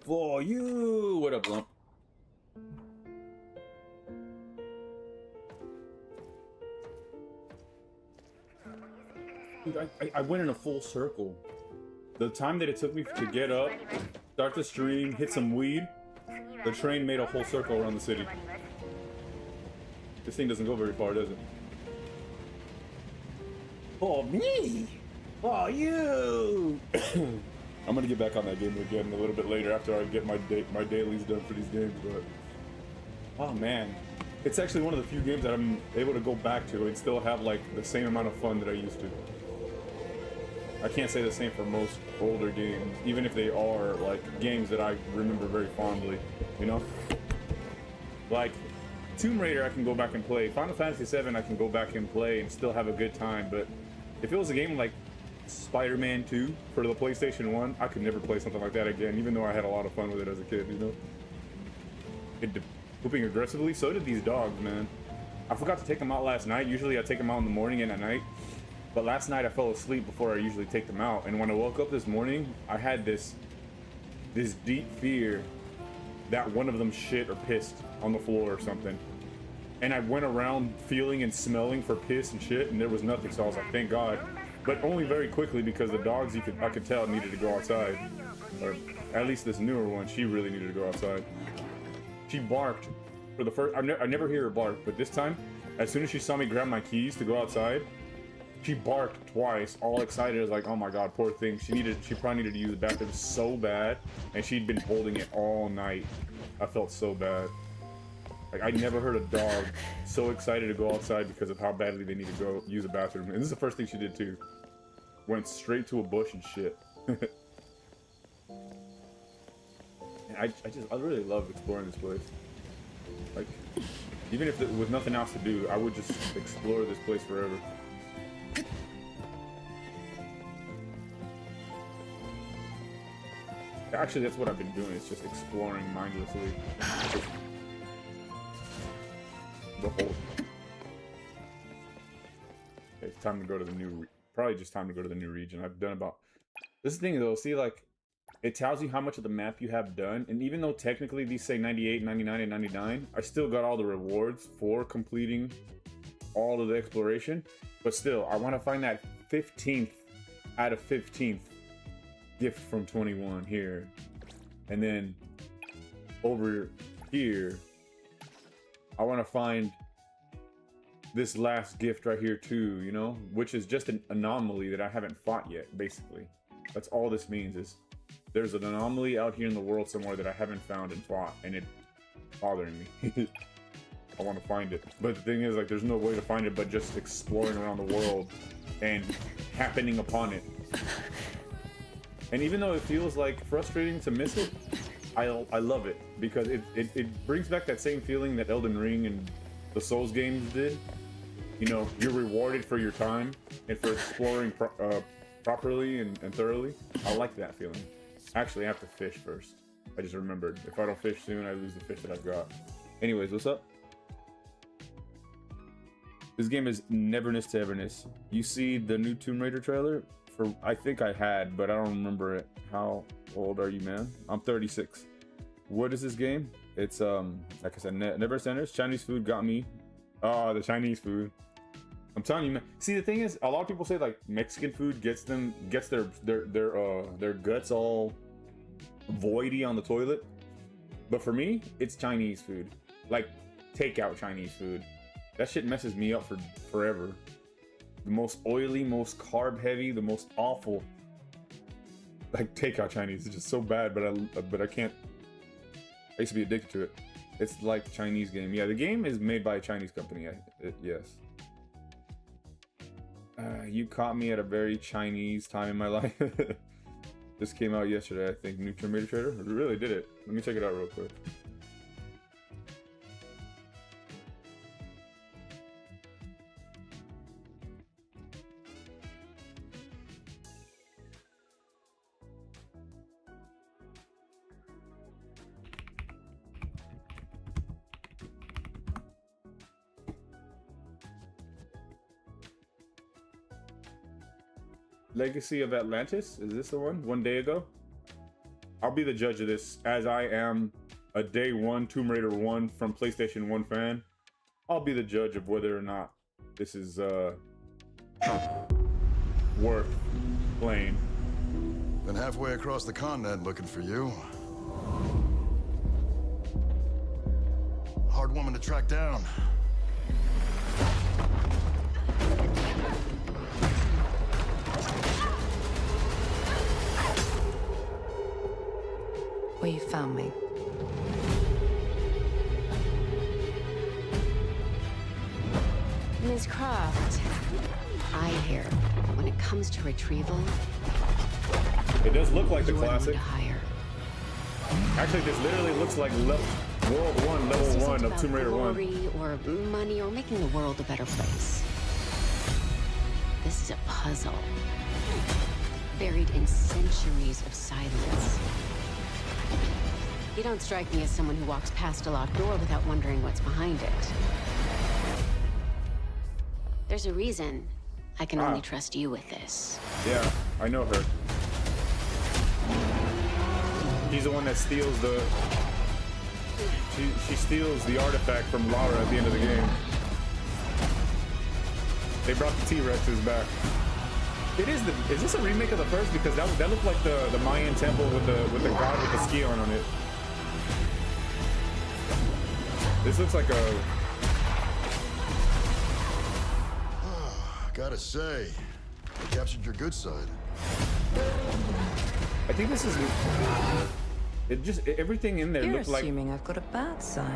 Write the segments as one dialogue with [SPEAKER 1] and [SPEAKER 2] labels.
[SPEAKER 1] For you! What up, Lump? Dude, I went in a full circle. The time that it took me to get up, start the stream, hit some weed, the train made a whole circle around the city. This thing doesn't go very far, does it? For me! For you! I'm gonna get back on that game again a little bit later after I get my dailies done for these games, but... Oh man. It's actually one of the few games that I'm able to go back to and still have like the same amount of fun that I used to. I can't say the same for most older games, even if they are like games that I remember very fondly, you know? Like Tomb Raider I can go back and play, Final Fantasy VII I can go back and play and still have a good time, but if it was a game like Spider-Man 2 for the PlayStation 1, I could never play something like that again, even though I had a lot of fun with it as a kid, you know? Pooping aggressively, so did these dogs, man. I forgot to take them out last night. Usually I take them out in the morning and at night, but last night I fell asleep before I usually take them out, and when I woke up this morning, I had this deep fear that one of them shit or pissed on the floor or something. And I went around feeling and smelling for piss and shit, and there was nothing, so I was like, thank God. But only very quickly, because the dogs, I could tell, needed to go outside. Or at least this newer one, she really needed to go outside. She barked for the first... I never hear her bark, but this time, as soon as she saw me grab my keys to go outside, she barked twice, all excited. I was like, oh my God, poor thing. She probably needed to use the bathroom so bad, and she'd been holding it all night. I felt so bad. Like, I never heard a dog so excited to go outside because of how badly they need to go use a bathroom. And this is the first thing she did too. Went straight to a bush and shit. And I really love exploring this place. Like, even if with nothing else to do, I would just explore this place forever. Actually, that's what I've been doing. It's just exploring mindlessly. The whole. Okay, it's time to go to the new. Probably just time to go to the new region. I've done about. This is the thing though. See, like, it tells you how much of the map you have done, and even though technically these say 98, 99, and 99, I still got all the rewards for completing all of the exploration. But still, I want to find that 15th out of 15th gift from 21 here, and then over here I want to find this last gift right here too, you know, which is just an anomaly that I haven't fought yet. Basically, that's all this means, is there's an anomaly out here in the world somewhere that I haven't found and fought, and it's bothering me. I want to find it, but the thing is, like, there's no way to find it but just exploring around the world and happening upon it. And even though it feels like frustrating to miss it, I love it, because it brings back that same feeling that Elden Ring and the Souls games did. You know, you're rewarded for your time and for exploring properly and thoroughly. I like that feeling. Actually, I have to fish first. I just remembered. If I don't fish soon, I lose the fish that I've got. Anyways, what's up? This game is neverness to everness. You see the new Tomb Raider trailer? I think I had, but I don't remember it. How old are you, man? I'm 36. What is this game? It's like I said, never centers. Chinese food got me. Oh, the Chinese food. I'm telling you, man. See, the thing is, a lot of people say like Mexican food gets their guts all voidy on the toilet. But for me, it's Chinese food. Like takeout Chinese food. That shit messes me up for forever. The most oily, most carb heavy, the most awful. Like takeout Chinese is just so bad, but I can't. I used to be addicted to it. It's like Chinese game. Yeah, the game is made by a Chinese company. Yes. You caught me at a very Chinese time in my life. This came out yesterday, I think. New Tomb Raider trailer. It really did it. Let me check it out real quick. Legacy of Atlantis. Is this the one? 1 day ago? I'll be the judge of this, as I am a day one Tomb Raider 1 from PlayStation 1 fan. I'll be the judge of whether or not this is worth playing.
[SPEAKER 2] Been halfway across the continent looking for you. Hard woman to track down.
[SPEAKER 3] Well, you found me.
[SPEAKER 4] Ms. Croft, I hear when it comes to retrieval,
[SPEAKER 1] It does look like the
[SPEAKER 4] you are the one
[SPEAKER 1] classic.
[SPEAKER 4] to hire.
[SPEAKER 1] Actually, this literally looks like World 1,
[SPEAKER 4] This
[SPEAKER 1] Level
[SPEAKER 4] isn't
[SPEAKER 1] 1 of
[SPEAKER 4] about
[SPEAKER 1] Tomb Raider 1.
[SPEAKER 4] glory or money or making the world a better place. This is a puzzle, buried in centuries of silence. You don't strike me as someone who walks past a locked door without wondering what's behind it. There's a reason I can only trust you with this.
[SPEAKER 1] Yeah, I know her. She's the one that steals the... She steals the artifact from Lara at the end of the game. They brought the T-Rexes back. Is this a remake of the first? Because that looked like the Mayan temple with the god with the skion on it. This looks like a...
[SPEAKER 2] Gotta say, you captured your good side.
[SPEAKER 1] I think this is... It just... Everything in there
[SPEAKER 3] You're
[SPEAKER 1] looked like...
[SPEAKER 3] assuming I've got a bad side.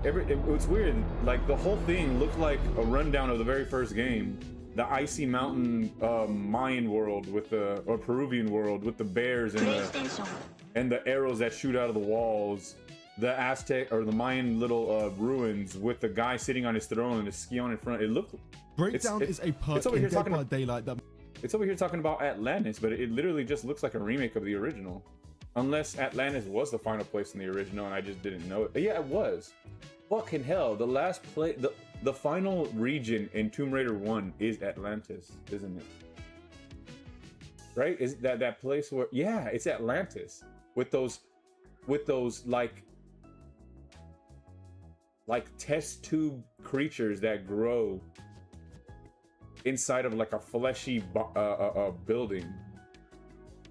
[SPEAKER 1] It's weird. Like, the whole thing looked like a rundown of the very first game. The icy mountain Mayan world with the... Or Peruvian world with the bears and the arrows that shoot out of the walls. The Aztec or the Mayan little ruins with the guy sitting on his throne and his skion in front. It looked...
[SPEAKER 5] Breakdown is a perk in Dead by Daylight that...
[SPEAKER 1] It's over here talking about Atlantis, but it literally just looks like a remake of the original. Unless Atlantis was the final place in the original and I just didn't know it. Yeah, it was. Fucking hell, the last play... The final region in Tomb Raider 1 is Atlantis, isn't it? Right? Is that place where... Yeah, it's Atlantis. With those like test tube creatures that grow inside of like a fleshy building.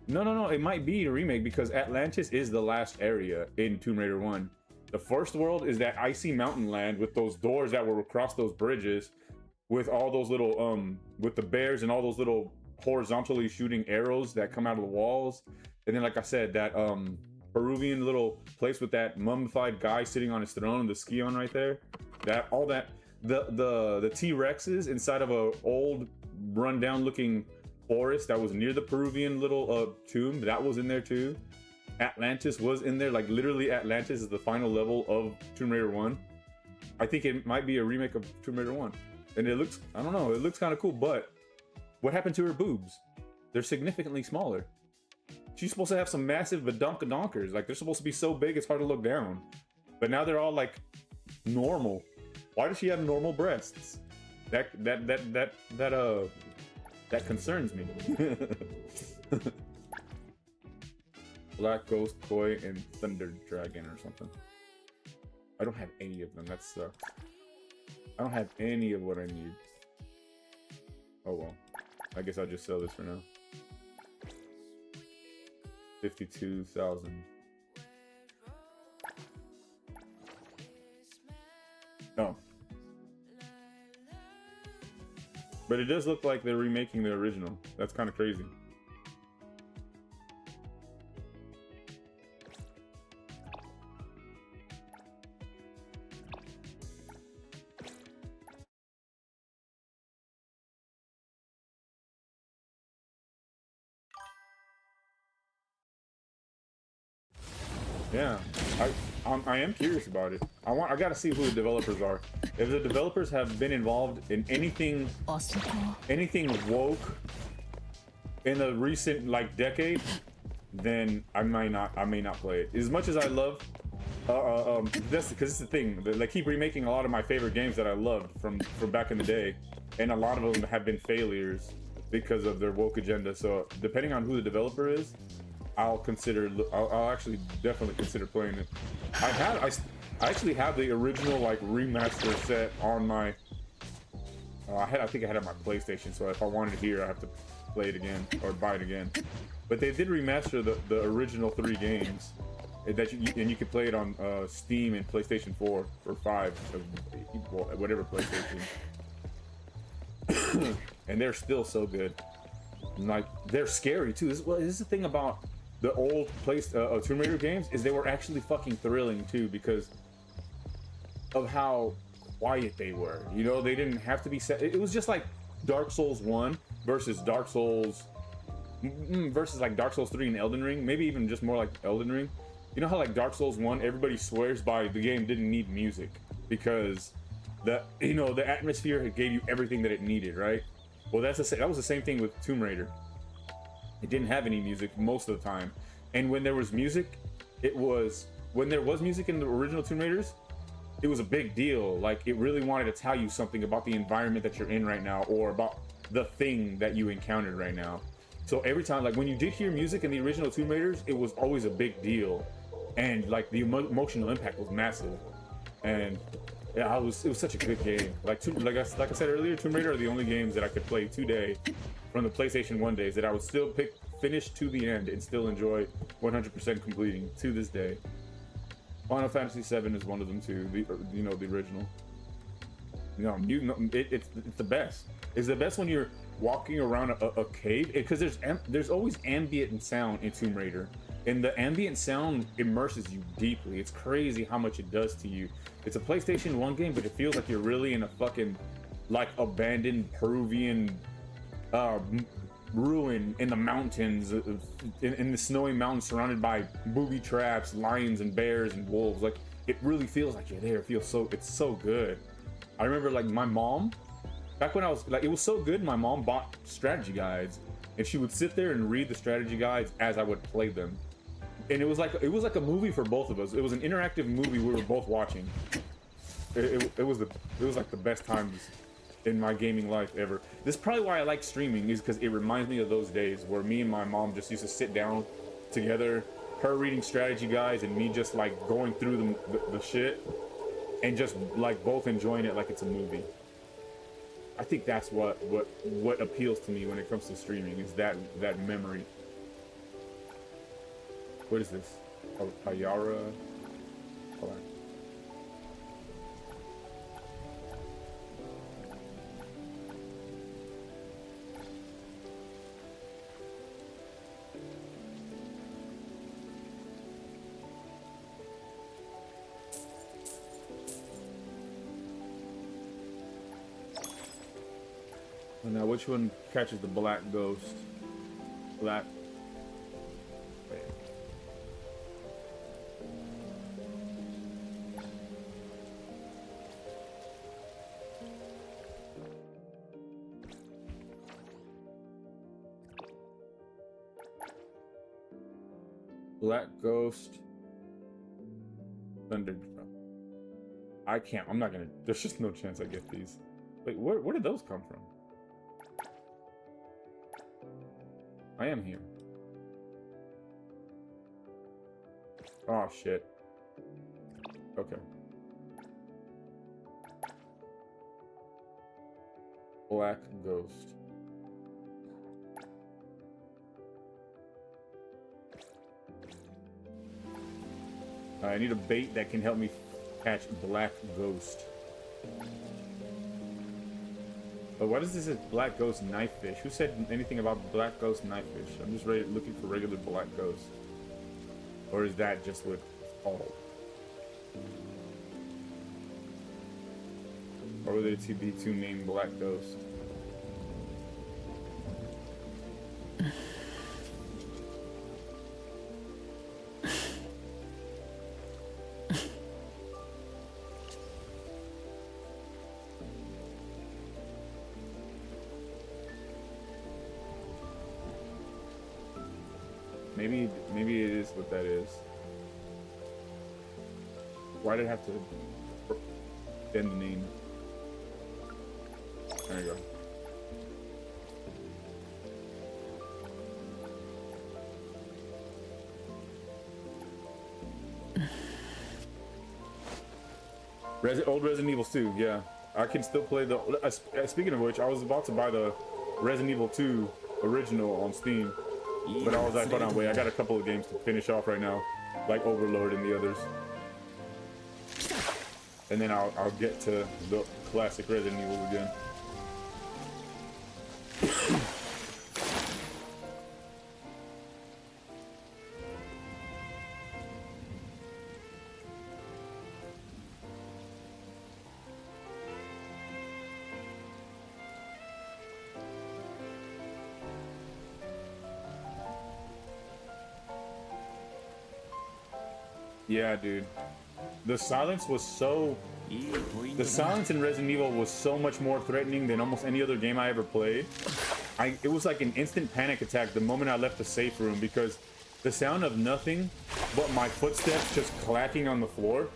[SPEAKER 1] No, it might be a remake because Atlantis is the last area in Tomb Raider 1. The first world is that icy mountain land with those doors that were across those bridges with all those little with the bears and all those little horizontally shooting arrows that come out of the walls. And then, like I said, that Peruvian little place with that mummified guy sitting on his throne and the skion right there. The T-Rexes inside of a old rundown looking forest that was near the Peruvian little tomb, that was in there too. Atlantis was in there, like literally Atlantis is the final level of Tomb Raider 1. I think it might be a remake of Tomb Raider 1. And it looks, I don't know, it looks kind of cool, but what happened to her boobs? They're significantly smaller. She's supposed to have some massive badonkers. Like, they're supposed to be so big it's hard to look down. But now they're all like normal. Why does she have normal breasts? That concerns me. Black Ghost, Koi, and Thunder Dragon or something. I don't have any of them. That sucks. I don't have any of what I need. Oh well. I guess I'll just sell this for now. 52,000. No. But it does look like they're remaking the original. That's kind of crazy. Yeah, I am curious about it. I gotta see who the developers are. If the developers have been involved in anything woke in the recent like decade, then I may not play it. As much as I love That's because it's the thing. They keep remaking a lot of my favorite games that I loved from back in the day, and a lot of them have been failures because of their woke agenda. So depending on who the developer is, I'll actually definitely consider playing it. I actually have the original like remaster set on my. I think I had it on my PlayStation. So if I wanted it here, I have to play it again or buy it again. But they did remaster the original 3 games. That you can play it on Steam and PlayStation 4 or 5, whatever PlayStation. And they're still so good. And like they're scary too. This is the thing about the old Tomb Raider games is they were actually fucking thrilling too because of how quiet they were. You know, they didn't have to be set. It was just like Dark Souls 1 versus Dark Souls like Dark Souls 3 and Elden Ring. Maybe even just more like Elden Ring. You know how like Dark Souls 1, everybody swears by the game didn't need music because the atmosphere gave you everything that it needed, right? Well, that was the same thing with Tomb Raider. It didn't have any music most of the time, and when there was music, when there was music in the original Tomb Raiders, it was a big deal. Like it really wanted to tell you something about the environment that you're in right now, or about the thing that you encountered right now. So every time, like when you did hear music in the original Tomb Raiders, it was always a big deal. And like the emotional impact was massive, and yeah, it was such a good game. Like I said earlier, Tomb Raider are the only games that I could play today from the PlayStation 1 days that I would still finish to the end and still enjoy 100% completing to this day. Final Fantasy VII is one of them too. The original. It's the best. It's the best when you're walking around a cave because there's always ambient sound in Tomb Raider. And the ambient sound immerses you deeply. It's crazy how much it does to you. It's a PlayStation 1 game, but it feels like you're really in a fucking, like, abandoned Peruvian ruin in the mountains, in the snowy mountains surrounded by booby traps, lions and bears and wolves. Like, it really feels like you're there. It's so good. I remember, like, my mom, back when I was, like, it was so good, my mom bought strategy guides. And she would sit there and read the strategy guides as I would play them. And it was like a movie for both of us. It was an interactive movie we were both watching. It was like the best times in my gaming life ever. This is probably why I like streaming, is because it reminds me of those days where me and my mom just used to sit down together, her reading strategy guides and me just like going through the shit and just like both enjoying it like it's a movie. I think that's what appeals to me when it comes to streaming, is that memory. What is this? Oh, Hayara. Hold on. Now, which one catches the black ghost? Black. Wait. Black ghost. Thunder. I'm not gonna. There's just no chance I get these. Wait, where did those come from? I am here. Oh shit. Okay. Black ghost. I need a bait that can help me catch black ghost. But what is this black ghost knife fish? Who said anything about black ghost knife fish? I'm just looking for regular black ghost. Or is that just what it's called? Or would it be to name black ghost? Maybe it is what that is. Why did I have to bend the name? There you go. Old Resident Evil 2, yeah. I can still play the... speaking of which, I was about to buy the Resident Evil 2 original on Steam. But I was like, hold on, wait, I got a couple of games to finish off right now. Like Overlord and the others. And then I'll get to the classic Resident Evil again. Yeah, dude. The silence was so... The silence in Resident Evil was so much more threatening than almost any other game I ever played. It was like an instant panic attack the moment I left the safe room, because the sound of nothing but my footsteps just clacking on the floor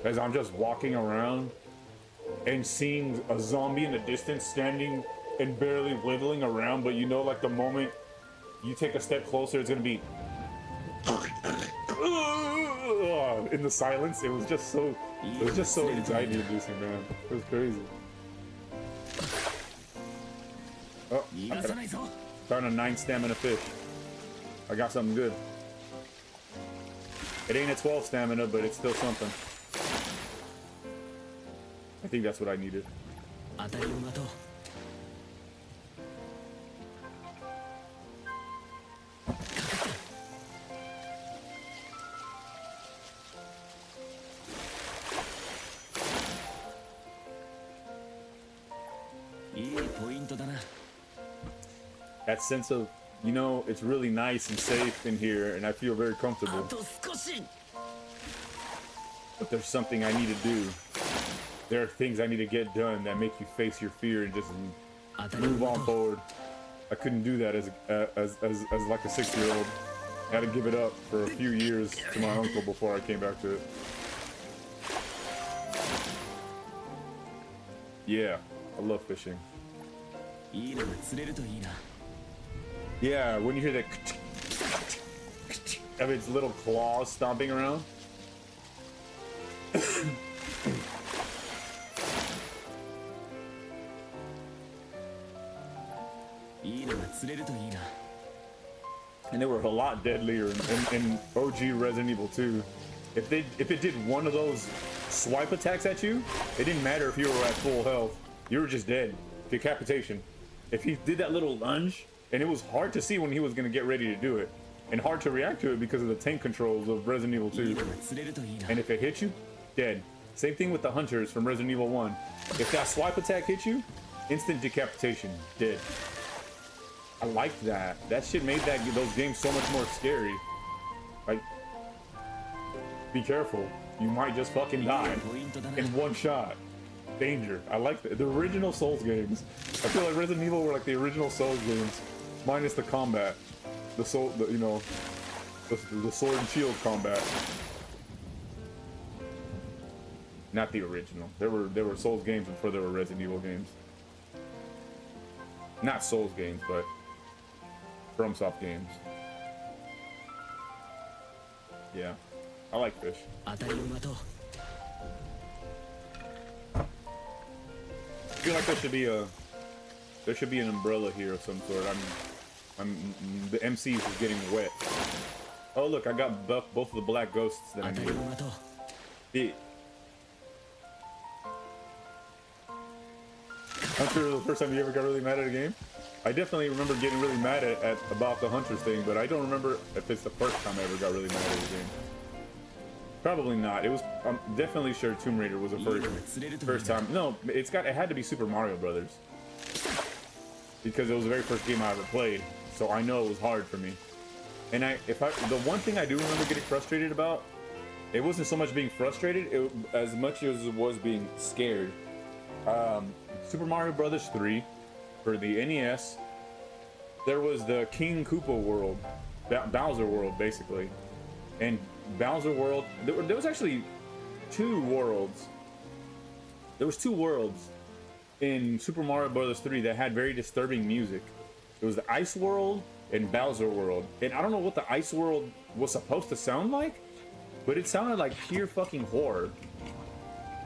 [SPEAKER 1] as I'm just walking around and seeing a zombie in the distance standing and barely wiggling around, but you know, like the moment you take a step closer, it's gonna be in the silence. It was just so anxiety inducing, man. It was crazy. Oh, found a 9 stamina fish. I got something good. It ain't a 12 stamina, but it's still something. I think that's what I needed. That sense of, you know, it's really nice and safe in here and I feel very comfortable. But there's something I need to do. There are things I need to get done that make you face your fear and just move on forward. I couldn't do that as like a 6-year-old. I had to give it up for a few years to my uncle before I came back to it. Yeah, I love fishing. Yeah, when you hear that of its little claws stomping around. And they were a lot deadlier in OG Resident Evil 2. If it did one of those swipe attacks at you, it didn't matter if you were at full health. You were just dead. Decapitation. If he did that little lunge, and it was hard to see when he was going to get ready to do it, and hard to react to it because of the tank controls of Resident Evil 2. And if it hit you, dead. Same thing with the hunters from Resident Evil 1. If that swipe attack hit you, instant decapitation, dead. I liked that. That shit made those games so much more scary. Like, be careful. You might just fucking die in one shot. Danger. I like the original Souls games. I feel like Resident Evil were like the original Souls games, minus the combat, the sword and shield combat. Not the original. There were Souls games before there were Resident Evil games. Not Souls games, but FromSoft games. Yeah, I like fish. I feel like there should be an umbrella here of some sort. The MCs is getting wet. Oh look, I got both of the black ghosts that I needed. Yeah. Hunter, the first time you ever got really mad at a game? I definitely remember getting really mad about the Hunters thing, but I don't remember if it's the first time I ever got really mad at a game. Probably not. It was. I'm definitely sure Tomb Raider was the first time. No, it had to be Super Mario Brothers, because it was the very first game I ever played. So I know it was hard for me. And the one thing I do remember getting frustrated about, it wasn't so much being frustrated, as much as it was being scared. Super Mario Brothers 3 for the NES. There was the King Koopa world, Bowser world, basically, and Bowser World. There was actually two worlds. There was two worlds in Super Mario Bros. 3 that had very disturbing music. It was the Ice World and Bowser World. And I don't know what the Ice World was supposed to sound like, but it sounded like pure fucking horror.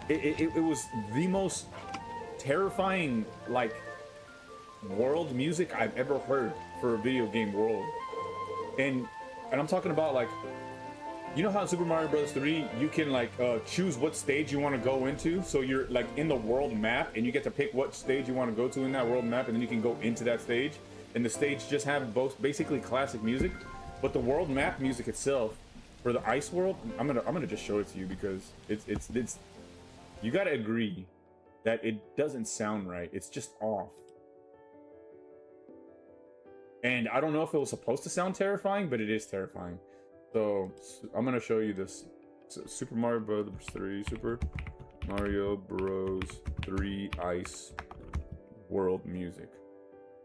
[SPEAKER 1] It was the most terrifying, like, world music I've ever heard for a video game world. And I'm talking about, like, you know how in Super Mario Bros. 3 you can like choose what stage you want to go into, so you're like in the world map and you get to pick what stage you want to go to in that world map, and then you can go into that stage, and the stage just have both basically classic music, but the world map music itself for the Ice World, I'm gonna just show it to you because it's you gotta agree that it doesn't sound right. It's just off. And I don't know if it was supposed to sound terrifying, but it is terrifying. So I'm gonna show you this. Super Mario Bros. 3, Super Mario Bros. 3 Ice World music.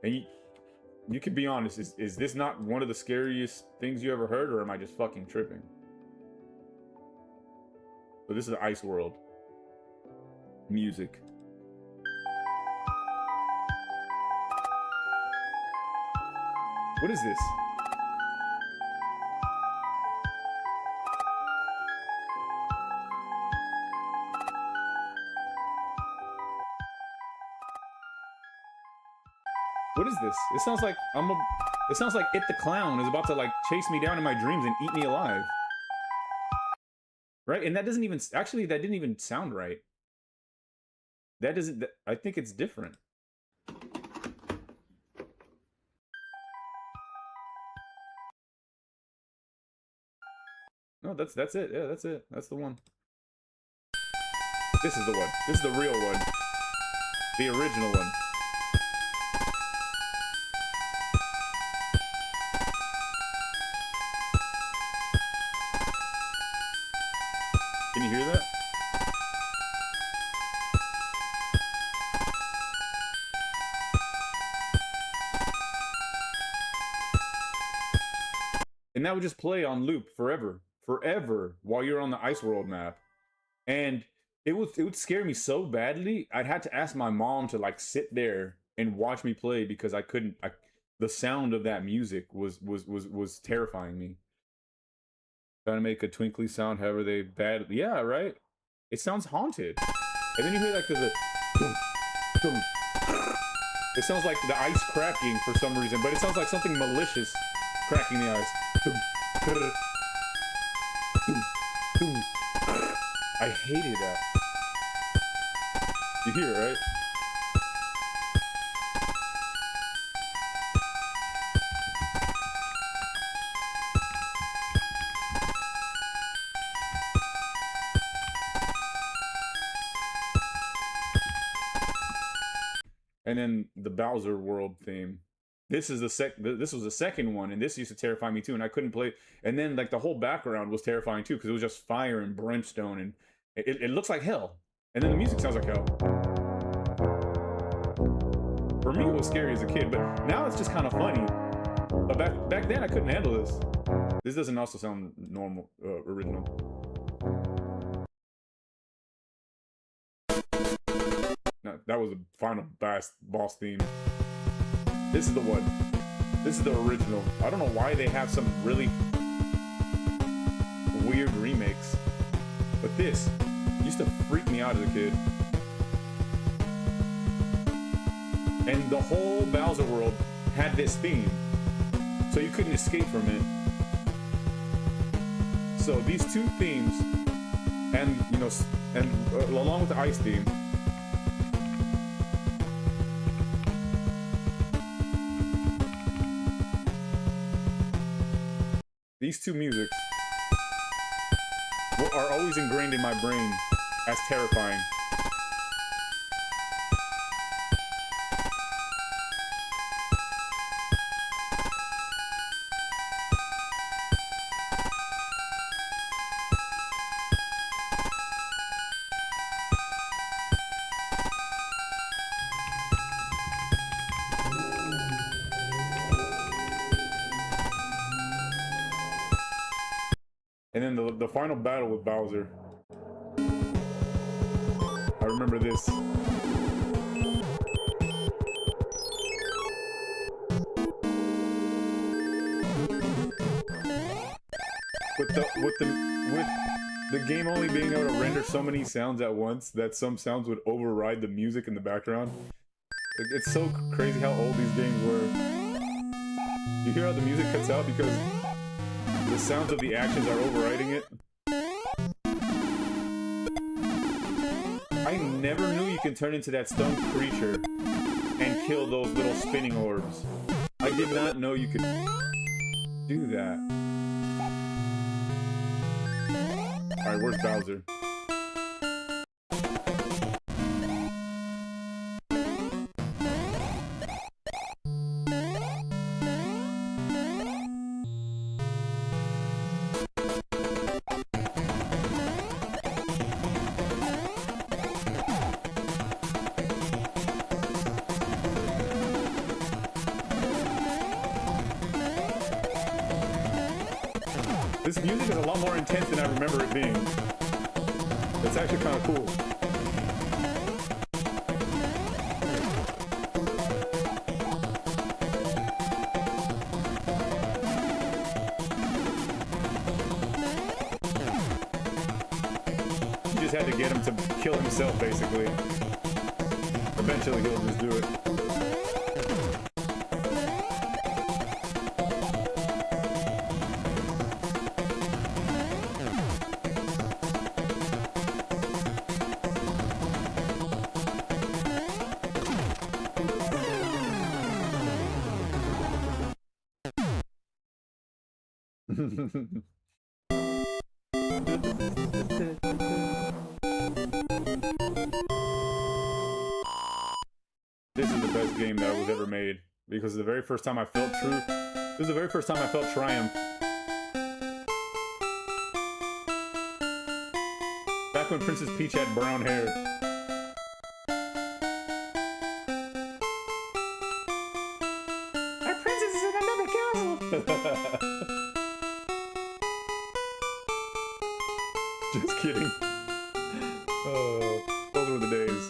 [SPEAKER 1] And you can be honest, is this not one of the scariest things you ever heard, or am I just fucking tripping? So this is the Ice World music. What is this? What is this? It sounds like it sounds like It the Clown is about to like chase me down in my dreams and eat me alive. Right? And that doesn't even actually that didn't even sound right. That doesn't I think it's different. No, that's it. Yeah, that's it. That's the one. This is the one. This is the real one. The original one. Can you hear that? And that would just play on loop forever while you're on the Ice World map. And it would scare me so badly, I'd had to ask my mom to like sit there and watch me play because I couldn't. The sound of that music was terrifying me. Trying to make a twinkly sound, however they bad. Yeah, right. It sounds haunted. And then you hear like the dum. It sounds like the ice cracking for some reason, but it sounds like something malicious cracking the ice. I hated that. You hear it, right? And then the Bowser World theme. This is this was the second one, and this used to terrify me too, and I couldn't play. And then like the whole background was terrifying too, because it was just fire and brimstone, and it looks like hell. And then the music sounds like hell. For me, it was scary as a kid, but now it's just kind of funny. But back then, I couldn't handle this. This doesn't also sound normal, original. No, that was the final boss theme. This is the one. This is the original. I don't know why they have some really weird remakes, but this used to freak me out as a kid. And the whole Bowser World had this theme, so you couldn't escape from it. So these two themes, and you know, and along with the ice theme. These two musics are always ingrained in my brain as terrifying. And then the final battle with Bowser. I remember this. With the game only being able to render so many sounds at once that some sounds would override the music in the background. Like, it's so crazy how old these games were. You hear how the music cuts out because the sounds of the actions are overriding it. I never knew you could turn into that stone creature and kill those little spinning orbs. I did not know you could do that. Alright, where's Bowser? This music is a lot more intense than I remember it being. It's actually kind of cool. You just had to get him to kill himself, basically. Eventually he'll just do it. This is the best game that was ever made because the very first time I felt truth. This is the very first time I felt triumph. Back when Princess Peach had brown hair. Our princess is in another castle. Just kidding. Oh, those were the days.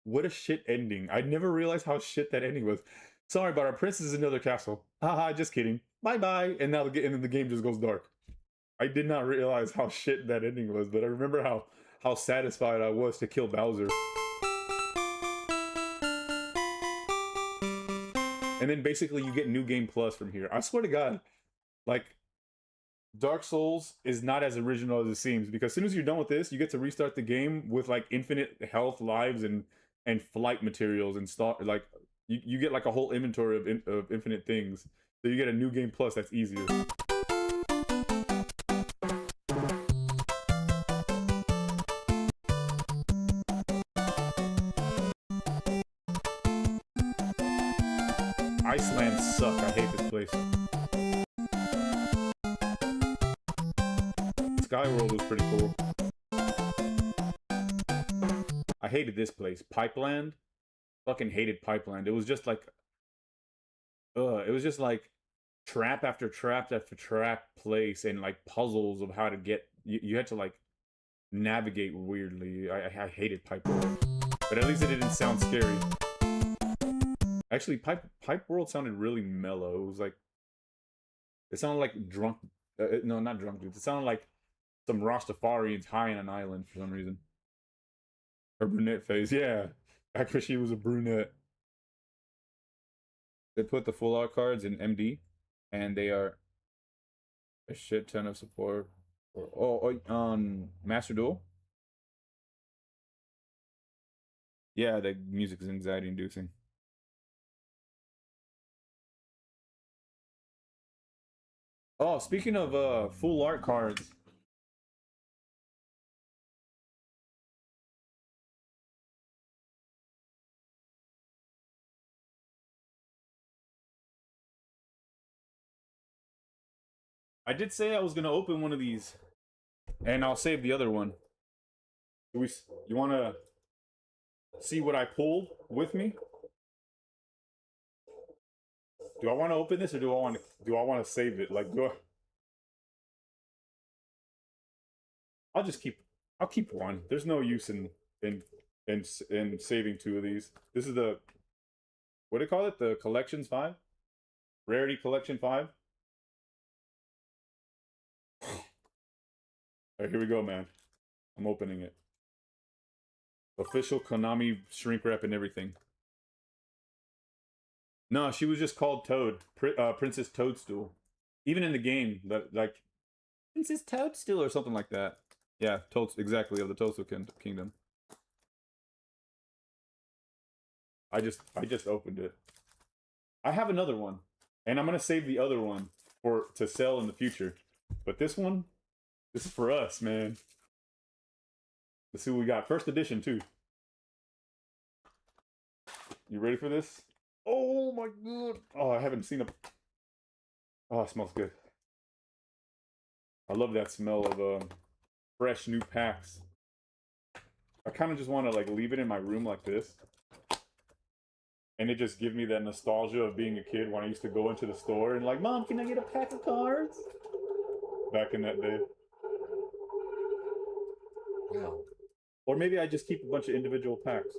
[SPEAKER 1] What a shit ending. I never realized how shit that ending was. Sorry, but our princess is in another castle. Haha, just kidding. Bye-bye. And now and then the game just goes dark. I did not realize how shit that ending was, but I remember how satisfied I was to kill Bowser. And then basically you get New Game Plus from here. I swear to God, like, Dark Souls is not as original as it seems, because as soon as you're done with this, you get to restart the game with like infinite health, lives, and flight materials and start like you get like a whole inventory of infinite things. So you get a New Game Plus that's easier. Iceland suck. I hate this place. Skyworld was pretty cool. I hated this place. Pipeland? Fucking hated Pipeland. It was just like... it was just like trap after trap after trap place and like puzzles of how to get... You had to like navigate weirdly. I hated Pipeland. But at least it didn't sound scary. Actually, Pipe World sounded really mellow. It was like... It sounded like drunk... no, not drunk dudes. It sounded like some Rastafarians high on an island for some reason. Her brunette face, yeah. Back when she was a brunette. They put the full art cards in MD, and they are a shit ton of support. On Master Duel. Yeah, the music is anxiety inducing. Oh, speaking of full art cards. I did say I was gonna open one of these, and I'll save the other one. You wanna see what I pulled with me? Do I want to open this or do I want to save it? Like, I'll keep one. There's no use in saving two of these. This is the, what do you call it? The Collections 5? Rarity Collection 5? Alright, here we go, man. I'm opening it. Official Konami shrink wrap and everything. No, she was just called Toad. Princess Toadstool. Even in the game, that like Princess Toadstool or something like that. Yeah, exactly, of the Toadstool Kingdom. I just opened it. I have another one, and I'm gonna save the other one to sell in the future. But this one, this is for us, man. Let's see what we got. First edition too. You ready for this? Oh my god! Oh, I haven't seen a. Oh, it smells good. I love that smell of fresh new packs. I kind of just want to like leave it in my room like this. And it just gives me that nostalgia of being a kid when I used to go into the store and like, Mom, can I get a pack of cards? Back in that day. Wow. Or maybe I just keep a bunch of individual packs.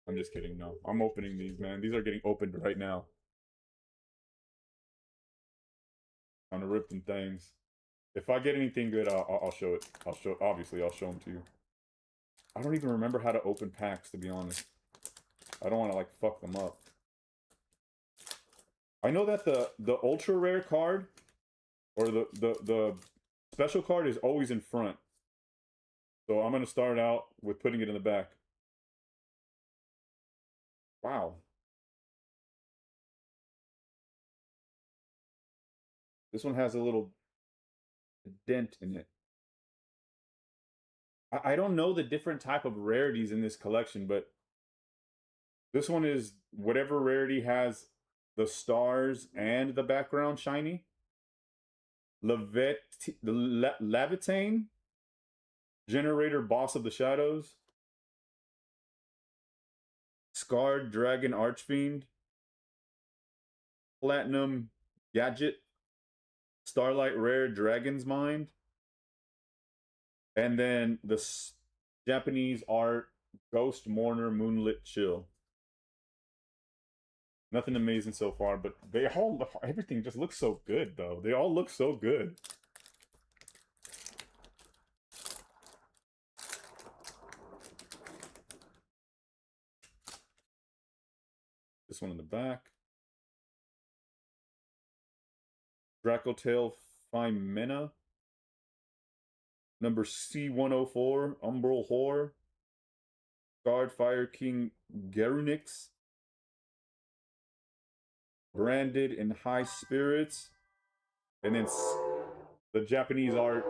[SPEAKER 1] I'm just kidding, no. I'm opening these, man. These are getting opened right now. I'm gonna rip them things. If I get anything good, I'll show it. Obviously, I'll show them to you. I don't even remember how to open packs, to be honest. I don't want to like fuck them up. I know that the ultra rare card or the special card is always in front. So I'm gonna start out with putting it in the back. Wow. This one has a little dent in it. I don't know the different type of rarities in this collection, but this one is whatever rarity has the stars and the background shiny. Levitane, Generator, Boss of the Shadows, Scarred Dragon Archfiend, Platinum Gadget, Starlight Rare Dragon's Mind, and then the Japanese art Ghost Mourner Moonlit Chill. Nothing amazing so far, but they all everything just looks so good though. They all look so good. This one in the back. Dracotail Phimena. Number C104, Umbral Whore. Guard Fire King Gerunix. Branded in High Spirits. And then the Japanese art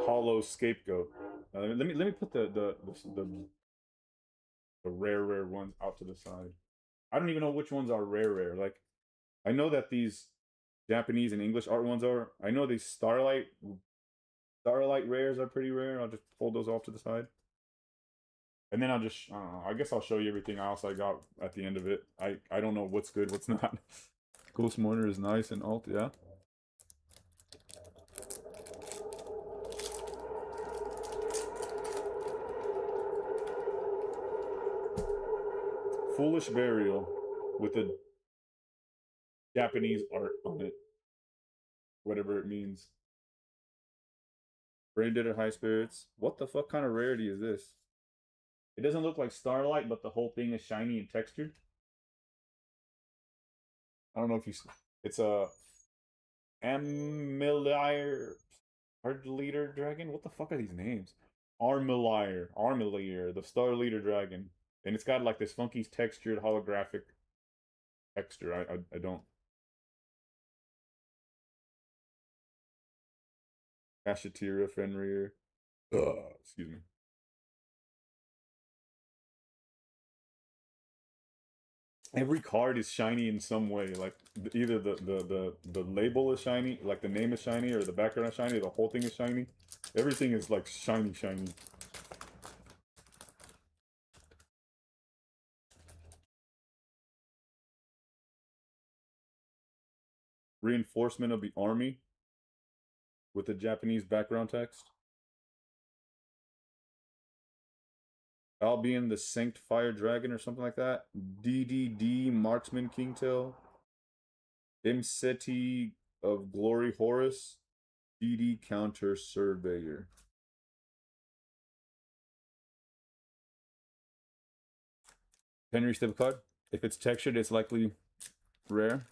[SPEAKER 1] Hollow Scapegoat. Let me put the rare ones out to the side. I don't even know which ones are rare. Like, I know that these Japanese and English art ones are. I know these Starlight rares are pretty rare. I'll just pull those off to the side. And then I'll just, I guess I'll show you everything else I got at the end of it. I don't know what's good, what's not. Ghost Mourner is nice and alt, yeah. Foolish Burial with the Japanese art on it. Whatever it means. Branded at High Spirits. What the fuck kind of rarity is this? It doesn't look like Starlight, but the whole thing is shiny and textured. I don't know if you see. It's a Armelier Hard Leader Dragon? What the fuck are these names? Armelier, the Star Leader Dragon. And it's got like this funky textured holographic texture. I don't. Kashatira, Fenrir. Excuse me. Every card is shiny in some way. Like either the label is shiny, like the name is shiny, or the background is shiny, or the whole thing is shiny. Everything is like shiny. reinforcement of the army with the Japanese background text. Albion the Sanct Fire Dragon or something like that. DDD Marksman Kingtail. Imseti of Glory Horus. DD Counter Surveyor. Henry Stib card. If it's textured, it's likely rare.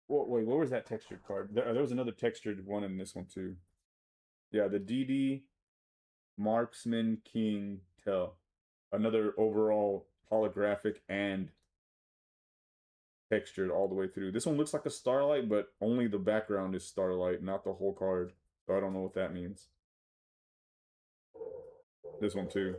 [SPEAKER 1] Wait, what was that textured card? There was another textured one in this one too. Yeah, the DD Marksman King Tell. Another overall holographic and textured all the way through. This one looks like a Starlight, but only the background is Starlight, not the whole card. So I don't know what that means. This one too.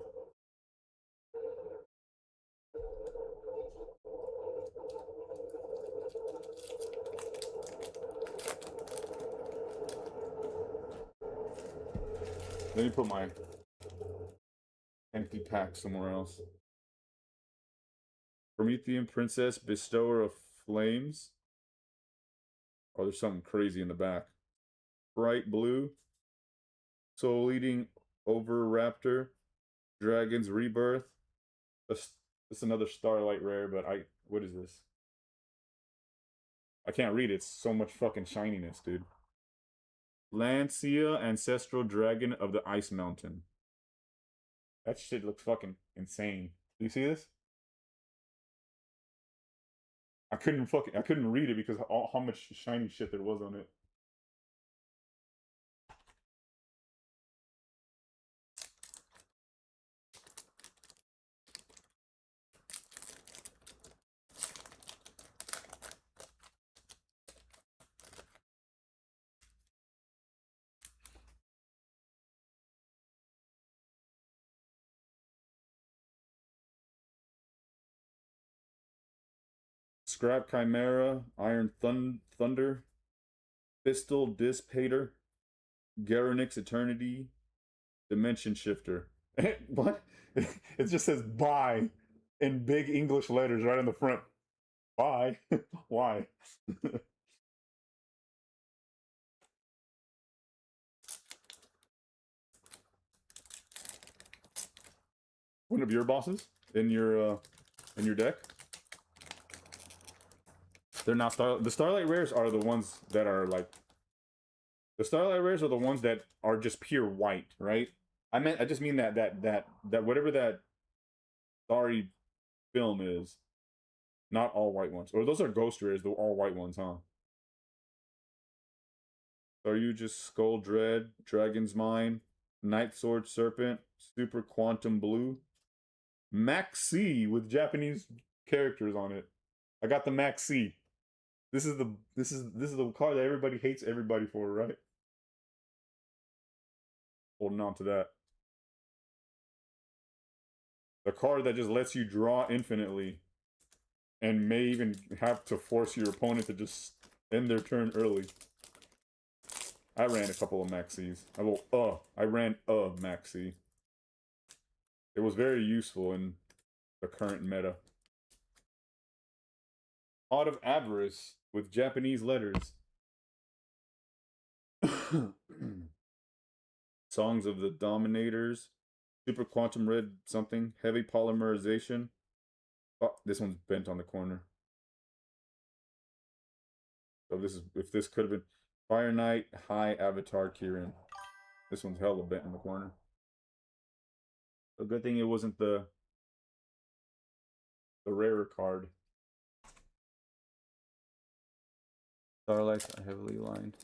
[SPEAKER 1] Let me put my empty pack somewhere else. Promethean Princess, Bestower of Flames. Oh, there's something crazy in the back. Bright Blue. Soul Eating Overraptor. Dragon's Rebirth. It's another Starlight rare, but what is this? I can't read it. It's so much fucking shininess, dude. Lancia, Ancestral Dragon of the Ice Mountain. That shit looks fucking insane. Do you see this? I couldn't read it because how much shiny shit there was on it. Scrap Chimera, Iron Thunder, Pistol Dissipator, Garanix Eternity, Dimension Shifter. What? It just says buy in big English letters right on the front. Buy? Why? One of your bosses in your deck? They're not the Starlight rares are the ones that are like the Starlight rares are the ones that are just pure white, right? I just mean that whatever that starry film is, not all white ones. Or those are ghost rares, the all white ones, huh? Are you just Skull Dread, Dragon's Mine, Night Sword Serpent, Super Quantum Blue, Max C with Japanese characters on it. I got the Max C. This is the card that everybody hates everybody for, right? Holding on to that. The card that just lets you draw infinitely and may even have to force your opponent to just end their turn early. I ran a couple of Maxis. I ran a Maxi. It was very useful in the current meta. Pot of Avarice with Japanese letters. Songs of the Dominators. Super Quantum Red something. Heavy Polymerization. Oh, this one's bent on the corner. So if this could have been Fire Knight, High Avatar Kirin. This one's hella bent in the corner. A good thing it wasn't the rarer card. Starlights are heavily lined.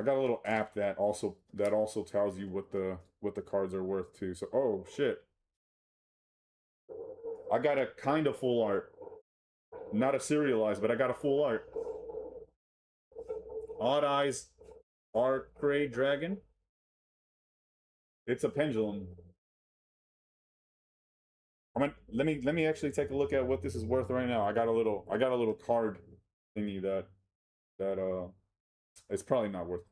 [SPEAKER 1] I got a little app that also tells you what the cards are worth too. So oh shit. I got a kind of full art. Not a serialized, but I got a full art. Odd Eyes Arcray Dragon. It's a pendulum. Let me actually take a look at what this is worth right now. I got a little card thingy that it's probably not worth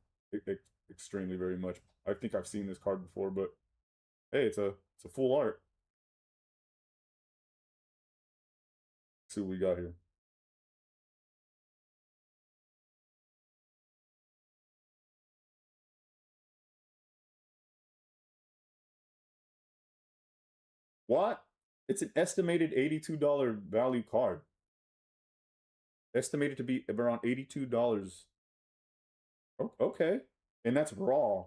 [SPEAKER 1] extremely very much. I think I've seen this card before, but hey, it's a full art. Let's see what we got here. What? It's an estimated $82 value card. Estimated to be around $82. Oh, okay. And that's raw.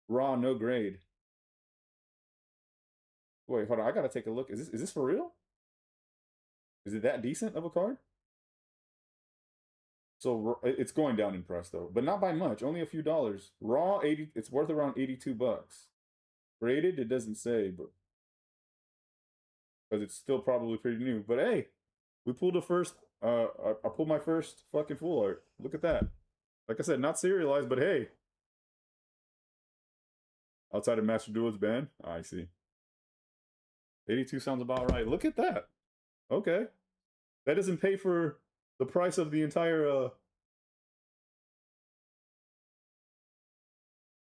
[SPEAKER 1] Raw, no grade. Wait, hold on. I gotta take a look. Is this for real? Is it that decent of a card? So it's going down in price though, but not by much. Only a few dollars. Raw 80. It's worth around $82. Graded, it doesn't say, but because it's still probably pretty new. But hey, we pulled a first. I pulled my first fucking full art. Look at that. Like I said, not serialized, but hey. Outside of Master Duel's ban, I see. 82 sounds about right. Look at that. Okay, that doesn't pay for the price of the entire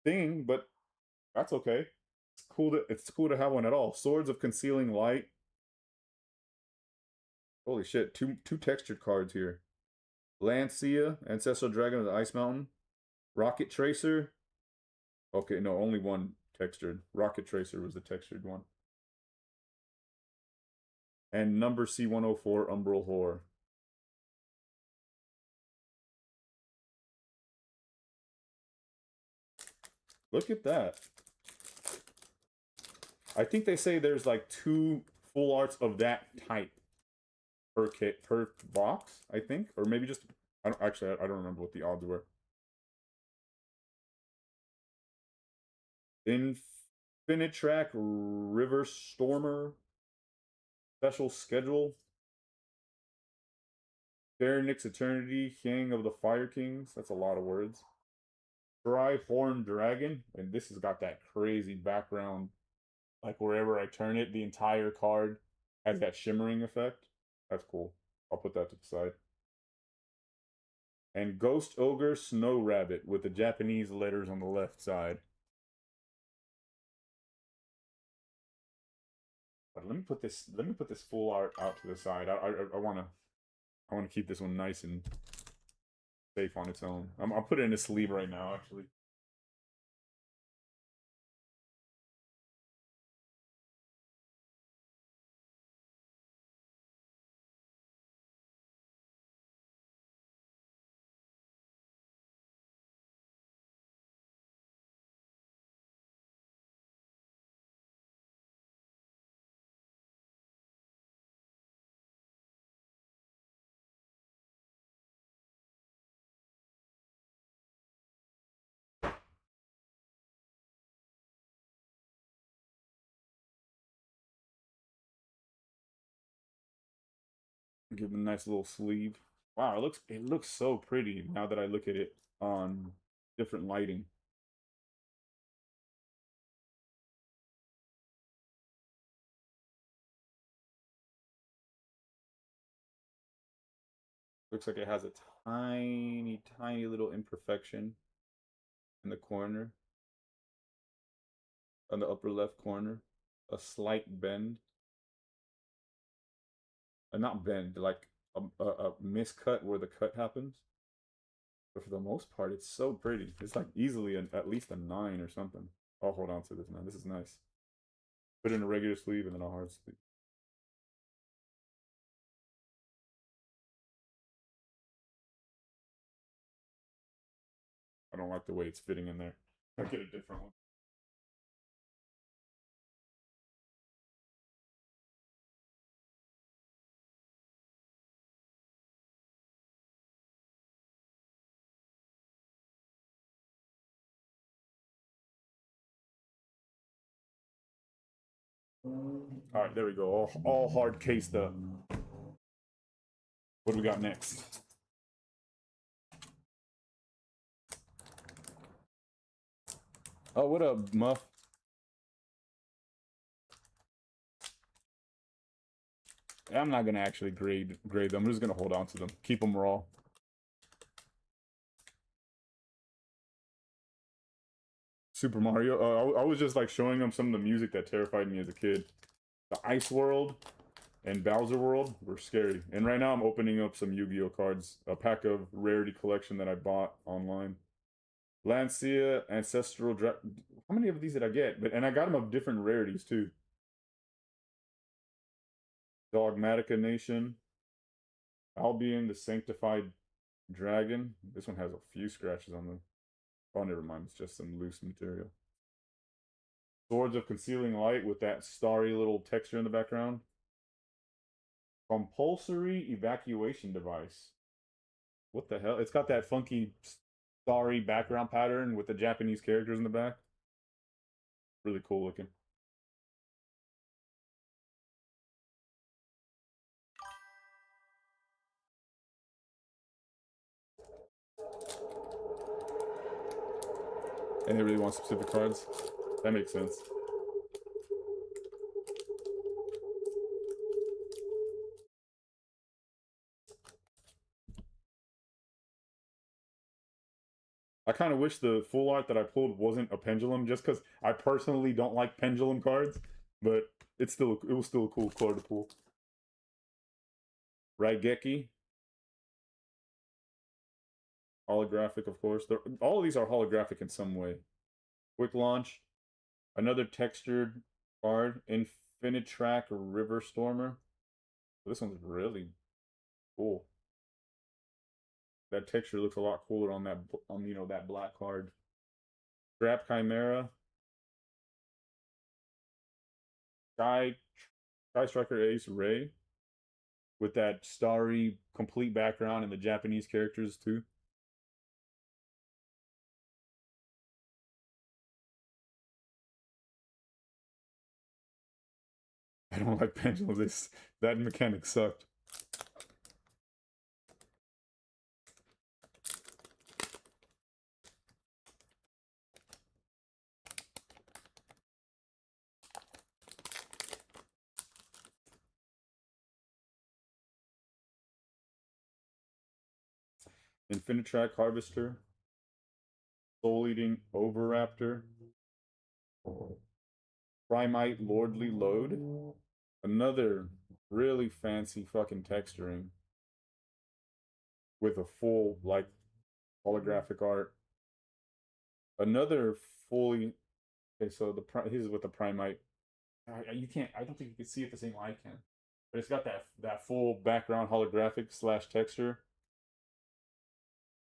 [SPEAKER 1] thing, but that's okay. It's cool to have one at all. Swords of Concealing Light. Holy shit, two textured cards here. Lancia, Ancestral Dragon of the Ice Mountain. Rocket Tracer. Okay, no, only one textured. Rocket Tracer was the textured one. And number C104, Umbral Horror. Look at that. I think they say there's like 2 full arts of that type per box, I think. Or maybe just... I don't remember what the odds were. Infinitrack River Stormer. Special Schedule. Pharynix Eternity, King of the Fire Kings. That's a lot of words. Tri-Horn Dragon. And this has got that crazy background. Like wherever I turn it, the entire card has that shimmering effect. That's cool. I'll put that to the side. And Ghost Ogre Snow Rabbit with the Japanese letters on the left side. But let me put this full art out to the side. I wanna keep this one nice and safe on its own. I'll put it in a sleeve right now, actually. Give it a nice little sleeve. Wow, it looks so pretty now that I look at it on different lighting. Looks like it has a tiny, tiny little imperfection in the corner. On the upper left corner. A slight bend. Not bend, like a miscut where the cut happens. But for the most part, it's so pretty. It's like easily at least a 9 or something. I'll hold on to this, man. This is nice. Put it in a regular sleeve and then a hard sleeve. I don't like the way it's fitting in there. I'll get a different one. All right, there we go. All hard cased up. What do we got next? Oh, what up, Muff? I'm not gonna actually grade them. I'm just gonna hold on to them. Keep them raw. Super Mario. I was just like showing them some of the music that terrified me as a kid. The Ice World and Bowser World were scary. And right now I'm opening up some Yu-Gi-Oh cards, a pack of rarity collection that I bought online. Lancia, Ancestral How many of these did I get? And I got them of different rarities too. Dogmatica Nation. Albion, the Sanctified Dragon. This one has a few scratches on them. Oh, never mind. It's just some loose material. Swords of Concealing Light with that starry little texture in the background. Compulsory Evacuation Device. What the hell? It's got that funky starry background pattern with the Japanese characters in the back. Really cool looking. And they really want specific cards. That makes sense. I kind of wish the full art that I pulled wasn't a pendulum, just because I personally don't like pendulum cards, but it was still a cool card to pull. Raigeki. Holographic, of course. All of these are holographic in some way. Quick Launch. Another textured card. Infinitrack River Stormer. This one's really cool. That texture looks a lot cooler on that, that black card. Scrap Chimera. Sky Striker Ace Ray. With that starry, complete background and the Japanese characters too. I don't like pendulums. That mechanic sucked. Infinitrack Harvester. Soul Eating Overraptor. Primite Lordly Load. Another really fancy fucking texturing. With a full, like, holographic art. Another fully... Okay, so his is with the Primite. You can't... I don't think you can see it the same way I can. But it's got that full background holographic / texture.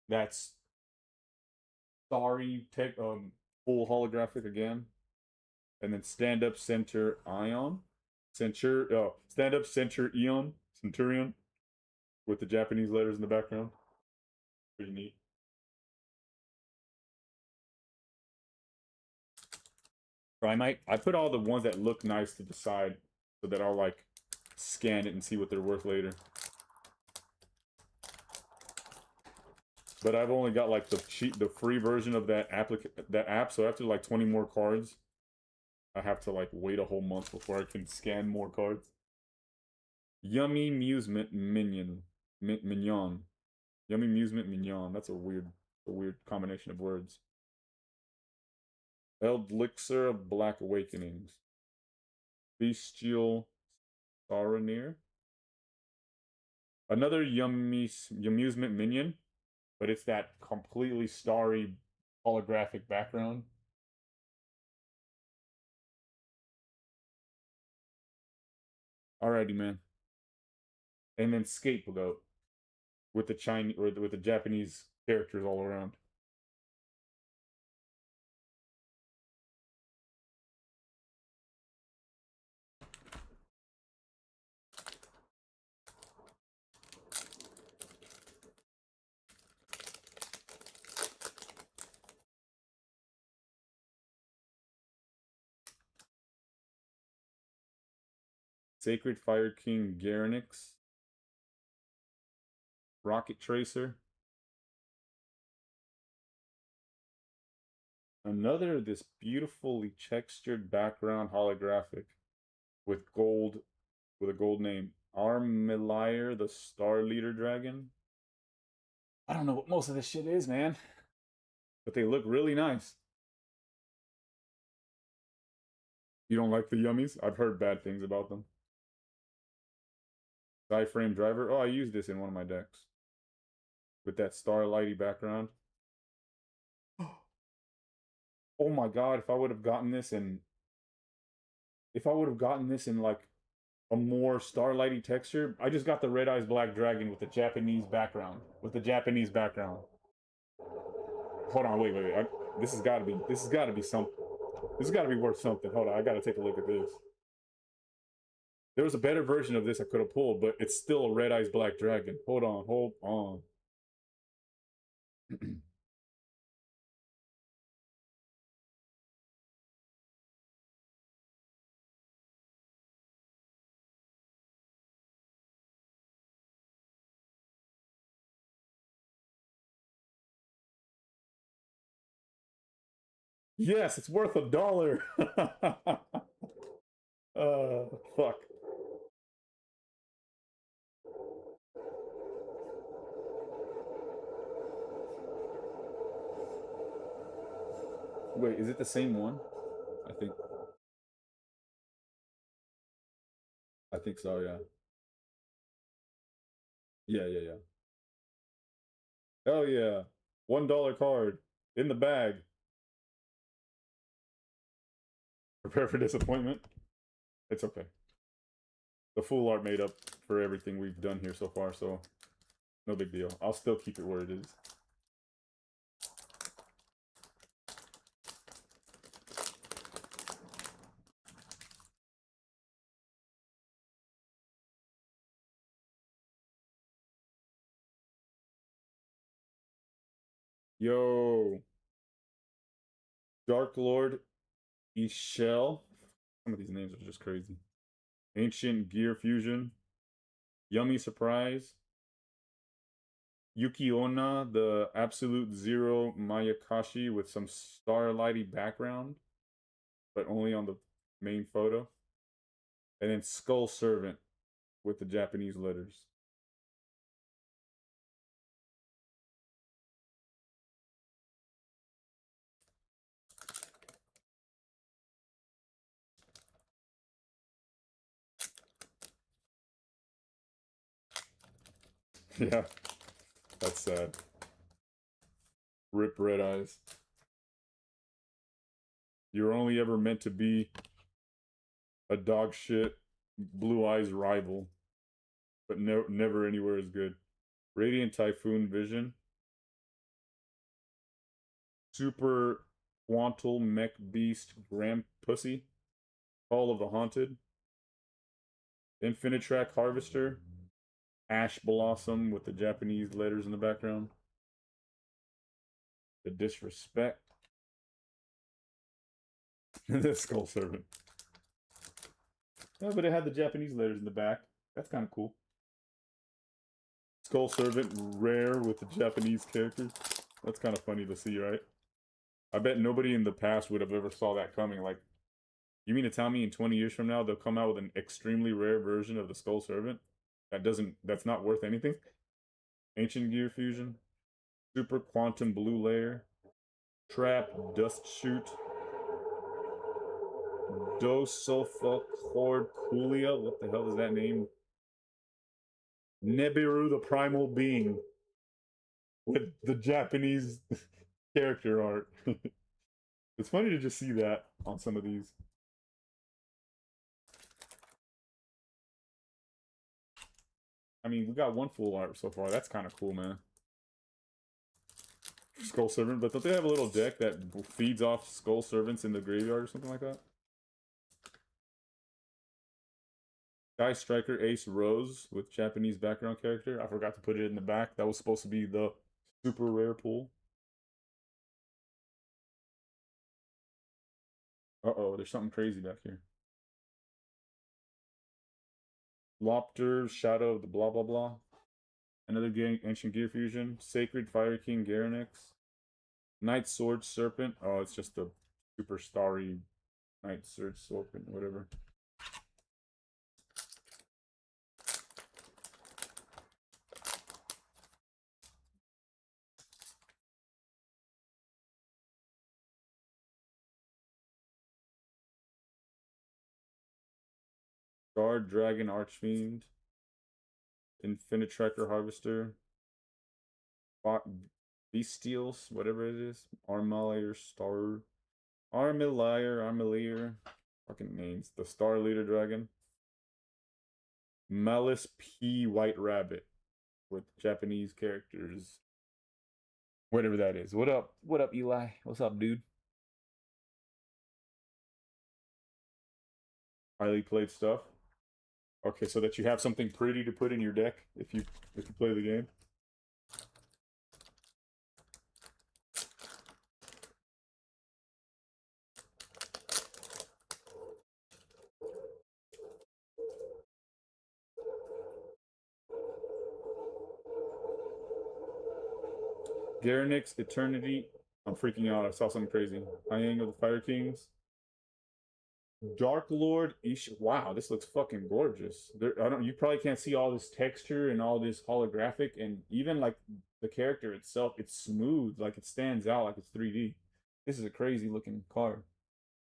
[SPEAKER 1] That's starry full holographic again. And then stand up center Ion. Stand up center Eon. Centurion. With the Japanese letters in the background. Pretty neat. Primite. I put all the ones that look nice to the side so that I'll like scan it and see what they're worth later. But I've only got like the free version of that app, so after like 20 more cards, I have to like wait a whole month before I can scan more cards. Yummy Amusement Mignon. Yummy Amusement Mignon. That's a weird combination of words. Elixir of Black Awakenings. Bestial Saronir. Another Amusement Minion, but it's that completely starry holographic background. Alrighty, man. And then Scapegoat with the Chinese or with the Japanese characters all around. Sacred Fire King Garanix. Rocket Tracer. Another this beautifully textured background holographic with gold, with a gold name. Armelier, the Star Leader Dragon. I don't know what most of this shit is, man. But they look really nice. You don't like the yummies? I've heard bad things about them. Frame driver. Oh, I used this in one of my decks. With that starlighty background. Oh my god, if I would have gotten this in... If I would have gotten this in, like, a more starlighty texture... I just got the Red Eyes Black Dragon with the Japanese background. Hold on, wait. This has got to be something. This has got to be worth something. Hold on, I got to take a look at this. There was a better version of this I could have pulled, but it's still a Red Eyes Black Dragon. Hold on. Yes, it's worth $1. Fuck. Wait, is it the same one? I think so, yeah. Yeah. Oh yeah. $1 card in the bag. Prepare for disappointment. It's okay. The full art made up for everything we've done here so far, so no big deal. I'll still keep it where it is. Yo. Dark Lord Ishel. Some of these names are just crazy. Ancient Gear Fusion. Yummy Surprise. Yukiona, the Absolute Zero Mayakashi with some starlighty background, but only on the main photo. And then Skull Servant with the Japanese letters. Yeah, that's sad. Rip Red Eyes. You're only ever meant to be a dog shit Blue Eyes rival, but never anywhere as good. Radiant Typhoon Vision. Super Quantal Mech Beast Gram Pussy. Call of the Haunted. Infinitrack Harvester. Ash Blossom with the Japanese letters in the background. The Disrespect. The Skull Servant. Yeah, but it had the Japanese letters in the back. That's kind of cool. Skull Servant rare with the Japanese characters. That's kind of funny to see, right? I bet nobody in the past would have ever saw that coming. Like, you mean to tell me in 20 years from now they'll come out with an extremely rare version of the Skull Servant that's not worth anything? Ancient Gear Fusion. Super Quantum Blue Layer. Trap Dust Shoot. Dosulfacord Coolia. What the hell is that name? Nebiru the Primal Being. With the Japanese character art. It's funny to just see that on some of these. I mean, we got one full art so far. That's kind of cool, man. Skull Servant, but don't they have a little deck that feeds off Skull Servants in the graveyard or something like that? Sky Striker Ace Rose with Japanese background character. I forgot to put it in the back. That was supposed to be the super rare pool. Uh-oh, there's something crazy back here. Lopter, Shadow of the blah blah blah. Another Ancient Gear Fusion. Sacred Fire King Garanix. Night Sword Serpent. Oh, it's just a super starry Night Sword Serpent, whatever. Guard Dragon Archfiend. Infinitracker Harvester. Bestials, whatever it is. Armalier Star. Armalier. Fucking names. The Star Leader Dragon. Malice P. White Rabbit. With Japanese characters. Whatever that is. What up? What up, Eli? What's up, dude? Highly played stuff. Okay, so that you have something pretty to put in your deck if you play the game. Garanix Eternity. I'm freaking out. I saw something crazy. Iang of the Fire Kings. Dark Lord Ish. Wow, this looks fucking gorgeous. You probably can't see all this texture and all this holographic, and even like the character itself, it's smooth, like it stands out like it's 3D. This is a crazy looking card.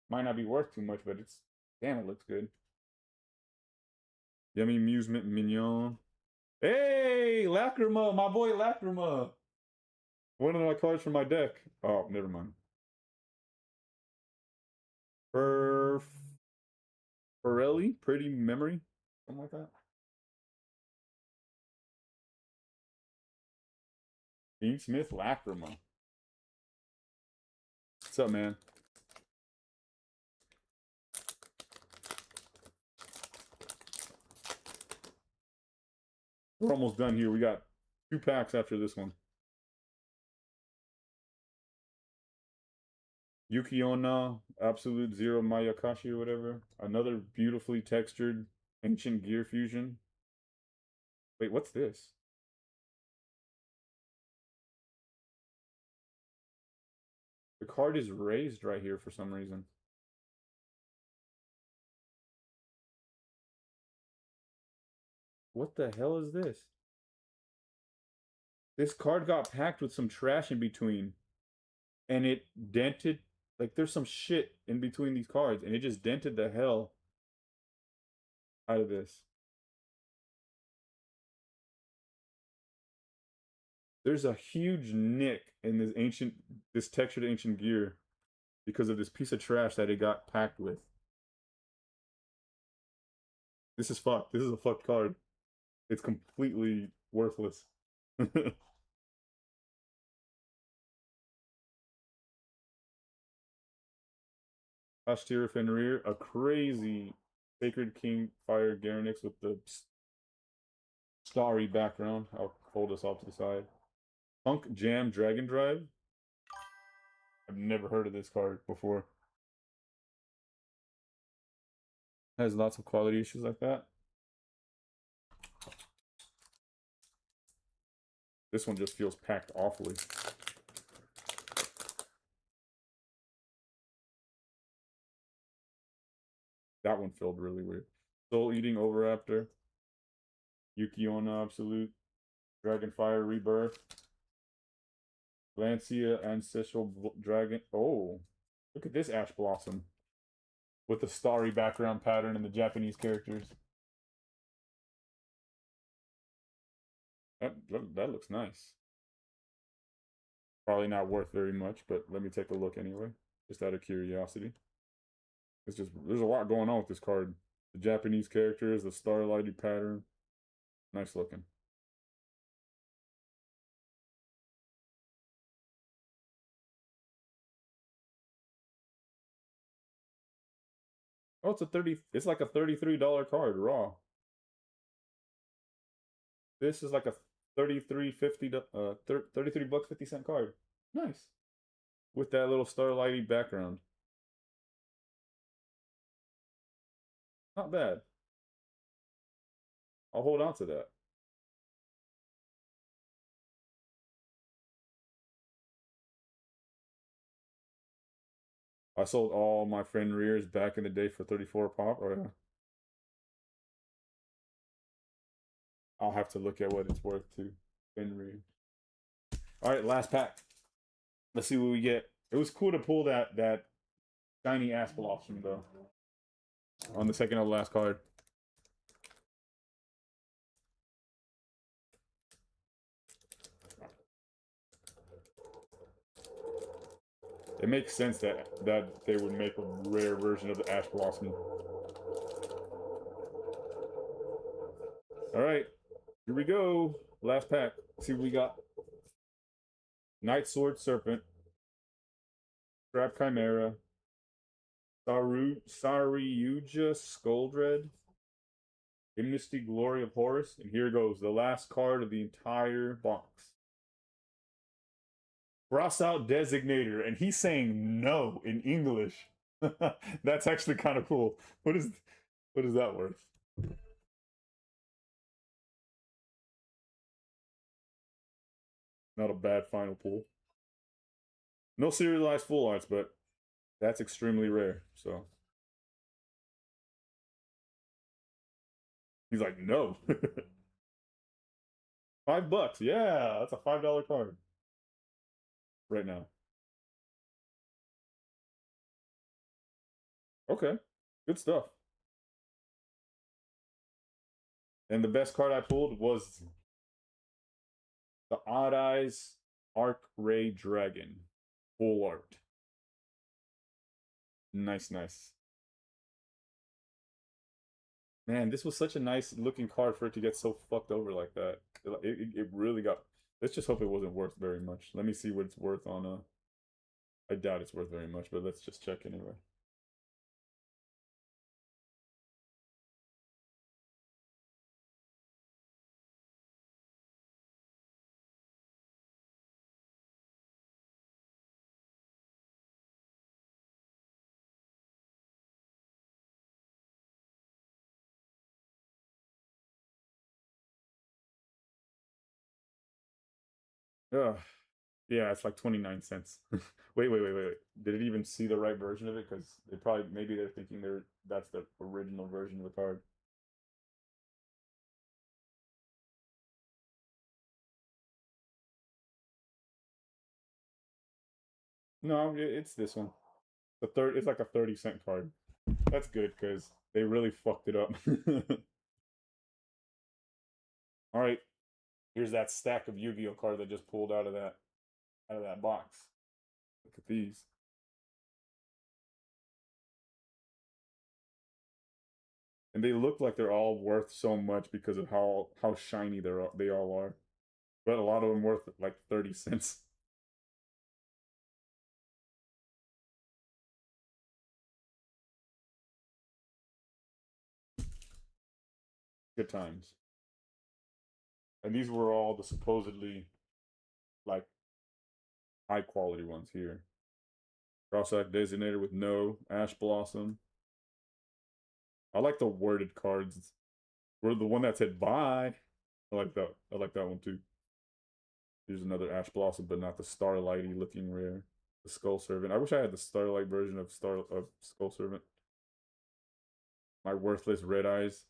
[SPEAKER 1] Might not be worth too much, but it's damn, it looks good. Yummy Amusement Mignon. Hey, Lacrima, my boy Lacrima. One of my cards from my deck. Oh, never mind. Pirelli, Pretty Memory, something like that. Dean Smith, Lacrima. What's up, man? We're almost done here. We got 2 packs after this one. Yukiona, Absolute Zero Mayakashi or whatever. Another beautifully textured Ancient Gear Fusion. Wait, what's this? The card is raised right here for some reason. What the hell is this? This card got packed with some trash in between. And it dented. Like, there's some shit in between these cards, and it just dented the hell out of this. There's a huge nick in this textured ancient gear because of this piece of trash that it got packed with. This is fucked. This is a fucked card. It's completely worthless. Ashtir Fenrir, a crazy Sacred King Fire Garanix with the starry background. I'll hold this off to the side. Punk Jam Dragon Drive. I've never heard of this card before. Has lots of quality issues like that. This one just feels packed awfully. That one felt really weird. Soul Eating Overraptor. Yukiona Absolute. Dragonfire Rebirth. Lancia Ancestral Dragon. Oh, look at this Ash Blossom. With the starry background pattern and the Japanese characters. That looks nice. Probably not worth very much, but let me take a look anyway. Just out of curiosity. There's a lot going on with this card. The Japanese characters, the starlighted pattern. Nice looking. Oh, it's like a $33 card raw. This is like a $33.50 card. Nice. With that little starlighty background. Not bad. I'll hold on to that. I sold all my friend rears back in the day for 34 pop. Oh yeah. I'll have to look at what it's worth too. Fenrir. All right, last pack. Let's see what we get. It was cool to pull that shiny ass blossom though. On the second to last card. It makes sense that they would make a rare version of the Ash Blossom. All right, here we go. Last pack. Let's see what we got. Night Sword Serpent, Trap Chimera, Sariuja Skuldred, Amnesty Glory of Horus, and here goes the last card of the entire box. Cross out Designator, and he's saying no in English. That's actually kind of cool. What is that worth? Not a bad final pull. No serialized full arts, but that's extremely rare, so. He's like, no. $5, yeah, that's a $5 card. Right now. Okay, good stuff. And the best card I pulled was the Odd Eyes Arc Ray Dragon. Full art. Nice, nice. Man, this was such a nice looking card for it to get so fucked over like that. It really got... Let's just hope it wasn't worth very much. Let me see what it's worth on... I doubt it's worth very much, but let's just check anyway. Ugh. Yeah, it's like 29 cents. Wait. Did it even see the right version of it? Because they probably, maybe they're thinking that's the original version of the card. No, it's this one. It's like a 30-cent card. That's good because they really fucked it up. All right, here's that stack of Yu-Gi-Oh card that just pulled out of that box. Look at these. And they look like they're all worth so much because of how shiny they all are. But a lot of them worth like 30 cents. Good times. And these were all the supposedly like high quality ones here. Cross-act Designator with no Ash Blossom. I like the worded cards. We're the one that said bye. I like that. I like that one too. Here's another Ash Blossom, but not the Starlighty looking rare. The Skull Servant. I wish I had the Starlight version of Skull Servant. My worthless Red Eyes.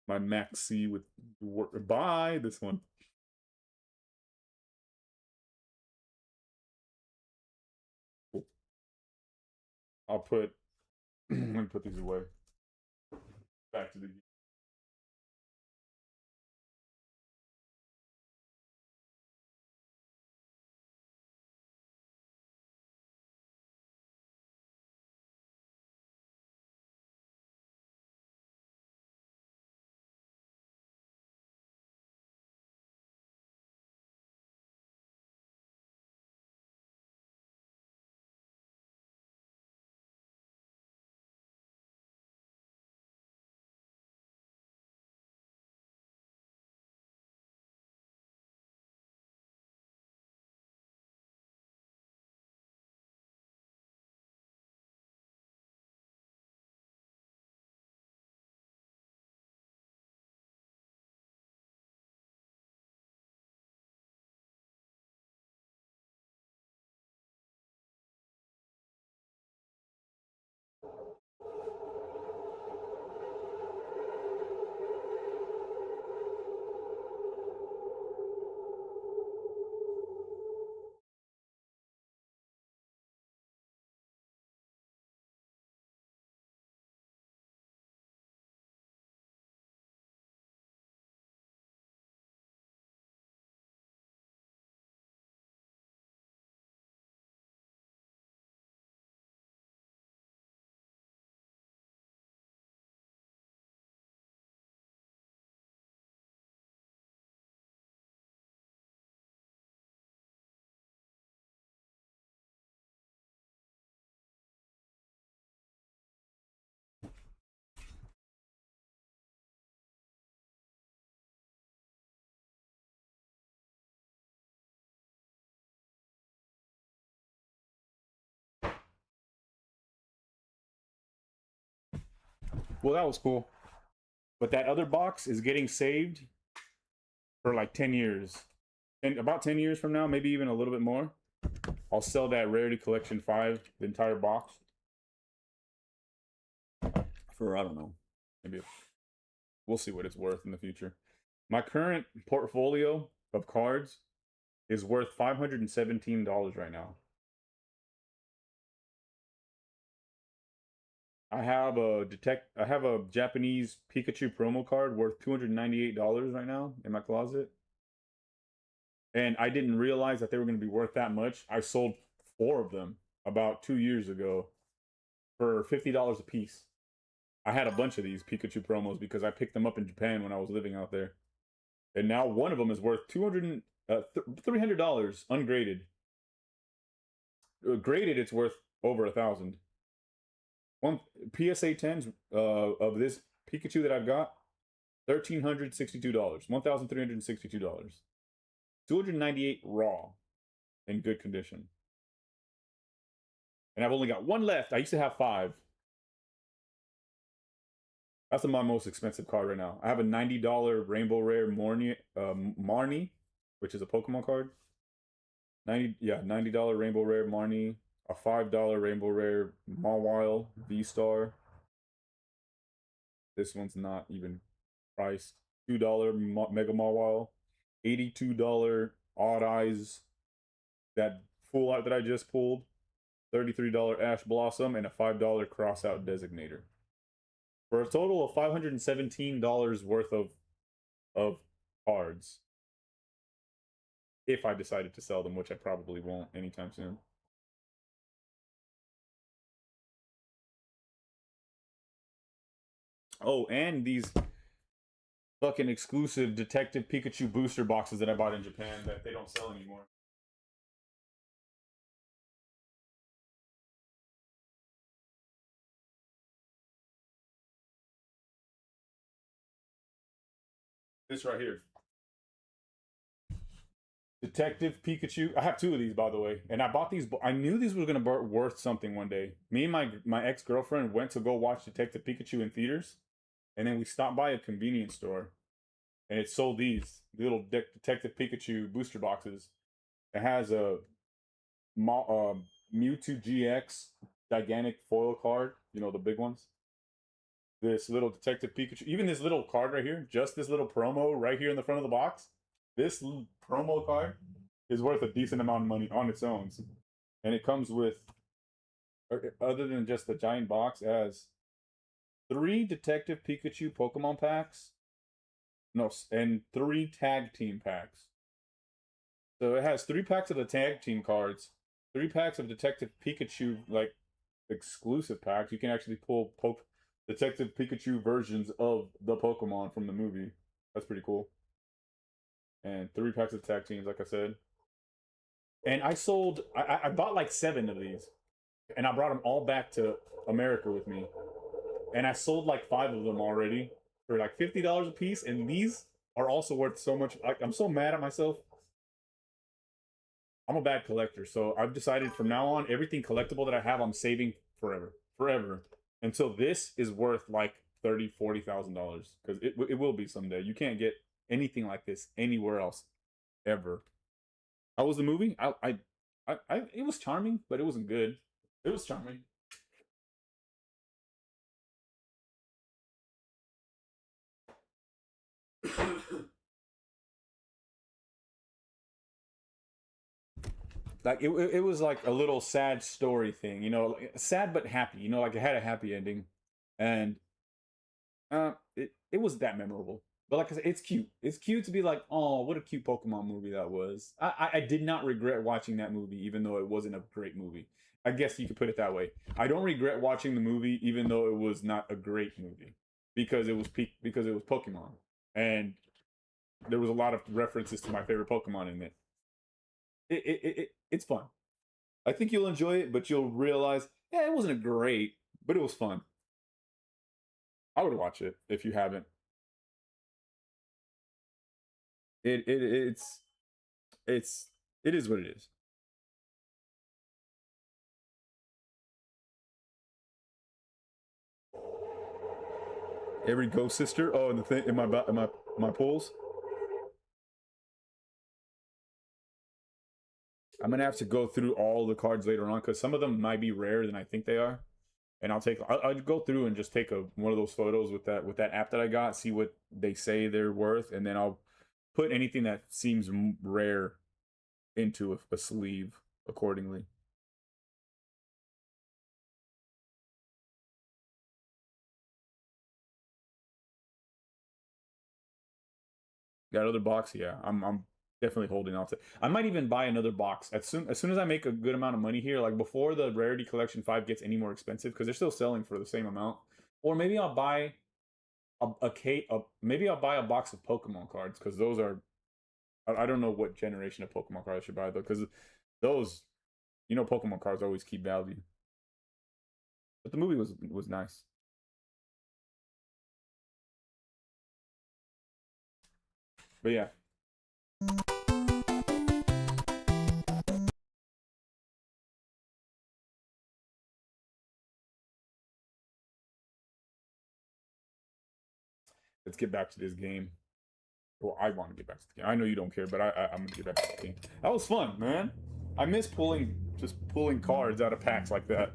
[SPEAKER 1] My Maxi with bye. This one. Cool. I'll put. Let me put these away. Back to the Well, that was cool. But that other box is getting saved for like 10 years. And about 10 years from now, maybe even a little bit more, I'll sell that Rarity Collection 5, the entire box, for, I don't know, maybe we'll see what it's worth in the future. My current portfolio of cards is worth $517 right now. I have a Japanese Pikachu promo card worth $298 right now in my closet. And I didn't realize that they were going to be worth that much. I sold 4 of them about 2 years ago for $50 a piece. I had a bunch of these Pikachu promos because I picked them up in Japan when I was living out there. And now one of them is worth $300 ungraded. Graded, it's worth over $1,000. One PSA 10s of this Pikachu that I've got, $1,362, $1,362. 298 raw in good condition. And I've only got 1 left. I used to have 5. That's my most expensive card right now. I have a $90 Rainbow Rare Marnie, which is a Pokemon card. $90 Rainbow Rare Marnie. A $5 Rainbow Rare Mawile V-Star. This one's not even priced. $2 Mega Mawile. $82 Odd Eyes, that full art that I just pulled. $33 Ash Blossom, and a $5 Crossout Designator. For a total of $517 worth of cards. If I decided to sell them, which I probably won't anytime soon. Oh, and these fucking exclusive Detective Pikachu booster boxes that I bought in Japan that they don't sell anymore. This right here. Detective Pikachu. I have 2 of these, by the way. And I bought these. I knew these were going to be worth something one day. Me and my ex-girlfriend went to go watch Detective Pikachu in theaters. And then we stopped by a convenience store. And it sold these little Detective Pikachu booster boxes. It has a Mewtwo GX gigantic foil card. You know, the big ones. This little Detective Pikachu. Even this little card right here. Just this little promo right here in the front of the box. This promo card is worth a decent amount of money on its own. And it comes with, other than just the giant box, it has 3 Detective Pikachu Pokemon packs. No, and 3 tag team packs. So it has 3 packs of the tag team cards, 3 packs of Detective Pikachu, like, exclusive packs. You can actually pull Detective Pikachu versions of the Pokemon from the movie. That's pretty cool. And 3 packs of tag teams, like I said. And I bought like 7 of these. And I brought them all back to America with me. And I sold like 5 of them already for like $50 a piece. And these are also worth so much. I'm so mad at myself. I'm a bad collector. So I've decided from now on, everything collectible that I have, I'm saving forever. Forever. Until this is worth like $30,000, $40,000. Because it will be someday. You can't get anything like this anywhere else ever. How was the movie? It was charming, but it wasn't good. It was charming. Like it was like a little sad story thing, you know, like, sad but happy, you know, like it had a happy ending, and it wasn't that memorable. But like I said, it's cute. It's cute to be like, oh, what a cute Pokemon movie that was. I did not regret watching that movie, even though it wasn't a great movie. I guess you could put it that way. I don't regret watching the movie, even though it was not a great movie, because it was Pokemon, and there was a lot of references to my favorite Pokemon in it. It's fun. I think you'll enjoy it, but you'll realize, yeah, it wasn't great, but it was fun. I would watch it if you haven't. It is what it is. Every ghost sister. Oh, and the thing in my pulls. I'm gonna have to go through all the cards later on because some of them might be rarer than I think they are, and I'll go through and just take one of those photos with that app that I got, see what they say they're worth, and then I'll put anything that seems rare into a sleeve accordingly. Got another box, yeah. I'm definitely holding on to. I might even buy another box as soon as I make a good amount of money here, like before the Rarity Collection 5 gets any more expensive, because they're still selling for the same amount. Or maybe I'll buy maybe I'll buy a box of Pokemon cards, because those are. I don't know what generation of Pokemon cards I should buy though, because those, Pokemon cards always keep value. But the movie was nice. But yeah. Let's get back to this game. Well, I want to get back to the game. I know you don't care, but I'm gonna get back to the game. That was fun, man. I miss pulling cards out of packs like that.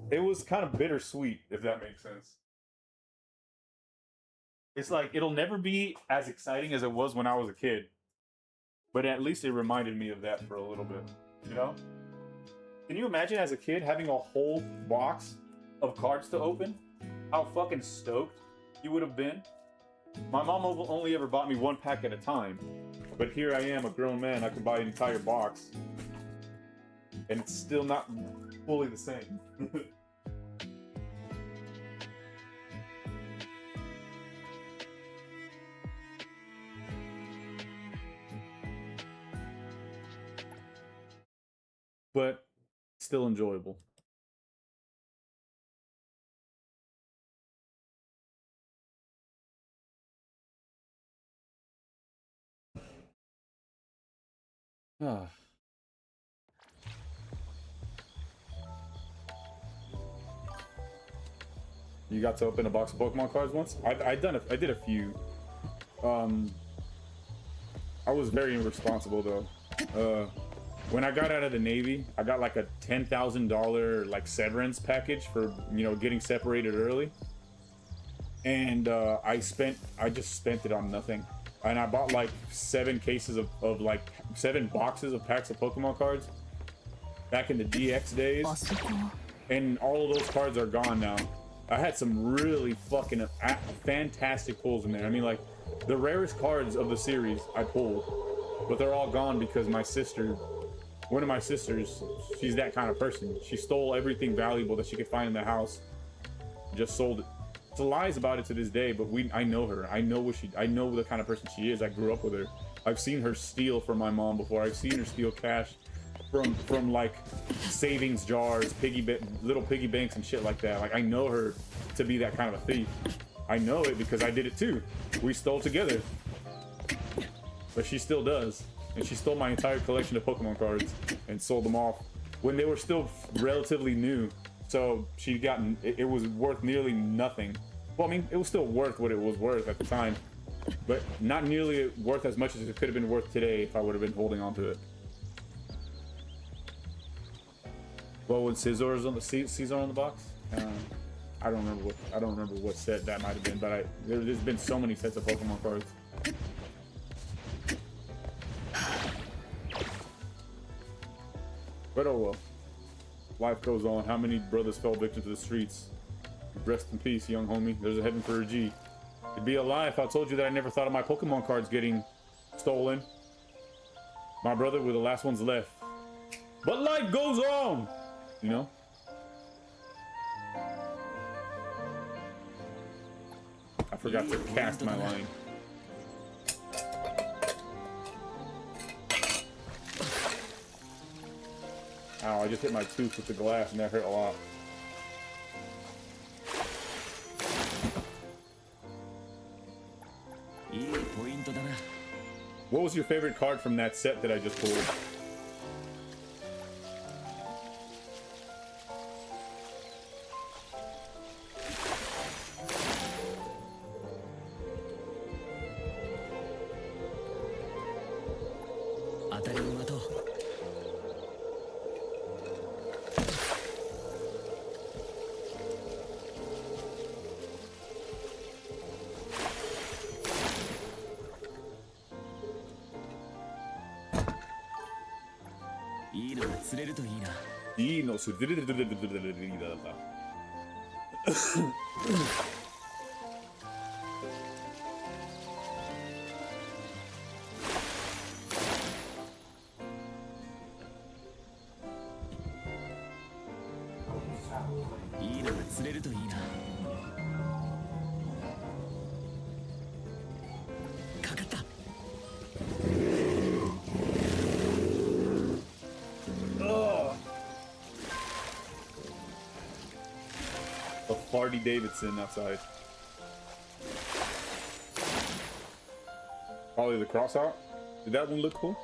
[SPEAKER 1] It was kind of bittersweet, if that makes sense. It's like it'll never be as exciting as it was when I was a kid, but at least it reminded me of that for a little bit. Can you imagine as a kid having a whole box of cards to open? How fucking stoked you would have been. My mom only ever bought me one pack at a time, but here I am, a grown man. I could buy an entire box, and it's still not fully the same. But still enjoyable. Ah. You got to open a box of Pokemon cards once? I did a few. I was very irresponsible though. When I got out of the Navy, I got like a $10,000 like severance package for getting separated early, and I just spent it on nothing. And I bought like 7 cases of like 7 boxes of packs of Pokemon cards back in the DX days, and all of those cards are gone now. I had some really fucking fantastic pulls in there. I mean, like the rarest cards of the series I pulled, but they're all gone because one of my sisters, she's that kind of person. She stole everything valuable that she could find in the house, just sold it. She lies about it to this day, but I know her. I know the kind of person she is. I grew up with her. I've seen her steal from my mom before. I've seen her steal cash from like savings jars, little piggy banks and shit like that. Like I know her to be that kind of a thief. I know it because I did it too. We stole together. But she still does. And she stole my entire collection of Pokemon cards and sold them off when they were still relatively new. So it was worth nearly nothing. Well, I mean, it was still worth what it was worth at the time, but not nearly worth as much as it could have been worth today if I would have been holding on to it. Well, when Caesar on the box, I don't remember what set that might have been, but there's been so many sets of Pokemon cards. But oh well. Life goes on. How many brothers fell victim to the streets? Rest in peace, young homie. There's a heaven for a G. It'd be a lie if I told you that I never thought of my Pokemon cards getting stolen. My brother were the last ones left. But life goes on! I forgot to cast my line. Ow, I just hit my tooth with the glass and that hurt a lot. What was your favorite card from that set that I just pulled?
[SPEAKER 6] いいのが釣れるといいな。
[SPEAKER 1] いいのす。
[SPEAKER 6] いいのが釣れるといいな。かかった。
[SPEAKER 1] A Farty Davidson outside. Probably the cross out. Did that one look cool?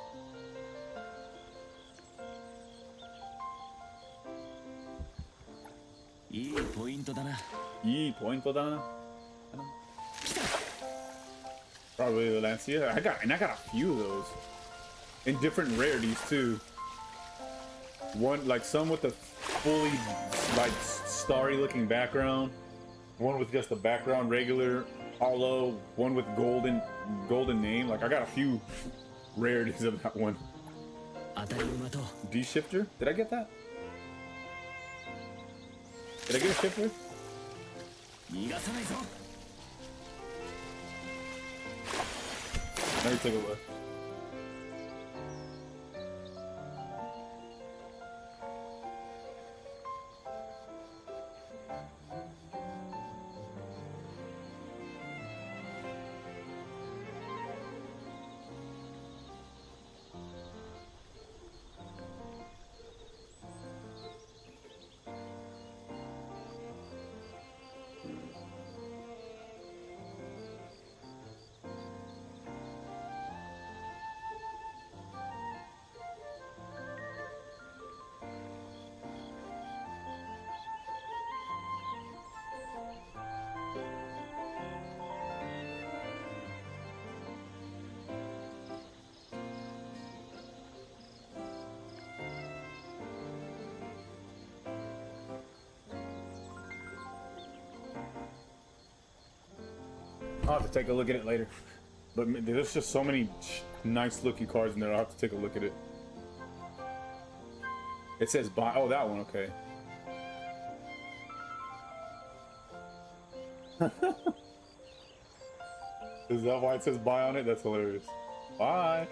[SPEAKER 6] Iいポイントだな。
[SPEAKER 1] いいポイントだな。Probably the Lancia. I got a few of those. In different rarities too. One like some with a fully like starry looking background. One with just a background regular hollow. One with golden name. Like I got a few rarities of that one.
[SPEAKER 6] 当たり馬と
[SPEAKER 1] D shifter? Did I get that? Did I get a shifter?
[SPEAKER 6] 逃がさないぞ。
[SPEAKER 1] Let me take a look. I'll have to take a look at it later. But there's just so many nice looking cards in there. I'll have to take a look at it. It says buy. Oh, that one. Okay. Is that why it says buy on it? That's hilarious. Bye.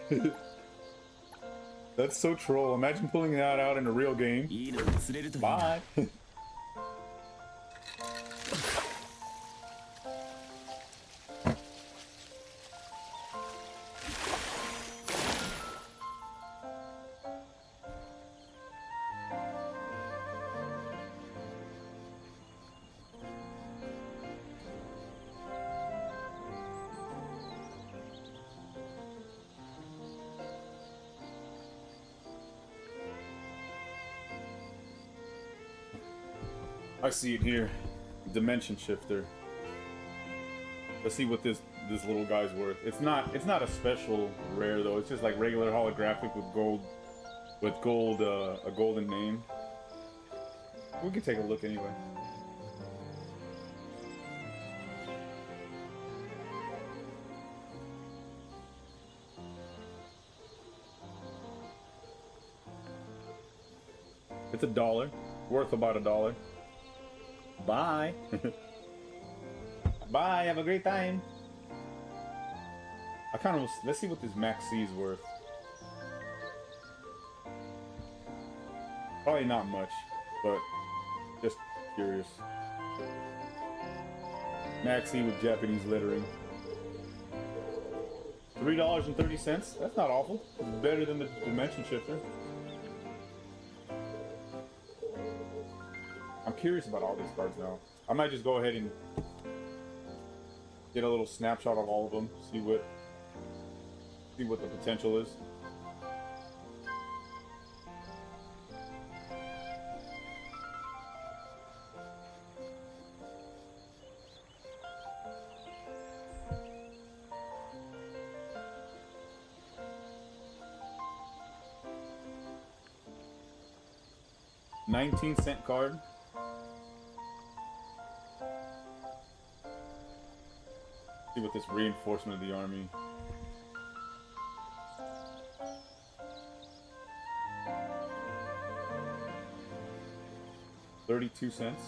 [SPEAKER 1] That's so troll. Imagine pulling that out in a real game.
[SPEAKER 6] いいのが釣れるといいな。
[SPEAKER 1] Bye. I see it here. Dimension shifter. Let's see what this little guy's worth. It's not a special rare though. It's just like regular holographic with gold a golden name. We can take a look anyway. It's $1, worth about $1. Bye. Bye. Have a great time. I kind of let's see what this Max C is worth. Probably not much, but just curious. Max C with Japanese lettering. $3.30. That's not awful. It's better than the Dimension Shifter. I'm curious about all these cards now. I might just go ahead and get a little snapshot of all of them, see what the potential is. $0.19 card. See what this reinforcement of the army. 32 cents.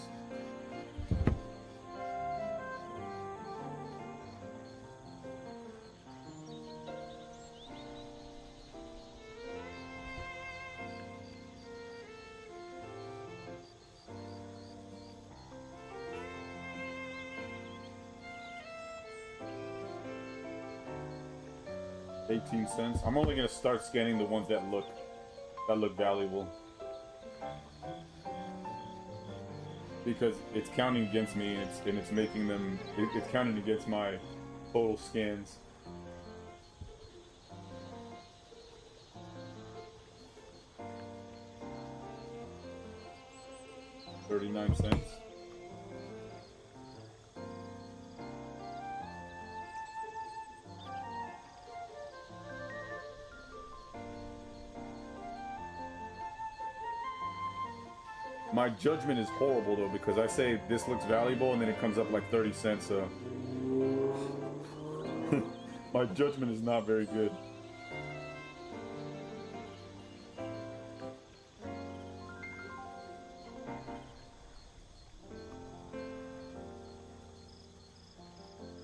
[SPEAKER 1] $0.18. I'm only gonna start scanning the ones that look valuable, because it's counting against me, and it's making them. It's counting against my total scans. $0.39. My judgment is horrible though, because I say this looks valuable and then it comes up like 30 cents, so my judgment is not very good.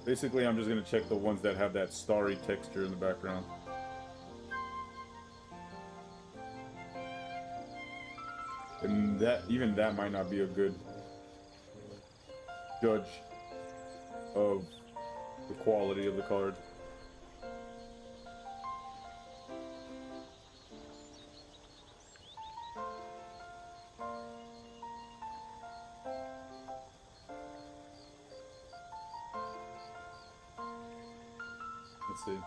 [SPEAKER 1] Basically, I'm just gonna check the ones that have that starry texture in the background. And even that might not be a good judge of the quality of the card. Let's see.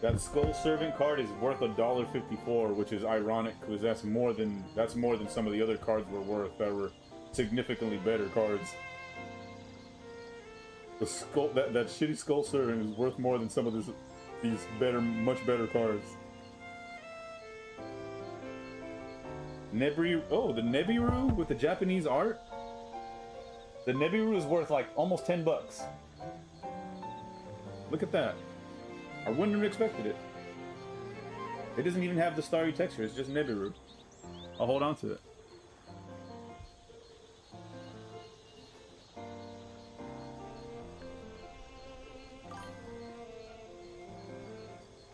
[SPEAKER 1] That Skull Servant card is worth $1.54, which is ironic because that's more than some of the other cards were worth that were significantly better cards. The skull that shitty Skull Servant is worth more than some of these much better cards. Nebiru, oh, the Nebiru with the Japanese art. The Nebiru is worth like almost $10. Look at that. I wouldn't have expected it. It doesn't even have the starry texture, it's just Nebiru. I'll hold on to it.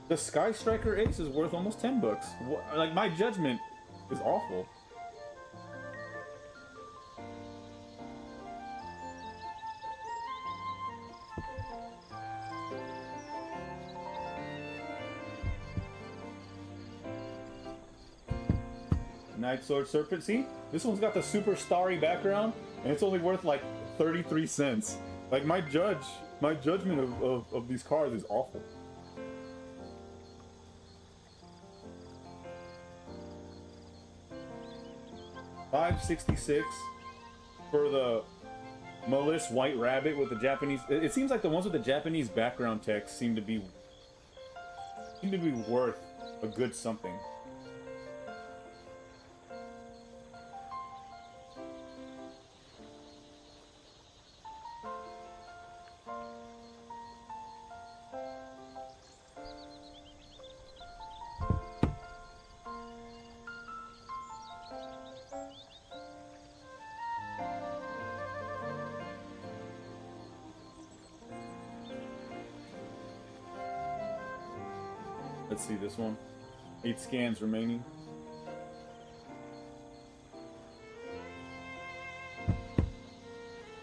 [SPEAKER 1] The Sky Striker Ace is worth almost $10. Like, my judgment is awful. Night Sword Serpent. See? This one's got the super starry background, and it's only worth like 33 cents. Like, my judgment of these cards is awful. $5.66 for the Malice White Rabbit with the Japanese. It seems like the ones with the Japanese background text seem to be worth a good something. Let's see this one. 8 scans remaining.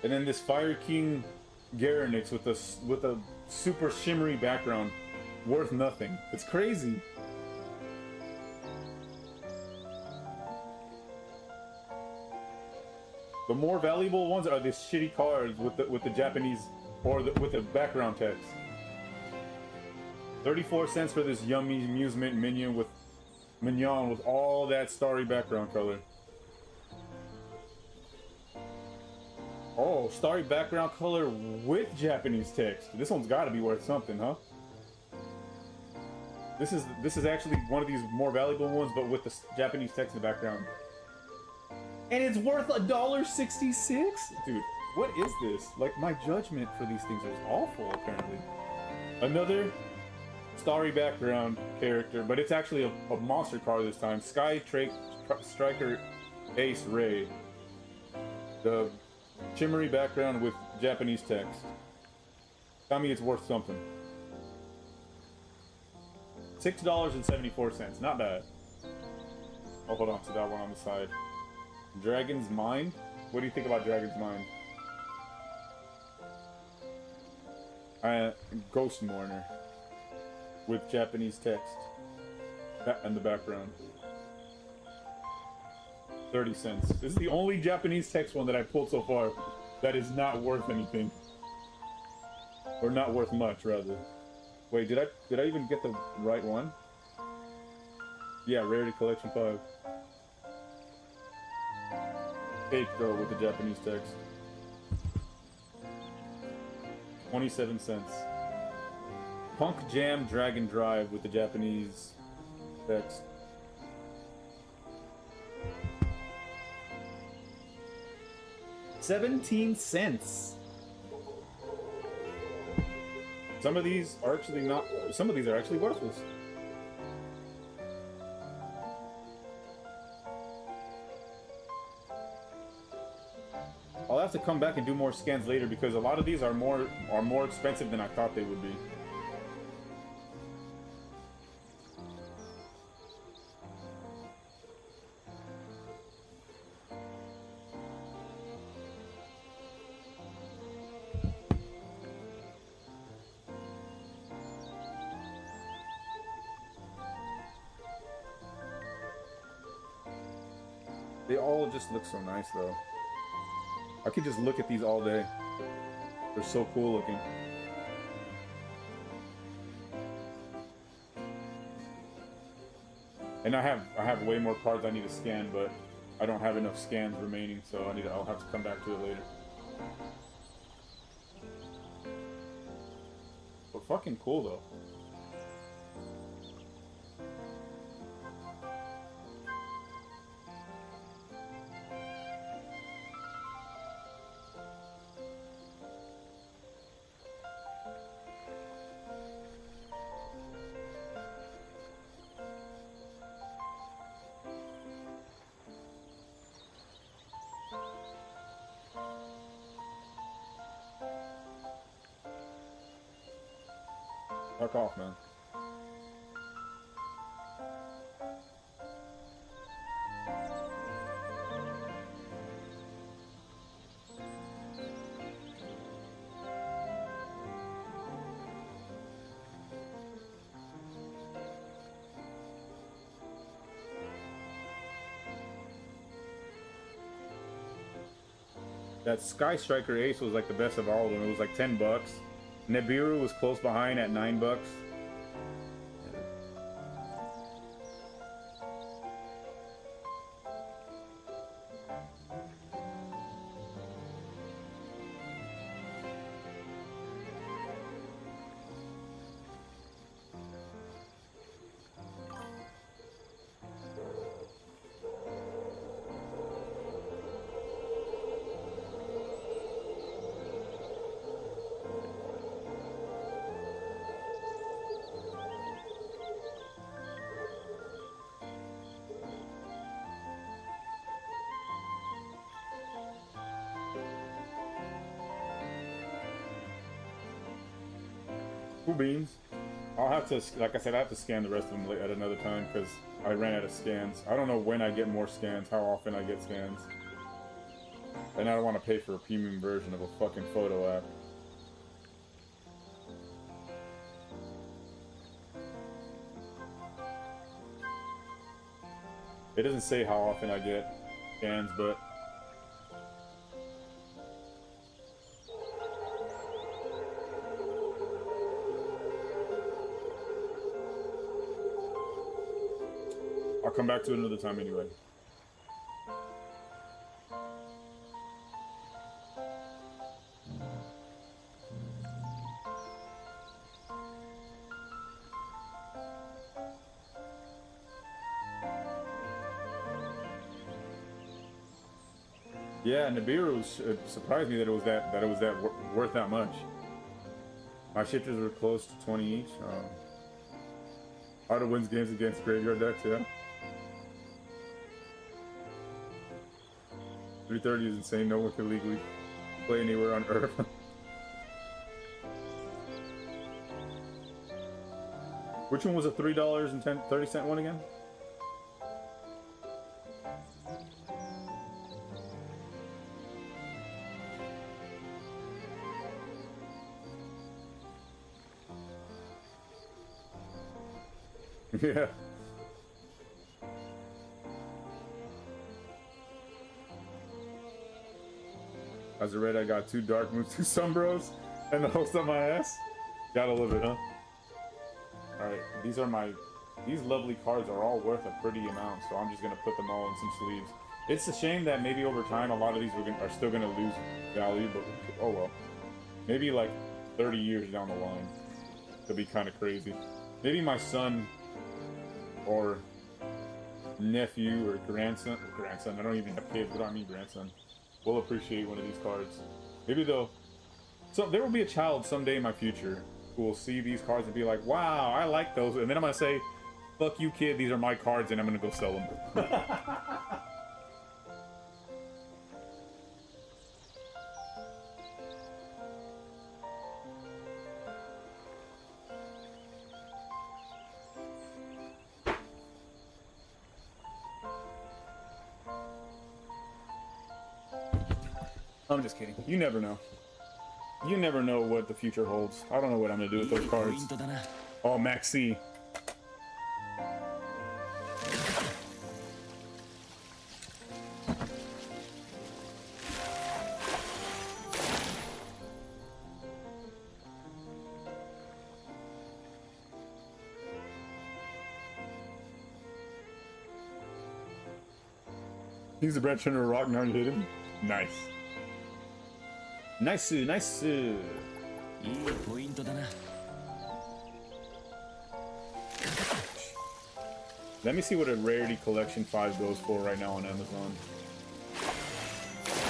[SPEAKER 1] And then this Fire King Garanix with a super shimmery background, worth nothing. It's crazy. The more valuable ones are these shitty cards with the Japanese or with the background text. 34 cents for this yummy amusement minion with all that starry background color. Oh, starry background color with Japanese text. This one's got to be worth something, huh? This is actually one of these more valuable ones, but with the Japanese text in the background. And it's worth $1.66? Dude, what is this? Like, my judgment for these things is awful, apparently. Another starry background character, but it's actually a monster car this time. Striker Ace Ray. The shimmery background with Japanese text. Tell me it's worth something. $6.74, not bad. I'll hold on to that one on the side. Dragon's Mind? What do you think about Dragon's Mind? Ghost Mourner. With Japanese text. In the background. 30 cents. This is the only Japanese text one that I pulled so far that is not worth anything. Or not worth much, rather. Wait, did I even get the right one? Yeah, Rarity Collection 5. Fake though with the Japanese text. 27 cents. Punk Jam Dragon Drive with the Japanese text. $0.17. Some of these are actually not. Some of these are actually worthless. I'll have to come back and do more scans later because a lot of these are more expensive than I thought they would be. They all just look so nice though. I could just look at these all day. They're so cool looking. And I have way more cards I need to scan, but I don't have enough scans remaining, so I'll have to come back to it later. But fucking cool though. Fuck off, man. That Sky Striker Ace was like the best of all of them. It was like $10. Nibiru was close behind at $9. Cool beans. I'll have to, like I said, I have to scan the rest of them at another time because I ran out of scans. I don't know when I get more scans, how often I get scans. And I don't want to pay for a premium version of a fucking photo app. It doesn't say how often I get scans, but I'll come back to it another time anyway. Yeah, Nibiru surprised me that it was that worth that much. My shifters were close to 20 each. Auto wins games against graveyard decks, yeah. 330 is insane. No one can legally play anywhere on Earth. Which one was a $3.30 one again? Yeah. As a red, I got 2 Dark Moons, 2 Sunbros, and the host on my ass. Gotta love it, huh? Alright, these lovely cards are all worth a pretty amount, so I'm just gonna put them all in some sleeves. It's a shame that maybe over time a lot of these are still gonna lose value, but oh well. Maybe like 30 years down the line. It'll be kind of crazy. Maybe my son or nephew or grandson, I don't even have kids, but I mean grandson, will appreciate one of these cards. Maybe they'll, so there will be a child someday in my future who will see these cards and be like, wow, I like those, and then I'm gonna say, fuck you kid, these are my cards, and I'm gonna go sell them. I'm just kidding. You never know. You never know what the future holds. I don't know what I'm gonna do with those cards. Oh, Max C. He's the branch under a rock, now you hit him. Nice. Nice, nice. Let me see what a Rarity Collection 5 goes for right now on Amazon.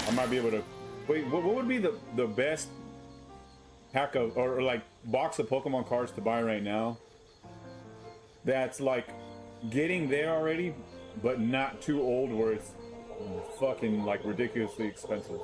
[SPEAKER 1] I might be able to... Wait, what would be the best pack of, or like box of Pokemon cards to buy right now? That's like getting there already, but not too old where it's fucking like ridiculously expensive.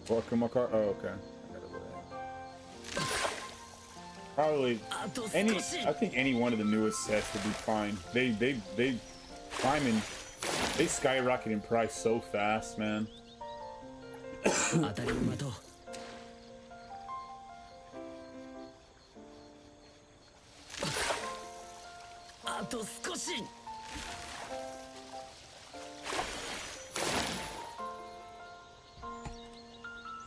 [SPEAKER 1] Pokemon card. Oh, okay. Probably any. I think any one of the newest sets would be fine. They climb in. They skyrocket in price so fast, man.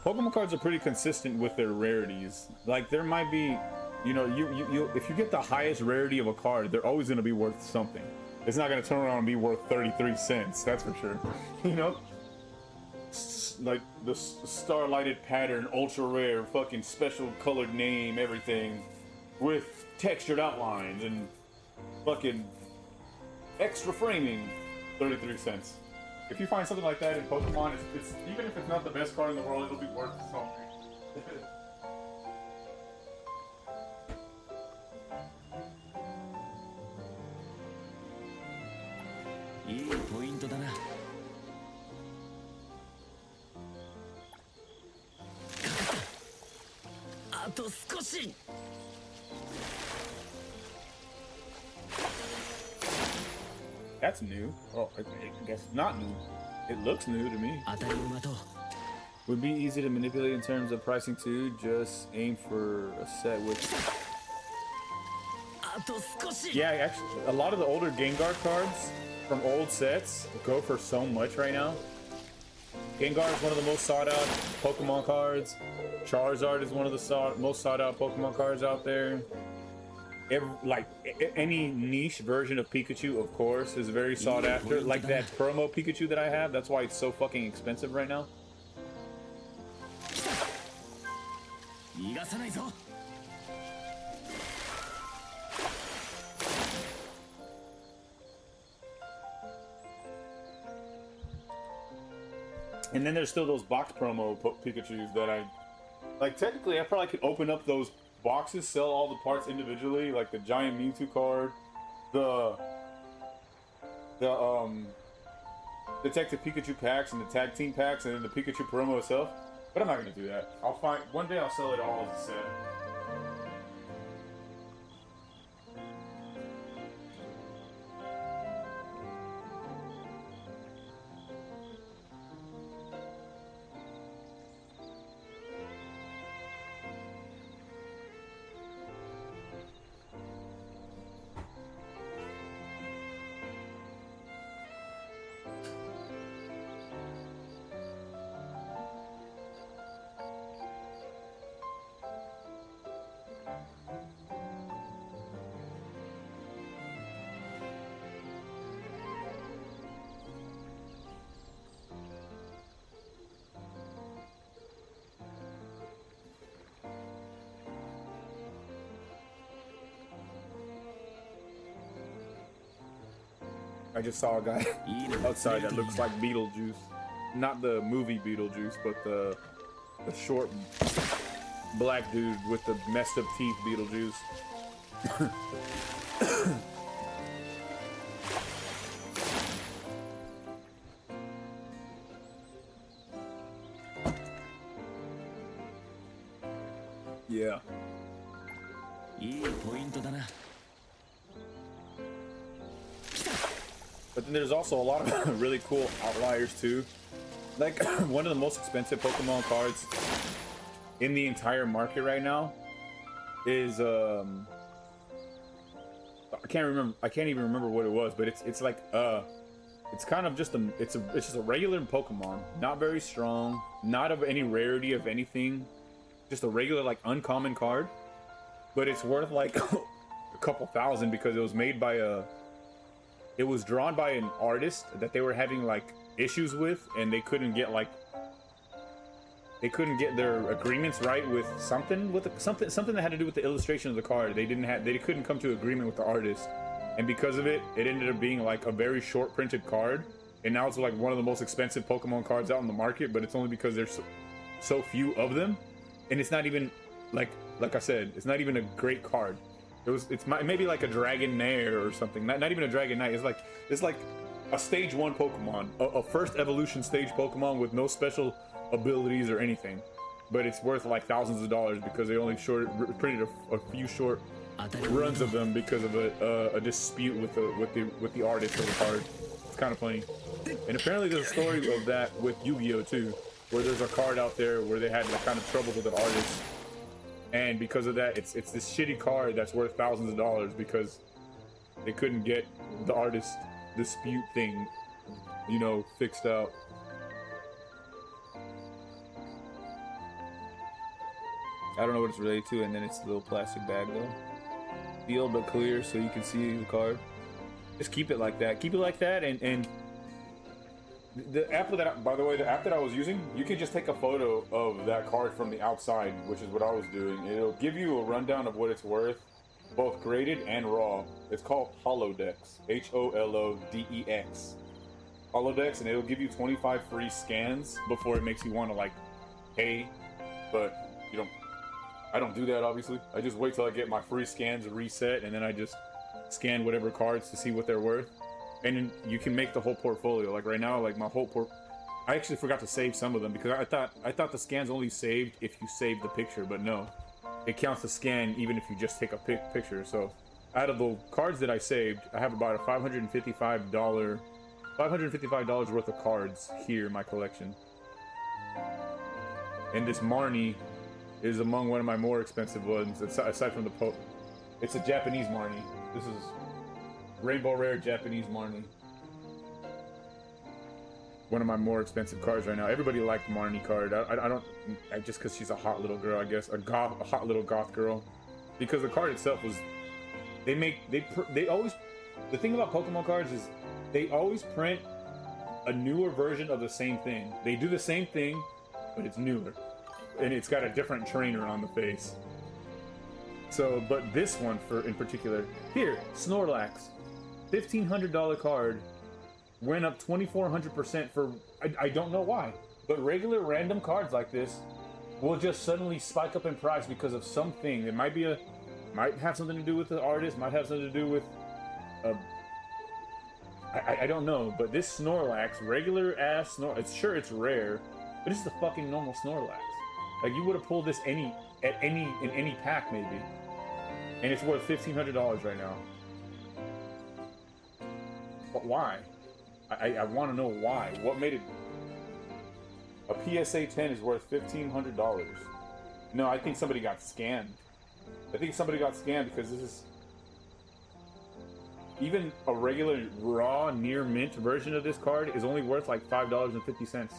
[SPEAKER 1] Pokemon cards are pretty consistent with their rarities. Like there might be, you know, you if you get the highest rarity of a card, they're always gonna be worth something. It's not gonna turn around and be worth 33 cents. That's for sure. You know, like the Starlighted Pattern, ultra rare, fucking special colored name, everything, with textured outlines and fucking extra framing, 33 cents. If you find something like that in Pokemon, it's even if it's not the best card in the world, it'll be worth something. That's new. Oh, I guess not new. It looks new to me. Would be easy to manipulate in terms of pricing too. Just aim for a set with. Yeah, actually, a lot of the older Gengar cards from old sets go for so much right now. Gengar is one of the most sought out Pokemon cards. Charizard is one of the most sought out Pokemon cards out there. Any niche version of Pikachu, of course, is very sought after. Like that promo Pikachu that I have, that's why it's so fucking expensive right now. And then there's still those box promo Pikachus that I like. Technically, I probably could open up those boxes, sell all the parts individually, like the giant Mewtwo card, the Detective Pikachu packs and the tag team packs, and then the Pikachu promo itself. But I'm not gonna do that. One day I'll sell it all as a set. I just saw a guy outside that looks like Beetlejuice. Not the movie Beetlejuice, but the short black dude with the messed up teeth Beetlejuice. Yeah. But then there's also a lot of really cool outliers too. Like one of the most expensive Pokemon cards in the entire market right now is I can't even remember what it was, but it's like it's kind of just it's just a regular Pokemon, not very strong, not of any rarity of anything, just a regular like uncommon card, but it's worth like a couple thousand because it was made by it was drawn by an artist that they were having like issues with, and they couldn't get their agreements right with something that had to do with the illustration of the card. They couldn't come to agreement with the artist, and because of it, it ended up being like a very short printed card, and now it's like one of the most expensive Pokemon cards out in the market. But it's only because there's so few of them, and it's not even like I said, it's not even a great card. It's maybe like a Dragonair or something. Not even a Dragonite. It's like a stage 1 Pokemon, a first evolution stage Pokemon with no special abilities or anything. But it's worth like thousands of dollars because they only printed a few short runs of them because of a dispute with the artist of the card. It's kind of funny. And apparently there's a story of that with Yu-Gi-Oh too, where there's a card out there where they had kind of trouble with an artist. And because of that, it's this shitty card that's worth thousands of dollars because they couldn't get the artist dispute thing, fixed out. I don't know what it's related to, and then it's a little plastic bag though. Sealed but clear so you can see the card. Just keep it like that. Keep it like that, and the app by the way, the app that I was using, you can just take a photo of that card from the outside, which is what I was doing. It'll give you a rundown of what it's worth, both graded and raw. It's called Holodex, Holodex, Holodex, and it'll give you 25 free scans before it makes you want to like pay. But I don't do that obviously. I just wait till I get my free scans reset, and then I just scan whatever cards to see what they're worth. And then you can make the whole portfolio. Like right now, like my whole I actually forgot to save some of them because I thought the scans only saved if you saved the picture, but no, it counts the scan even if you just take a picture. So out of the cards that I saved, I have about a $555 worth of cards here in my collection. And this Marnie is among one of my more expensive ones, aside from the it's a Japanese Marnie. This is Rainbow Rare Japanese Marnie. one of my more expensive cards right now. Everybody liked Marnie card. I don't just because she's a hot little girl, I guess, a hot little goth girl. Because the card itself was, they always, the thing about Pokemon cards is they always print a newer version of the same thing. They do the same thing, but it's newer, and it's got a different trainer on the face. So, but this one in particular, here, Snorlax, $1,500 card, went up 2,400% for, I don't know why, but regular random cards like this will just suddenly spike up in price because of something. It might have something to do with the artist, might have something to do with, I don't know, but this Snorlax, regular ass Snorlax, it's rare, but it's the fucking normal Snorlax. Like, you would have pulled this in any pack maybe. And it's worth $1,500 right now. But why? I want to know why. What made it? A PSA 10 is worth $1,500. No, I think somebody got scammed. I think somebody got scammed because this is... Even a regular raw near mint version of this card is only worth like $5.50.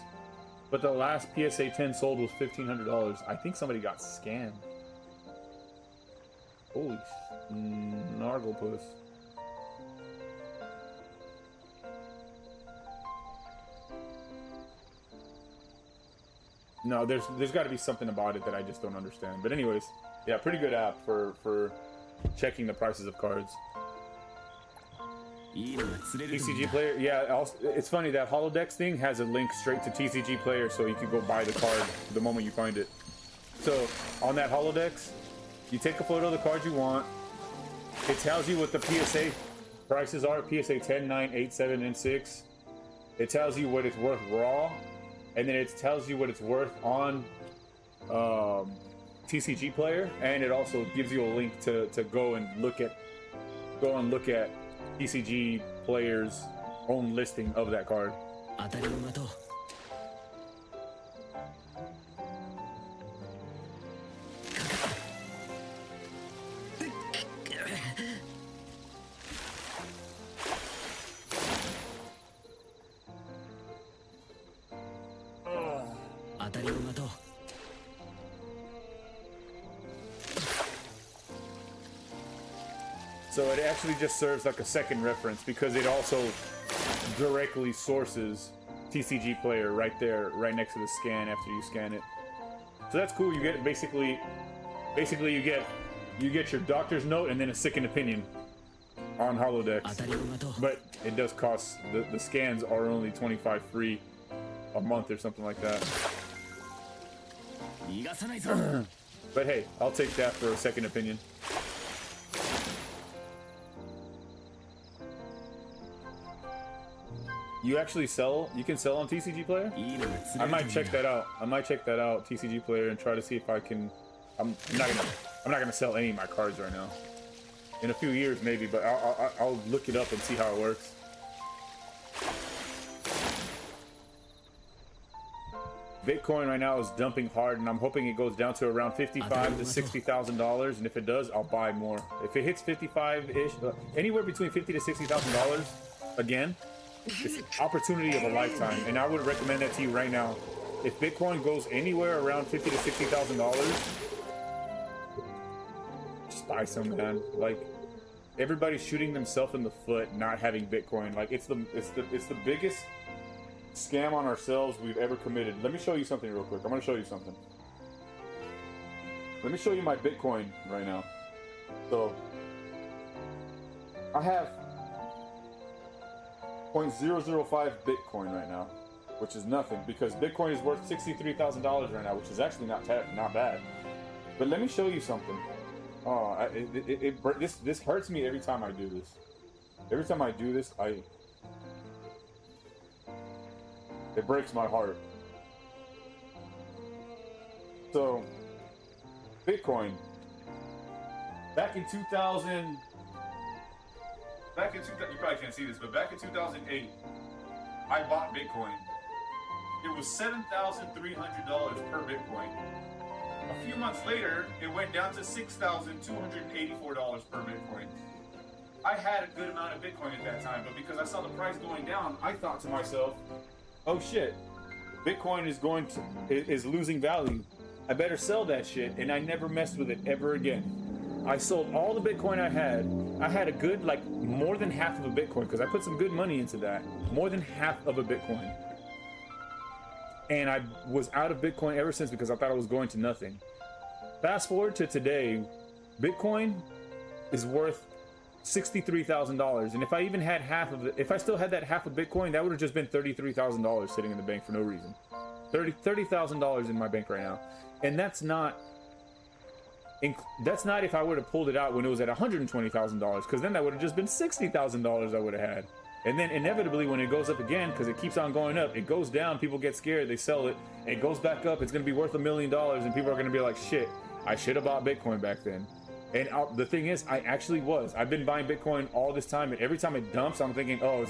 [SPEAKER 1] But the last PSA 10 sold was $1,500. I think somebody got scammed. Holy Narglepuss. No, there's got to be something about it that I just don't understand. But anyways, yeah, pretty good app for checking the prices of cards. TCG Player, yeah. Also, it's funny that Holodex thing has a link straight to TCG Player, so you can go buy the card the moment you find it. So on that Holodex, you take a photo of the card you want. It tells you what the PSA prices are: PSA 10, 9, 8, 7, and 6. It tells you what it's worth raw, and then it tells you what it's worth on TCG Player, and it also gives you a link to go and look at TCG Player's own listing of that card. So it actually just serves like a second reference because it also directly sources TCG Player right there, right next to the scan after you scan it. So that's cool. You get basically you get your doctor's note and then a second opinion on Holodex. But it does cost, the scans are only $25 free a month or something like that. But hey, I'll take that for a second opinion. You actually sell? You can sell on TCG Player? I might check that out. TCG Player, and try to see if I can. I'm not gonna sell any of my cards right now. In a few years, maybe, but I'll look it up and see how it works. Bitcoin right now is dumping hard, and I'm hoping it goes down to around $55,000 to $60,000. And if it does, I'll buy more. If it hits 55-ish, anywhere between $50,000 to $60,000, again. It's an opportunity of a lifetime, and I would recommend that to you right now. If Bitcoin goes anywhere around $50,000 to $60,000, just buy some, man. Like, everybody's shooting themselves in the foot not having Bitcoin. Like, it's the biggest scam on ourselves we've ever committed. Let me show you something real quick. I'm gonna show you something. Let me show you my Bitcoin right now. So I have 0.005 Bitcoin right now, which is nothing because Bitcoin is worth $63,000 right now, which is actually not bad. But let me show you something. Oh, this hurts me every time I do this. Every time I do this, it breaks my heart. So, Bitcoin, back in 2000. You probably can't see this, but back in 2008, I bought Bitcoin. It was $7,300 per Bitcoin. A few months later, it went down to $6,284 per Bitcoin. I had a good amount of Bitcoin at that time, but because I saw the price going down, I thought to myself, oh shit, Bitcoin is losing value. I better sell that shit, and I never messed with it ever again. I sold all the Bitcoin I had. I had a good, like, more than half of a Bitcoin, because I put some good money into that. More than half of a Bitcoin. And I was out of Bitcoin ever since because I thought I was going to nothing. Fast forward to today, Bitcoin is worth $63,000. And if I even had half of it, if I still had that half of Bitcoin, that would have just been $33,000 sitting in the bank for no reason. $30,000 in my bank right now. And that's not if I would have pulled it out when it was at $120,000, because then that would have just been $60,000 I would have had. And then inevitably when it goes up again, because it keeps on going up, it goes down, people get scared, they sell it, it goes back up, it's going to be worth $1 million, and people are going to be like, shit, I should have bought Bitcoin back then. And the thing is, I actually was. I've been buying Bitcoin all this time, and every time it dumps, I'm thinking, oh,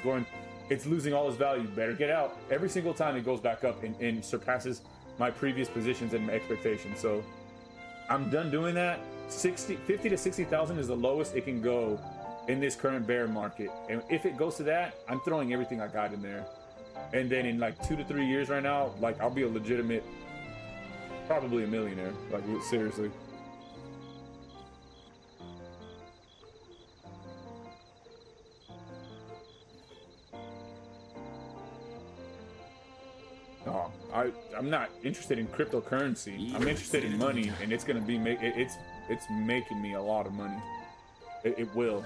[SPEAKER 1] it's losing all its value, better get out. Every single time it goes back up and surpasses my previous positions and my expectations. So I'm done doing that. 50 to 60,000 is the lowest it can go in this current bear market. And if it goes to that, I'm throwing everything I got in there. And then in like 2 to 3 years right now, like I'll be a legitimate, probably a millionaire. Like seriously. No, I'm not interested in cryptocurrency. I'm interested in money, and it's gonna be it's making me a lot of money. It will.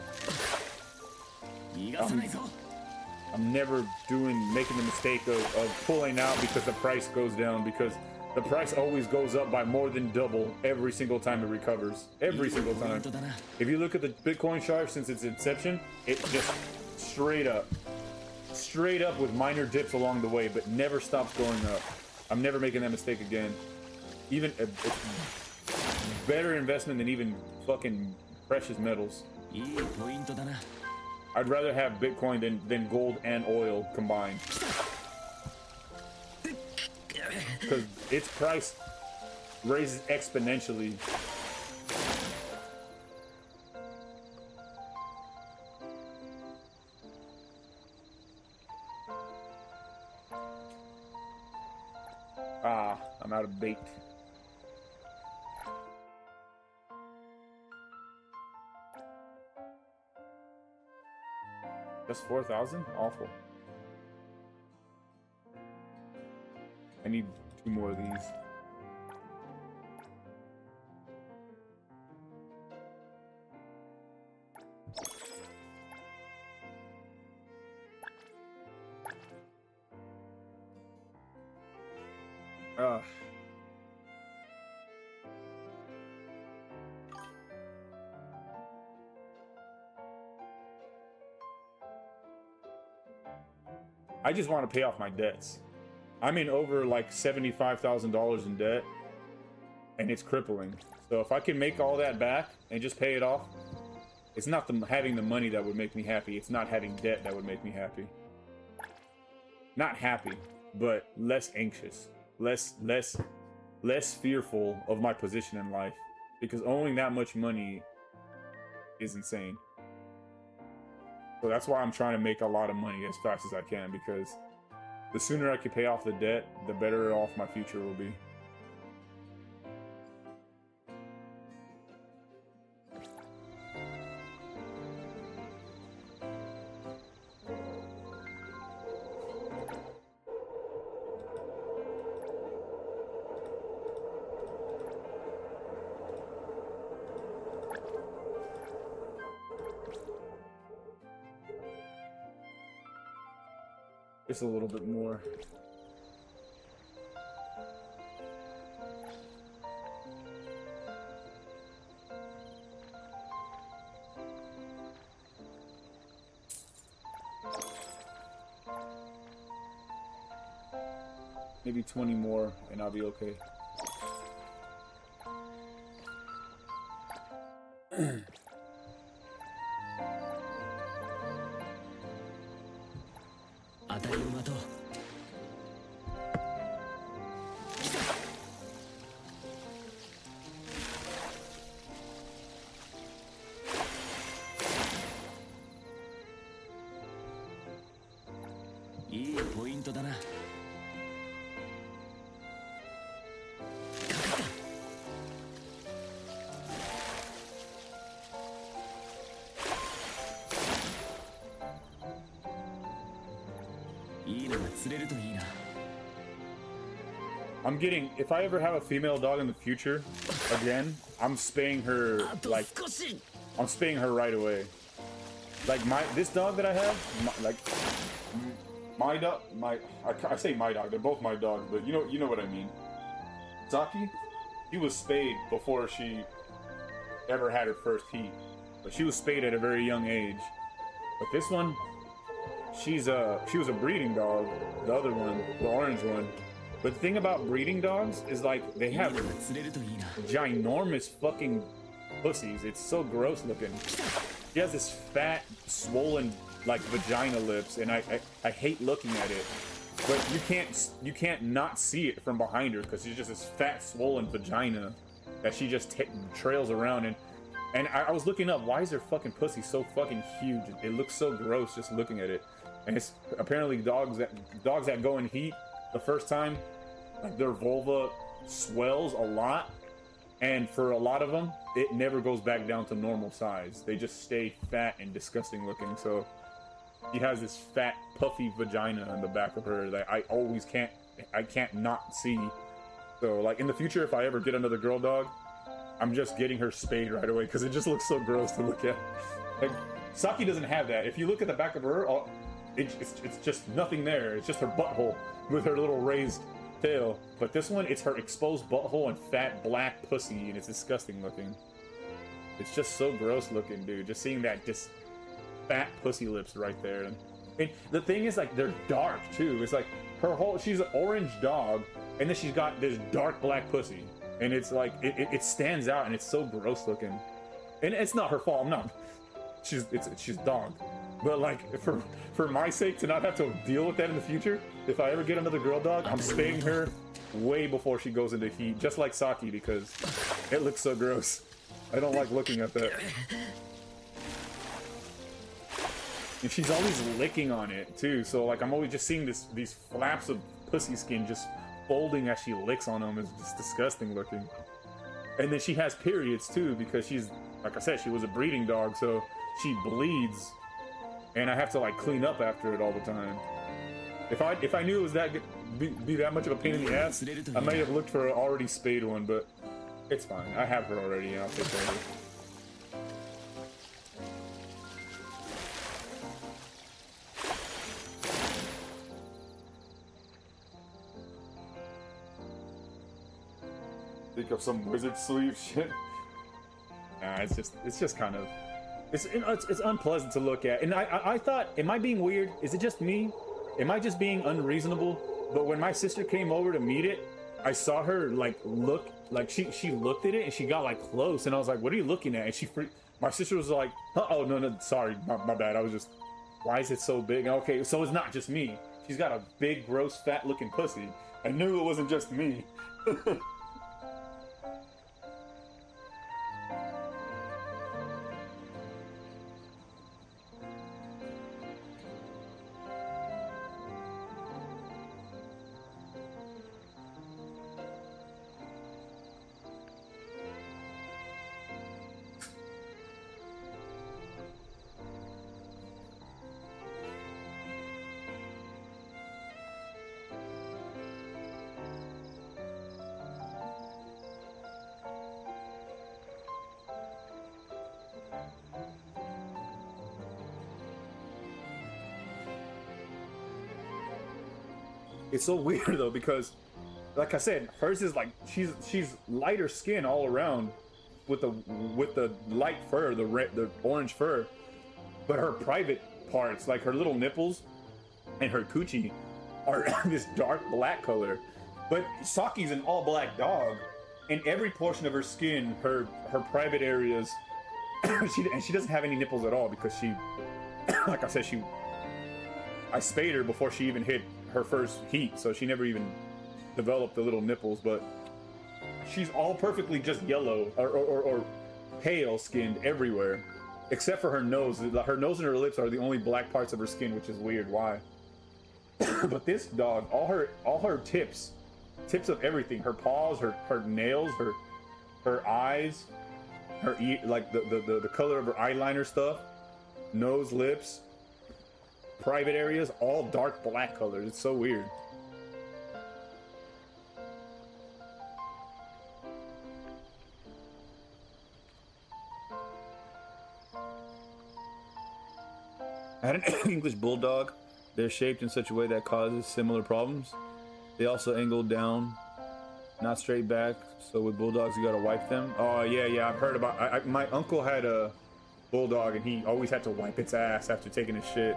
[SPEAKER 1] I'm never making the mistake of pulling out because the price goes down, because the price always goes up by more than double every single time it recovers. Every single time. If you look at the Bitcoin chart since its inception, it just straight up with minor dips along the way, but never stops going up. I'm never making that mistake again. Even it's better investment than even fucking precious metals. I'd rather have Bitcoin than gold and oil combined, because its price raises exponentially. I'm out of bait. Just 4,000? Awful. I need 2 more of these. I just want to pay off my debts. I'm in over like $75,000 in debt, and it's crippling. So if I can make all that back and just pay it off, it's not having the money that would make me happy. It's not having debt that would make me happy. Not happy, but less anxious, less fearful of my position in life, because owning that much money is insane. So that's why I'm trying to make a lot of money as fast as I can, because the sooner I can pay off the debt, the better off my future will be. Just a little bit more. Maybe 20 more and I'll be okay.
[SPEAKER 6] 釣れるといいな。
[SPEAKER 1] I'm getting, if I ever have a female dog in the future, again, I'm spaying her, like, I'm spaying her right away. Like, this dog that I have, my dog, I say my dog, they're both my dogs, but you know what I mean. Saki, she was spayed before she ever had her first heat. But she was spayed at a very young age. But this one, she was a breeding dog, the other one, the orange one. But the thing about breeding dogs is, like, they have ginormous fucking pussies. It's so gross looking. She has this fat, swollen, like, vagina lips, and I hate looking at it. But you can't not see it from behind her, because she's just this fat, swollen vagina that she just trails around. And I was looking up, why is her fucking pussy so fucking huge? It looks so gross just looking at it. And it's apparently dogs that go in heat the first time, like, their vulva swells a lot, and for a lot of them it never goes back down to normal size. They just stay fat and disgusting looking. So she has this fat puffy vagina on the back of her that I can't not see. So, like, in the future, if I ever get another girl dog, I'm just getting her spayed right away, because it just looks so gross to look at. Like, Saki doesn't have that. If you look at the back of her, it's just nothing there. It's just her butthole with her little raised tail. But this one, it's her exposed butthole and fat black pussy, and it's disgusting looking. It's just so gross looking, dude. Just seeing that just fat pussy lips right there. And the thing is, like, they're dark too. It's like she's an orange dog, and then she's got this dark black pussy, and it's like it stands out, and it's so gross looking. And it's not her fault. I'm not. She's dog. But, like, for my sake, to not have to deal with that in the future, if I ever get another girl dog, I'm spaying her way before she goes into heat, just like Saki, because it looks so gross. I don't like looking at that. And she's always licking on it too, so, like, I'm always just seeing these flaps of pussy skin just folding as she licks on them. It's just disgusting looking. And then she has periods too, because she's, like I said, she was a breeding dog, so she bleeds. And I have to, like, clean up after it all the time. If I knew it was be that much of a pain in the ass, I might have looked for an already spayed one, but it's fine. I have her already, and I'll take care of her. Think of some wizard sleeve shit. Nah, it's just kind of. It's unpleasant to look at, and I thought, am I being weird? Is it just me? Am I just being unreasonable? But when my sister came over to meet it, I saw her, like, look, like, she looked at it and she got, like, close, and I was like, what are you looking at? And my sister was like, oh no, sorry, my bad. I was just, why is it so big? Okay, so it's not just me. She's got a big, gross, fat looking pussy. I knew it wasn't just me. It's so weird though, because, like I said, hers is like she's lighter skin all around, with the light fur, the orange fur, but her private parts, like her little nipples and her coochie, are this dark black color. But Saki's an all black dog, and every portion of her skin, her private areas, she doesn't have any nipples at all, because she, like I said, I spayed her before she even hit her first heat, so she never even developed the little nipples. But she's all perfectly just yellow or pale skinned everywhere, except for her nose. Her nose and her lips are the only black parts of her skin, which is weird. Why? But this dog, all her tips of everything, her paws, her nails, her eyes, like the color of her eyeliner stuff, nose, lips, private areas all dark black colors. It's so weird. I had an English bulldog. They're shaped in such a way that causes similar problems. They also angled down, not straight back. So with bulldogs, you gotta wipe them. Oh yeah, I've heard about. My uncle had a bulldog, and he always had to wipe its ass after taking a shit.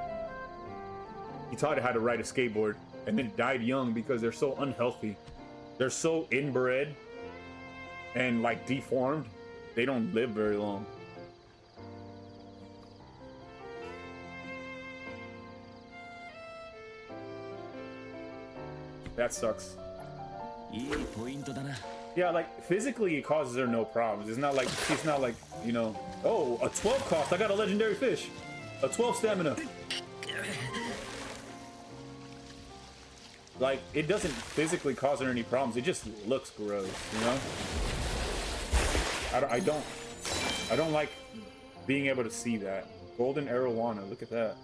[SPEAKER 1] He taught it how to ride a skateboard, and then it died young because they're so unhealthy. They're so inbred and like deformed. They don't live very long. That sucks. Yeah, like physically it causes her no problems. It's not like she's not like, you know, oh, a 12 cost, I got a legendary fish. A 12 stamina. Like it doesn't physically cause her any problems. It just looks gross, you know? I don't like being able to see that. Golden arowana, look at that.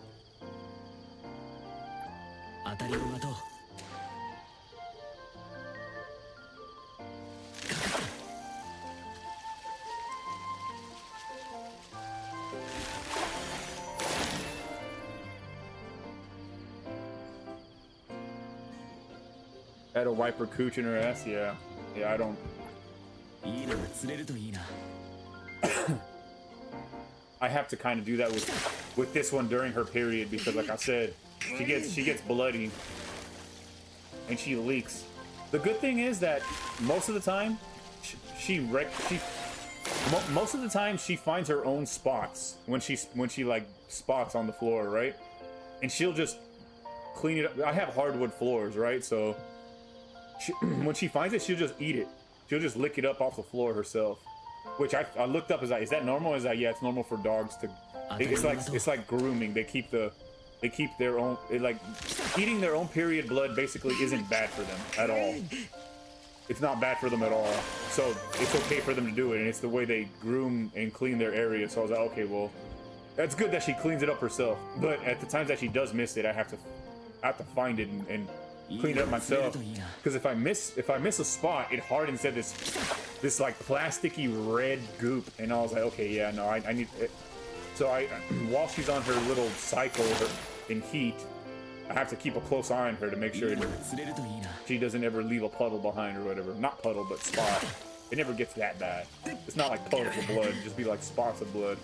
[SPEAKER 1] Had a wiper cooch in her ass, yeah. Yeah, I don't. I have to kind of do that with this one during her period because, like I said, she gets bloody and she leaks. The good thing is that most of the time, most of the time she finds her own spots when she like spots on the floor, right? And she'll just clean it up. I have hardwood floors, right? So when she finds it, she'll just eat it. She'll just lick it up off the floor herself. Which I looked up, is that normal? Is that, yeah, it's normal for dogs to. It's like grooming. They keep their own. Like eating their own period blood basically isn't bad for them at all. It's not bad for them at all. So it's okay for them to do it, and it's the way they groom and clean their area. So I was like, okay, well, that's good that she cleans it up herself. But at the times that she does miss it, I have to find it and clean it up myself, because if I miss a spot, it hardens into this like plasticky red goop, and I was like, okay, yeah, no, I need it. So while she's on her little cycle in heat, I have to keep a close eye on her to make sure she doesn't ever leave a puddle behind or whatever. Not puddle, but spot. It never gets that bad. It's not like puddles of blood, just be like spots of blood.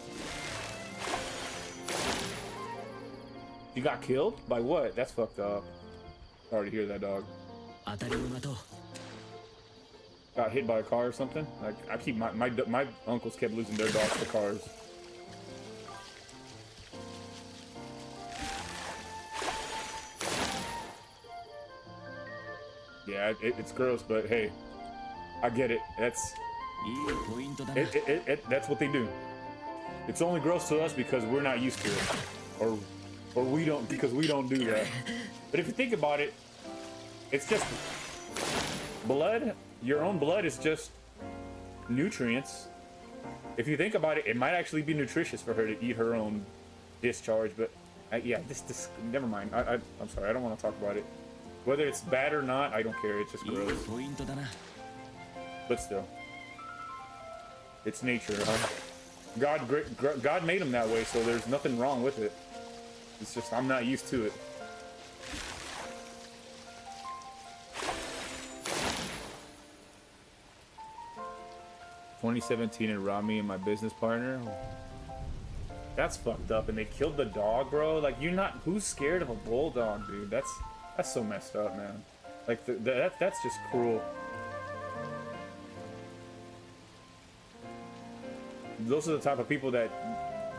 [SPEAKER 1] You got killed? By what? That's fucked up. Sorry to hear that, dog. Got hit by a car or something? Like I keep my uncles kept losing their dogs to cars. Yeah, it's gross, but hey, I get it. That's that's what they do. It's only gross to us because we're not used to it, or we don't, because we don't do that. But if you think about it, it's just blood. Your own blood is just nutrients. If you think about it, it might actually be nutritious for her to eat her own discharge. But yeah, this never mind. I'm sorry, I don't want to talk about it. Whether it's bad or not, I don't care. It's just gross. But still, it's nature, huh? God made them that way, so there's nothing wrong with it. It's just I'm not used to it. "2017 and robbed me and my business partner." That's fucked up, and they killed the dog, bro. Like, you're not. Who's scared of a bulldog, dude? That's so messed up, man. Like that's just cruel. Those are the type of people that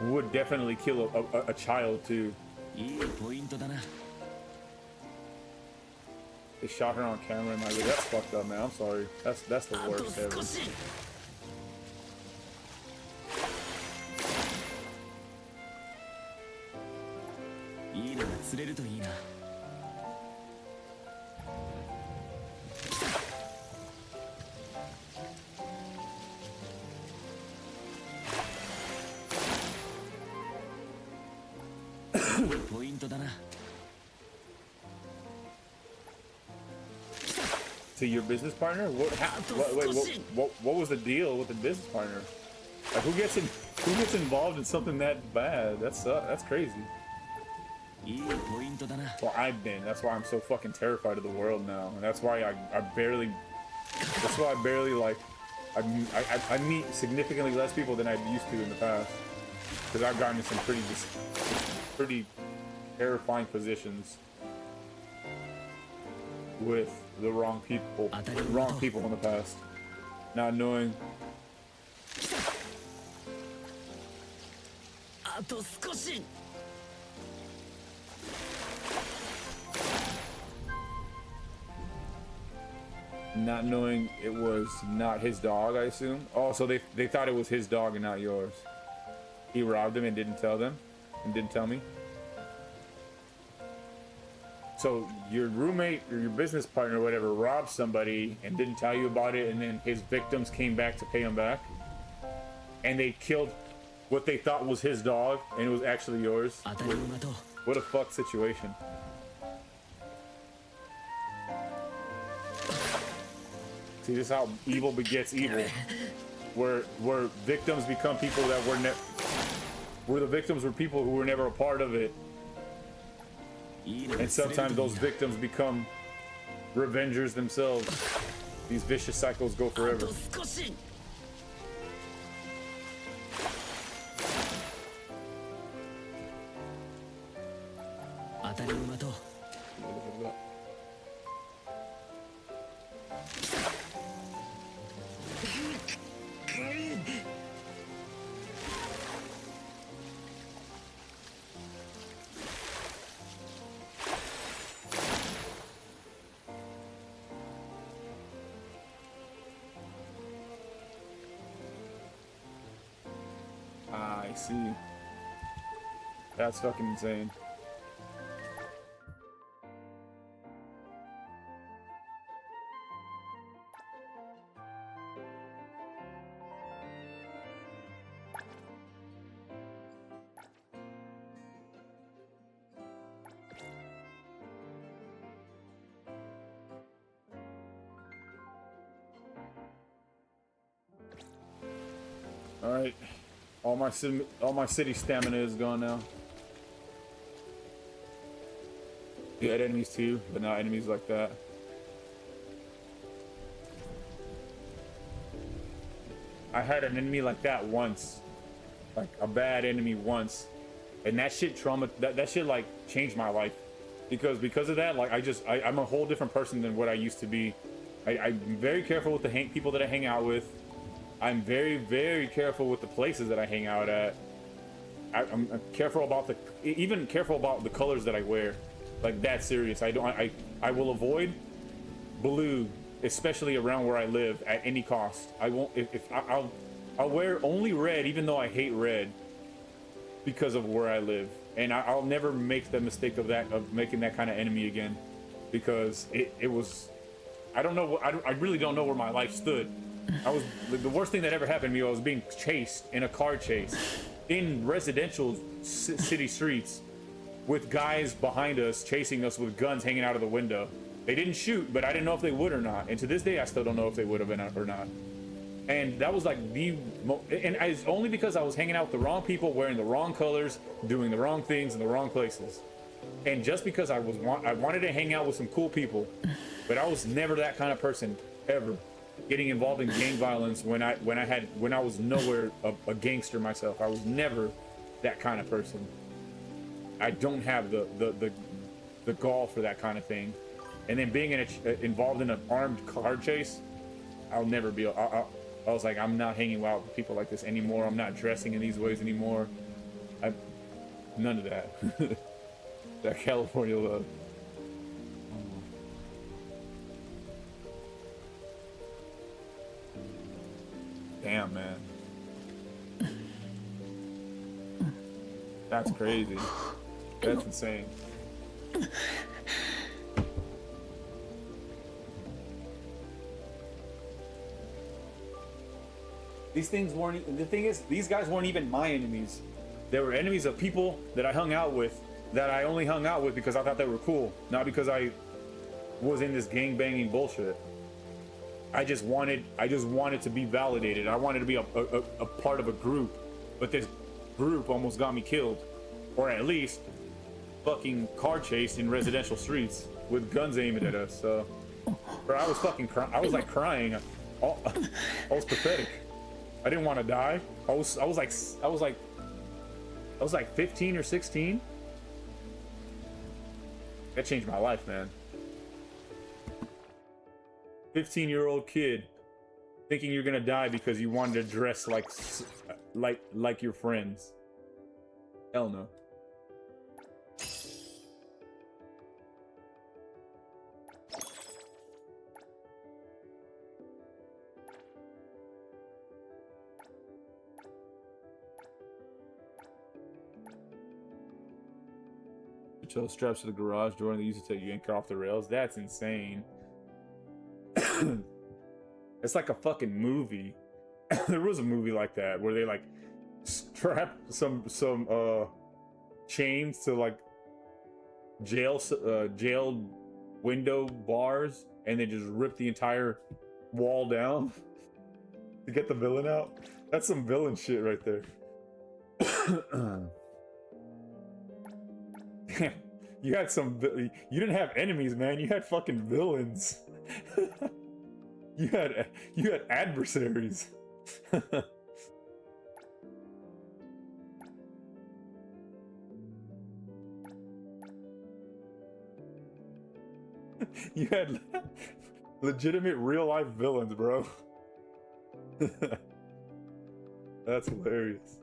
[SPEAKER 1] would definitely kill a child too. They shot her on camera, and that's fucked up, man. I'm sorry. That's the worst ever.
[SPEAKER 6] ポイントだな。
[SPEAKER 1] To your business partner? What was the deal with the business partner? Like who gets involved in something that bad? That's crazy.
[SPEAKER 6] いいポイントだな。
[SPEAKER 1] Well, I've been. That's why I'm so fucking terrified of the world now, and that's why I barely. That's why I barely like. I meet significantly less people than I used to in the past, because I've gotten in some pretty terrifying positions with the wrong people in the past, not knowing.
[SPEAKER 6] あと少し。
[SPEAKER 1] Not knowing it was not his dog, I assume. Oh, so they thought it was his dog and not yours. He robbed him and didn't tell them, and didn't tell me. So your roommate or your business partner or whatever robbed somebody and didn't tell you about it, and then his victims came back to pay him back, and they killed what they thought was his dog, and it was actually yours.
[SPEAKER 6] 当たり馬と。
[SPEAKER 1] What a fuck situation. See, this is how evil begets evil. Where victims become people that where the victims were people who were never a part of it. And sometimes those victims become revengers themselves. These vicious cycles go forever.
[SPEAKER 6] あと少し。 当たり馬と。
[SPEAKER 1] Ah, I see. That's fucking insane. All right, all my city stamina is gone now. You had enemies too, but not enemies like that. I had an enemy like that once, like a bad enemy once, and that shit that shit like changed my life, because of that, like I'm a whole different person than what I used to be. I'm very careful with the people that I hang out with. I'm very, very careful with the places that I hang out at. I'm careful about even careful about the colors that I wear. Like that serious. I will avoid blue, especially around where I live, at any cost. I won't. I'll wear only red, even though I hate red, because of where I live. And I'll never make the mistake of making that kind of enemy again, because it was. I don't know. I really don't know where my life stood. The worst thing that ever happened to me. I was being chased in a car chase in residential city streets with guys behind us chasing us with guns hanging out of the window. They didn't shoot, but I didn't know if they would or not. And to this day, I still don't know if they would have been or not. And that was like and it's only because I was hanging out with the wrong people, wearing the wrong colors, doing the wrong things in the wrong places. And just because I wanted to hang out with some cool people, but I was never that kind of person ever. Getting involved in gang violence when I was nowhere a gangster myself. I was never that kind of person. I don't have the gall for that kind of thing. And then being involved in an armed car chase, I'll never be. I was like, I'm not hanging out with people like this anymore. I'm not dressing in these ways anymore. None of that. That California love. Damn, man. That's crazy. That's insane. These things weren't. The thing is, these guys weren't even my enemies. They were enemies of people that I hung out with that I only hung out with because I thought they were cool, not because I was in this gang banging bullshit. I just wanted to be validated. I wanted to be a part of a group, but this group almost got me killed, or at least fucking car chased in residential streets with guns aiming at us. So, bro, I was fucking crying. I was like crying. I was pathetic. I didn't want to die. I was like 15 or 16. That changed my life, man. 15-year-old kid thinking you're gonna die because you wanted to dress like your friends. Hell no. So straps to the garage door and they used to take yank off the rails. That's insane. It's like a fucking movie. There was a movie like that where they like strap some chains to like jail window bars and they just rip the entire wall down to get the villain out. That's some villain shit right there. You had you didn't have enemies, man. You had fucking villains. You had adversaries. You had legitimate real life villains, bro. That's hilarious.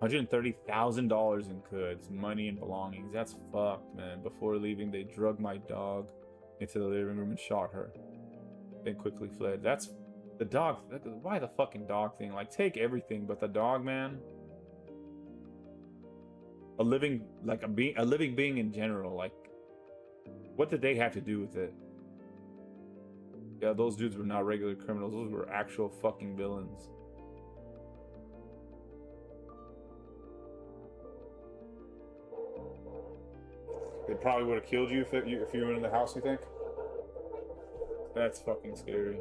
[SPEAKER 1] $130,000 in goods, money, and belongings. That's fucked, man. Before leaving, they drug my dog into the living room and shot her. Then quickly fled. That's the dog. Why the fucking dog thing? Like, take everything, but the dog, man. A living being in general. Like, what did they have to do with it? Yeah, those dudes were not regular criminals. Those were actual fucking villains. They probably would have killed you if you were in the house, you think? That's fucking scary.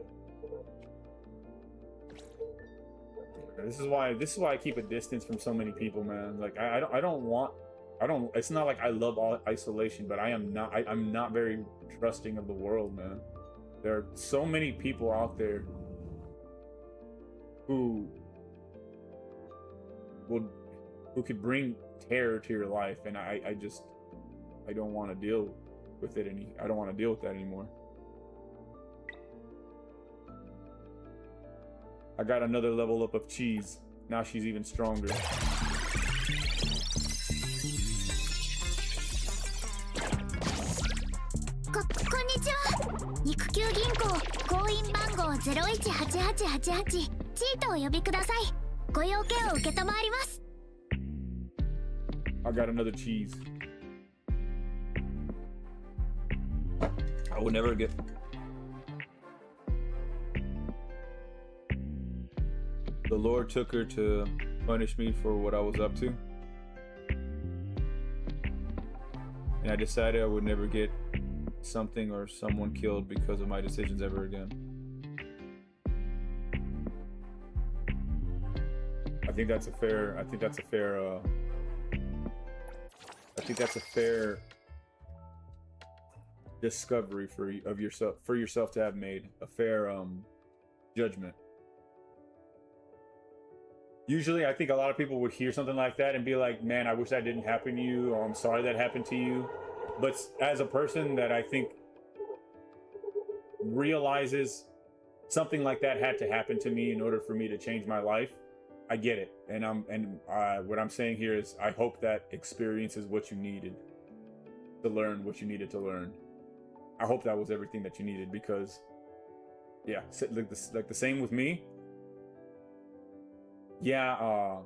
[SPEAKER 1] This is why I keep a distance from so many people, man. Like I don't it's not like I love isolation, but I'm not very trusting of the world, man. There are so many people out there who could bring terror to your life, and I don't want to deal with it I don't want to deal with that anymore. I got another level up of cheese. Now she's even stronger.
[SPEAKER 7] こんにちは。肉球銀行行員番号018888チートをお呼びください。ご用件を受けたまわります。
[SPEAKER 1] I got another cheese. I will never get. The Lord took her to punish me for what I was up to. And I decided I would never get something or someone killed because of my decisions ever again. I think that's a fair discovery for yourself to have made. A fair judgment. Usually, I think a lot of people would hear something like that and be like, man, I wish that didn't happen to you, or I'm sorry that happened to you. But as a person that I think realizes something like that had to happen to me in order for me to change my life, I get it. And what I'm saying here is I hope that experience is what you needed to learn what you needed to learn. I hope that was everything that you needed, because, yeah, like the same with me. Yeah,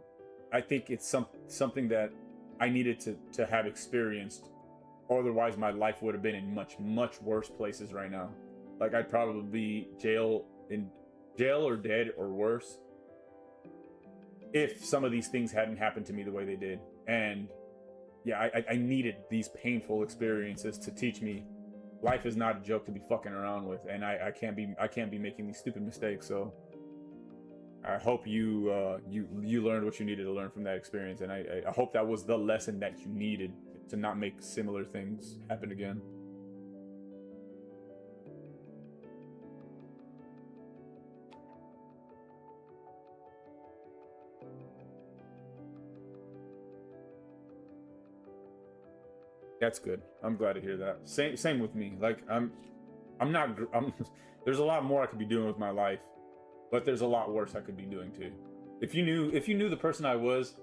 [SPEAKER 1] I think it's something that I needed to have experienced Otherwise, my life would have been in much, much worse places right now. Like, I'd probably be in jail or dead or worse if some of these things hadn't happened to me the way they did. And yeah, I needed these painful experiences to teach me life is not a joke to be fucking around with, and I can't be making these stupid mistakes. So I hope you learned what you needed to learn from that experience, and I hope that was the lesson that you needed to not make similar things happen again. That's good. I'm glad to hear that. Same with me. Like I'm there's a lot more I could be doing with my life, but there's a lot worse I could be doing too. If you knew the person I was,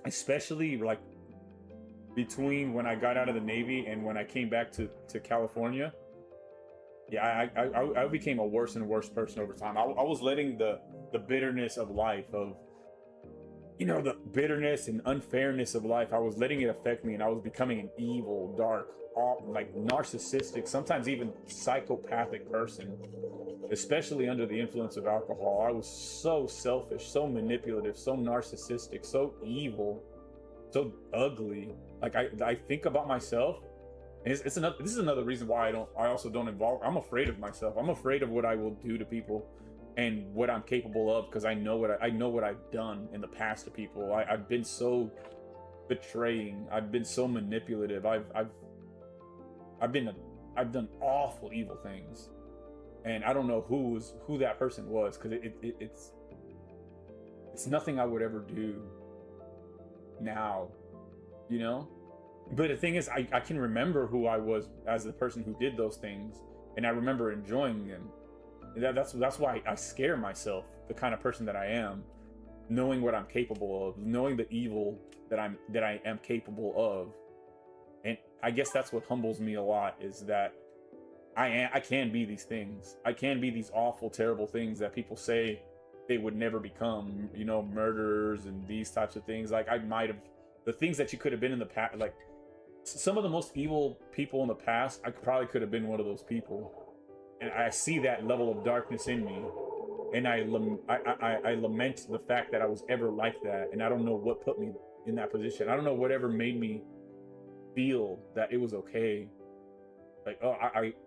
[SPEAKER 1] especially like between when I got out of the Navy and when I came back to California, yeah, I became a worse and worse person over time. I was letting the bitterness of life, of the bitterness and unfairness of life, I was letting it affect me, and I was becoming an evil, dark, like narcissistic, sometimes even psychopathic person, especially under the influence of alcohol. I was so selfish, so manipulative, so narcissistic, so evil, so ugly. Like I think about myself, and this is another reason why I also don't involve. I'm afraid of myself. I'm afraid of what I will do to people and what I'm capable of, because I know what I've done in the past to people. I've been so betraying. I've been so manipulative. I've done awful, evil things, and I don't know who that person was, because it's nothing I would ever do now, But the thing is, I can remember who I was as the person who did those things, and I remember enjoying them. That's why I scare myself, the kind of person that I am, knowing what I'm capable of, knowing the evil that I am capable of. And I guess that's what humbles me a lot, is that I can be these things. I can be these awful, terrible things that people say they would never become, murderers and these types of things. Like, I might have, the things that you could have been in the past, like some of the most evil people in the past, I probably could have been one of those people. And I see that level of darkness in me, and I lament the fact that I was ever like that, and I don't know what put me in that position. I don't know whatever made me feel that it was okay. Like,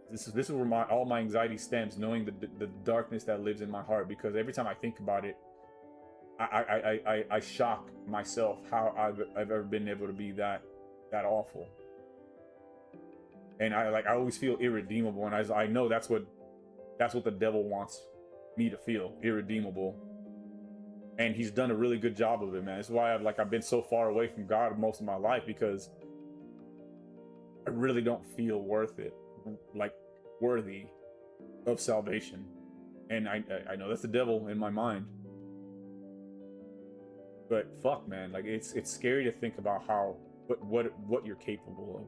[SPEAKER 1] this is where all my anxiety stems, knowing the darkness that lives in my heart. Because every time I think about it, I shock myself how I've ever been able to be that awful. And I always feel irredeemable, and I know that's what the devil wants me to feel, irredeemable. And he's done a really good job of it, man. That's why I've been so far away from God most of my life, because I really don't feel worthy of salvation. And I know that's the devil in my mind. But fuck, man, like it's scary to think about what you're capable of.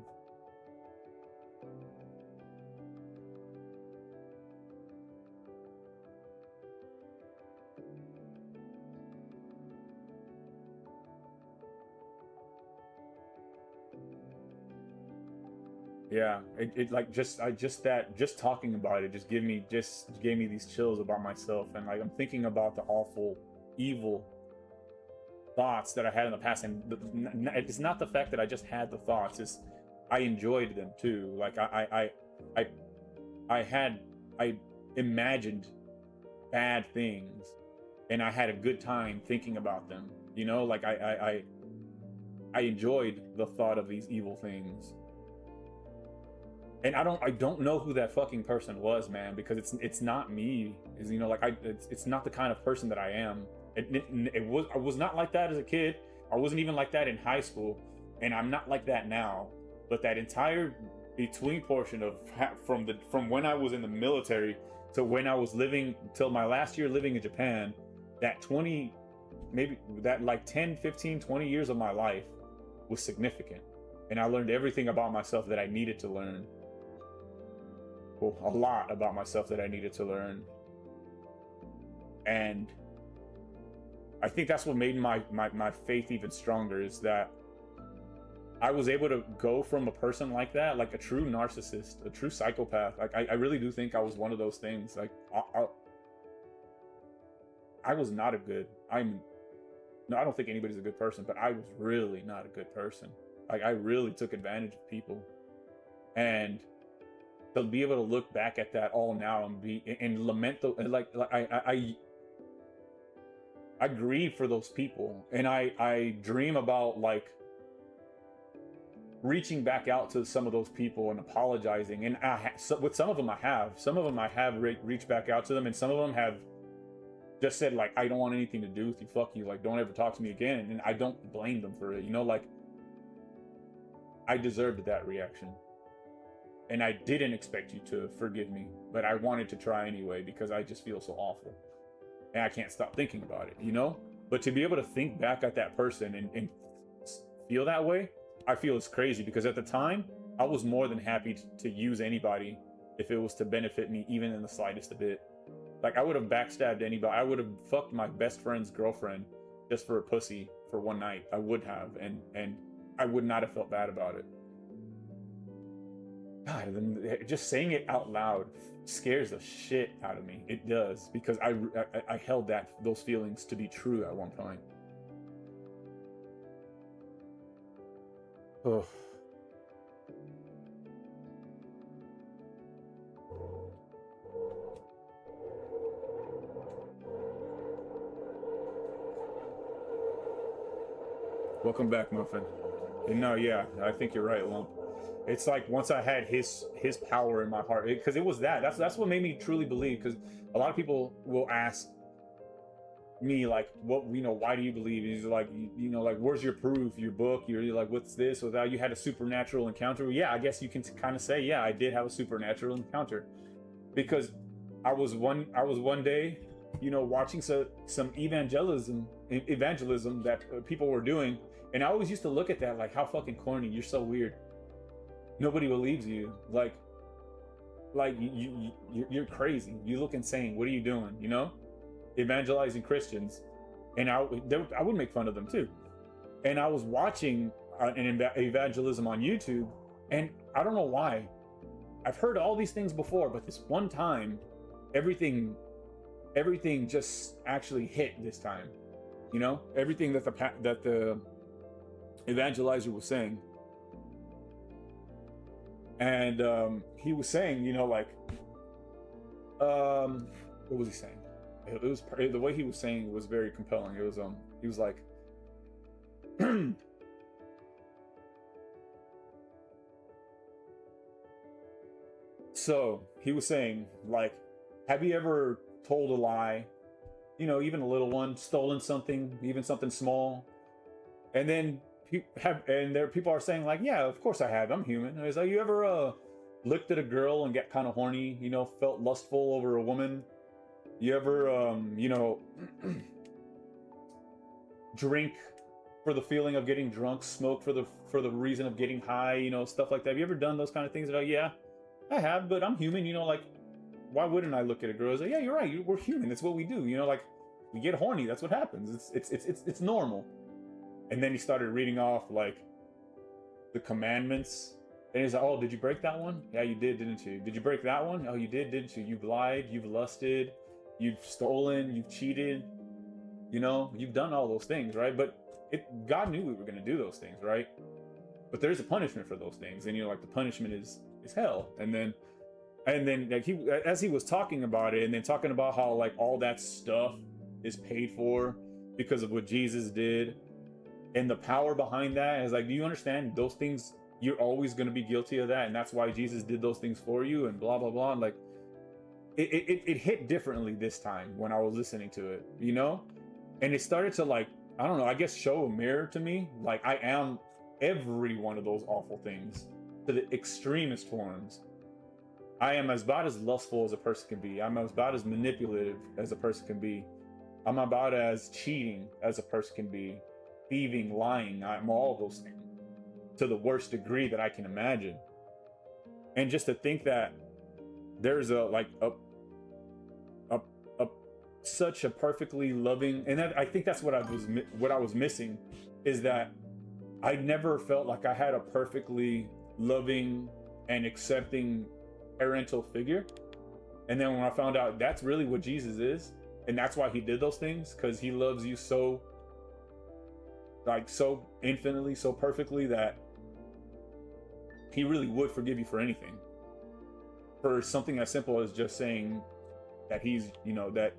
[SPEAKER 1] Yeah, just talking about it just gave me these chills about myself, and like I'm thinking about the awful, evil thoughts that I had in the past, and it's not the fact that I just had the thoughts; it's I enjoyed them too. Like I imagined bad things, and I had a good time thinking about them. Like I enjoyed the thought of these evil things. And I don't know who that fucking person was, man, because it's not me. It's not the kind of person that I am. I was not like that as a kid. I wasn't even like that in high school, and I'm not like that now. But that entire between portion of from when I was in the military to when I was living till my last year living in Japan, that 10, 15, 20 years of my life was significant, and I learned everything about myself that I needed to learn. Well, a lot about myself that I needed to learn. And I think that's what made my faith even stronger, is that I was able to go from a person like that, like a true narcissist, a true psychopath. Like I really do think I was one of those things. Like I was not a good. No, I don't think anybody's a good person, but I was really not a good person. Like I really took advantage of people, and to be able to look back at that all now and lament the I grieve for those people, and I dream about like reaching back out to some of those people and apologizing. And with some of them I have reached back out to them, and some of them have just said like, I don't want anything to do with you, fuck you, like don't ever talk to me again. And I don't blame them for it, you know, like I deserved that reaction, and I didn't expect you to forgive me, but I wanted to try anyway because I just feel so awful and I can't stop thinking about it, you know. But to be able to think back at that person and feel that way, I feel it's crazy, because at the time I was more than happy to use anybody if it was to benefit me even in the slightest bit. Like I would have backstabbed anybody. I would have fucked my best friend's girlfriend just for a pussy for one night. I would have, and I would not have felt bad about it. God, just saying it out loud scares the shit out of me. It does, because I held those feelings to be true at one point. Oh. Welcome back, Muffin. And no, yeah, I think you're right, Lump. It's like once I had his power in my heart, because it was that's what made me truly believe. Because a lot of people will ask me like, what, you know, why do you believe? He's like, you know, like, where's your proof, your book? You're like, what's this or that? You had a supernatural encounter. Yeah, I guess you can kind of say, yeah, I did have a supernatural encounter, because I was one day, you know, watching some evangelism that people were doing, and I always used to look at that like, how fucking corny. You're so weird. Nobody believes you. Like you're crazy. You look insane. What are you doing? You know, evangelizing Christians. And I would make fun of them too. And I was watching an evangelism on YouTube, and I don't know why. I've heard all these things before, but this one time, everything just actually hit this time. You know, everything that the evangelizer was saying. And he was saying, you know, like, what was he saying? It was the way he was saying was very compelling. It was he was like, so he was saying, like, have you ever told a lie? You know, even a little one, stolen something, even something small, and then people are saying like, yeah, of course I have. I'm human. And it's like, you ever looked at a girl and get kind of horny? You know, felt lustful over a woman? You ever you know, drink for the feeling of getting drunk, smoke for the reason of getting high? You know, stuff like that. Have you ever done those kind of things? Like, yeah, I have, but I'm human. You know, like, why wouldn't I look at a girl and say, yeah, you're right. We're human. That's what we do. You know, like, we get horny. That's what happens. It's normal. And then he started reading off like the commandments, and he's like, oh, did you break that one? Yeah, you did, didn't you? Did you break that one? Oh, you did, didn't you? You've lied, you've lusted, you've stolen, you've cheated, you know, you've done all those things, right? But God knew we were going to do those things, right? But there's a punishment for those things, and you know, like, the punishment is hell. And then like, as he was talking about it, and then talking about how like all that stuff is paid for because of what Jesus did, and the power behind that is like, do you understand those things? You're always going to be guilty of that, and that's why Jesus did those things for you, and blah blah blah. And like, it hit differently this time when I was listening to it, you know. And it started to, like, I don't know, I guess show a mirror to me. Like, I am every one of those awful things to the extremist forms. I am about as lustful as a person can be. I'm about as manipulative as a person can be. I'm about as cheating as a person can be. Thieving, lying, I'm all those things to the worst degree that I can imagine. And just to think that there's such a perfectly loving, and I think that's what I was missing, is that I never felt like I had a perfectly loving and accepting parental figure. And then when I found out that's really what Jesus is, and that's why he did those things, because he loves you so, like, so infinitely, so perfectly, that he really would forgive you for anything. For something as simple as just saying that he's, you know, that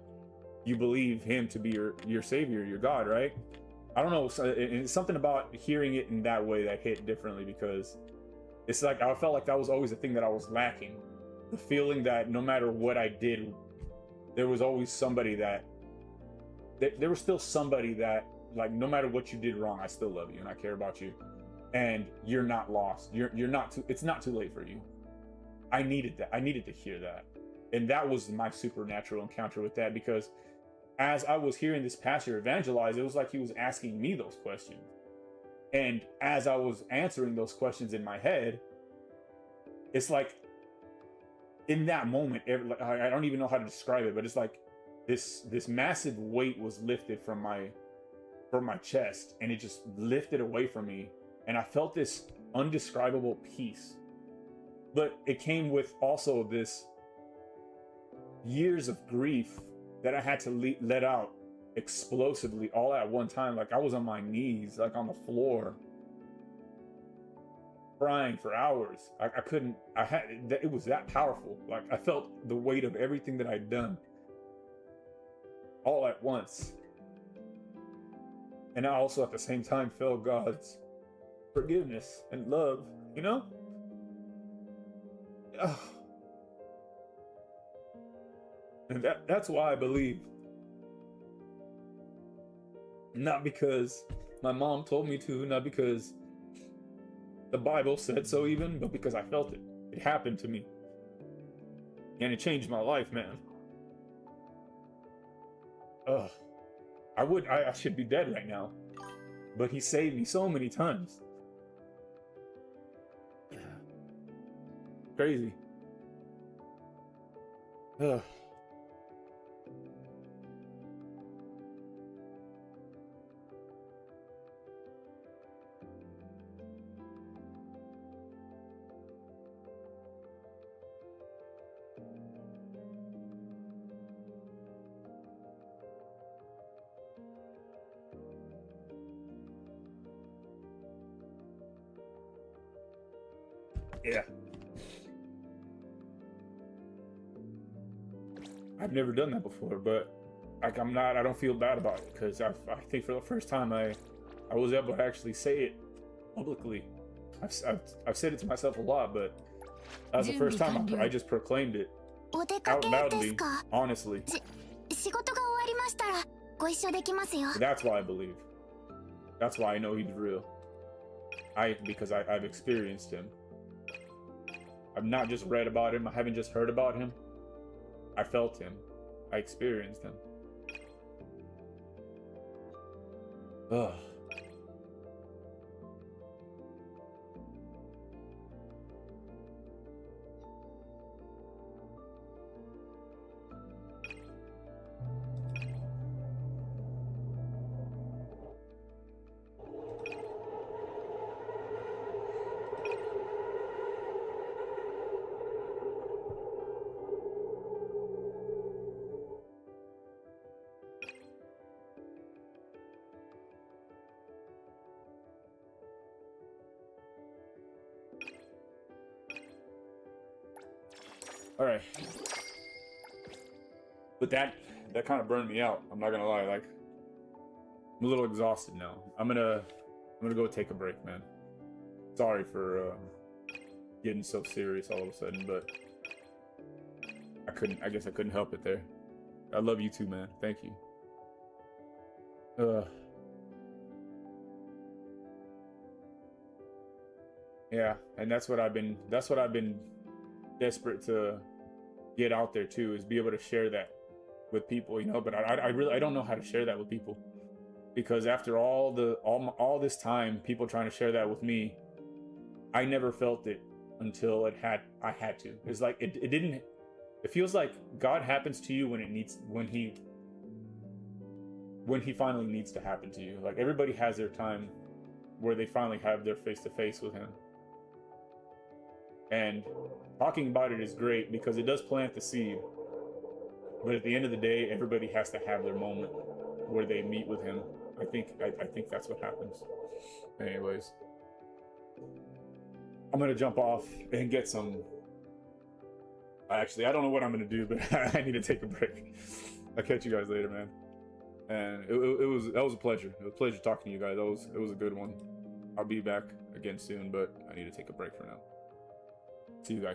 [SPEAKER 1] you believe him to be your savior, your God, right? I don't know, it's something about hearing it in that way that hit differently, because it's like I felt like that was always the thing that I was lacking. The feeling that no matter what I did, there was always somebody that there was still somebody that, like, no matter what you did wrong, I still love you and I care about you, and you're not lost. You're not too, it's not too late for you. I needed that. I needed to hear that, and that was my supernatural encounter with that, because as I was hearing this pastor evangelize, it was like he was asking me those questions, and as I was answering those questions in my head, it's like, in that moment, I don't even know how to describe it, but it's like this massive weight was lifted from my chest, and it just lifted away from me, and I felt this undescribable peace. But it came with also this years of grief that I had to let out explosively all at one time. Like, I was on my knees, like on the floor, crying for hours. It was that powerful. Like, I felt the weight of everything that I'd done all at once. And I also at the same time felt God's forgiveness and love, you know? Ugh. And that's why I believe. Not because my mom told me to, not because the Bible said so even, but because I felt it. It happened to me. And it changed my life, man. Ugh. I should be dead right now. But he saved me so many times. Yeah. Crazy. Ugh. Yeah. I've never done that before, but like, I don't feel bad about it, because I think for the first time I was able to actually say it publicly. I've said it to myself a lot, but that was the first time I just proclaimed it out loudly, honestly. That's why I believe. That's why I know he's real. Because I've experienced him. I've not just read about him. I haven't just heard about him. I felt him. I experienced him. Ugh. All right, but that kind of burned me out. I'm not gonna lie. Like, I'm a little exhausted now. I'm gonna go take a break, man. Sorry for getting so serious all of a sudden, but I guess I couldn't help it there. I love you too, man. Thank you. Yeah, and that's what I've been desperate to get out there too, is be able to share that with people, you know. But I don't know how to share that with people, because after all this time, people trying to share that with me, I never felt it until I had to. It's like it didn't. It feels like God happens to you when he finally needs to happen to you. Like, everybody has their time where they finally have their face-to-face with him. And talking about it is great because it does plant the seed. But at the end of the day, everybody has to have their moment where they meet with him. I think that's what happens. Anyways, I'm gonna jump off and get some. Actually, I don't know what I'm gonna do, but I need to take a break. I'll catch you guys later, man. And that was a pleasure. It was a pleasure talking to you guys. It was a good one. I'll be back again soon, but I need to take a break for now. See you guys.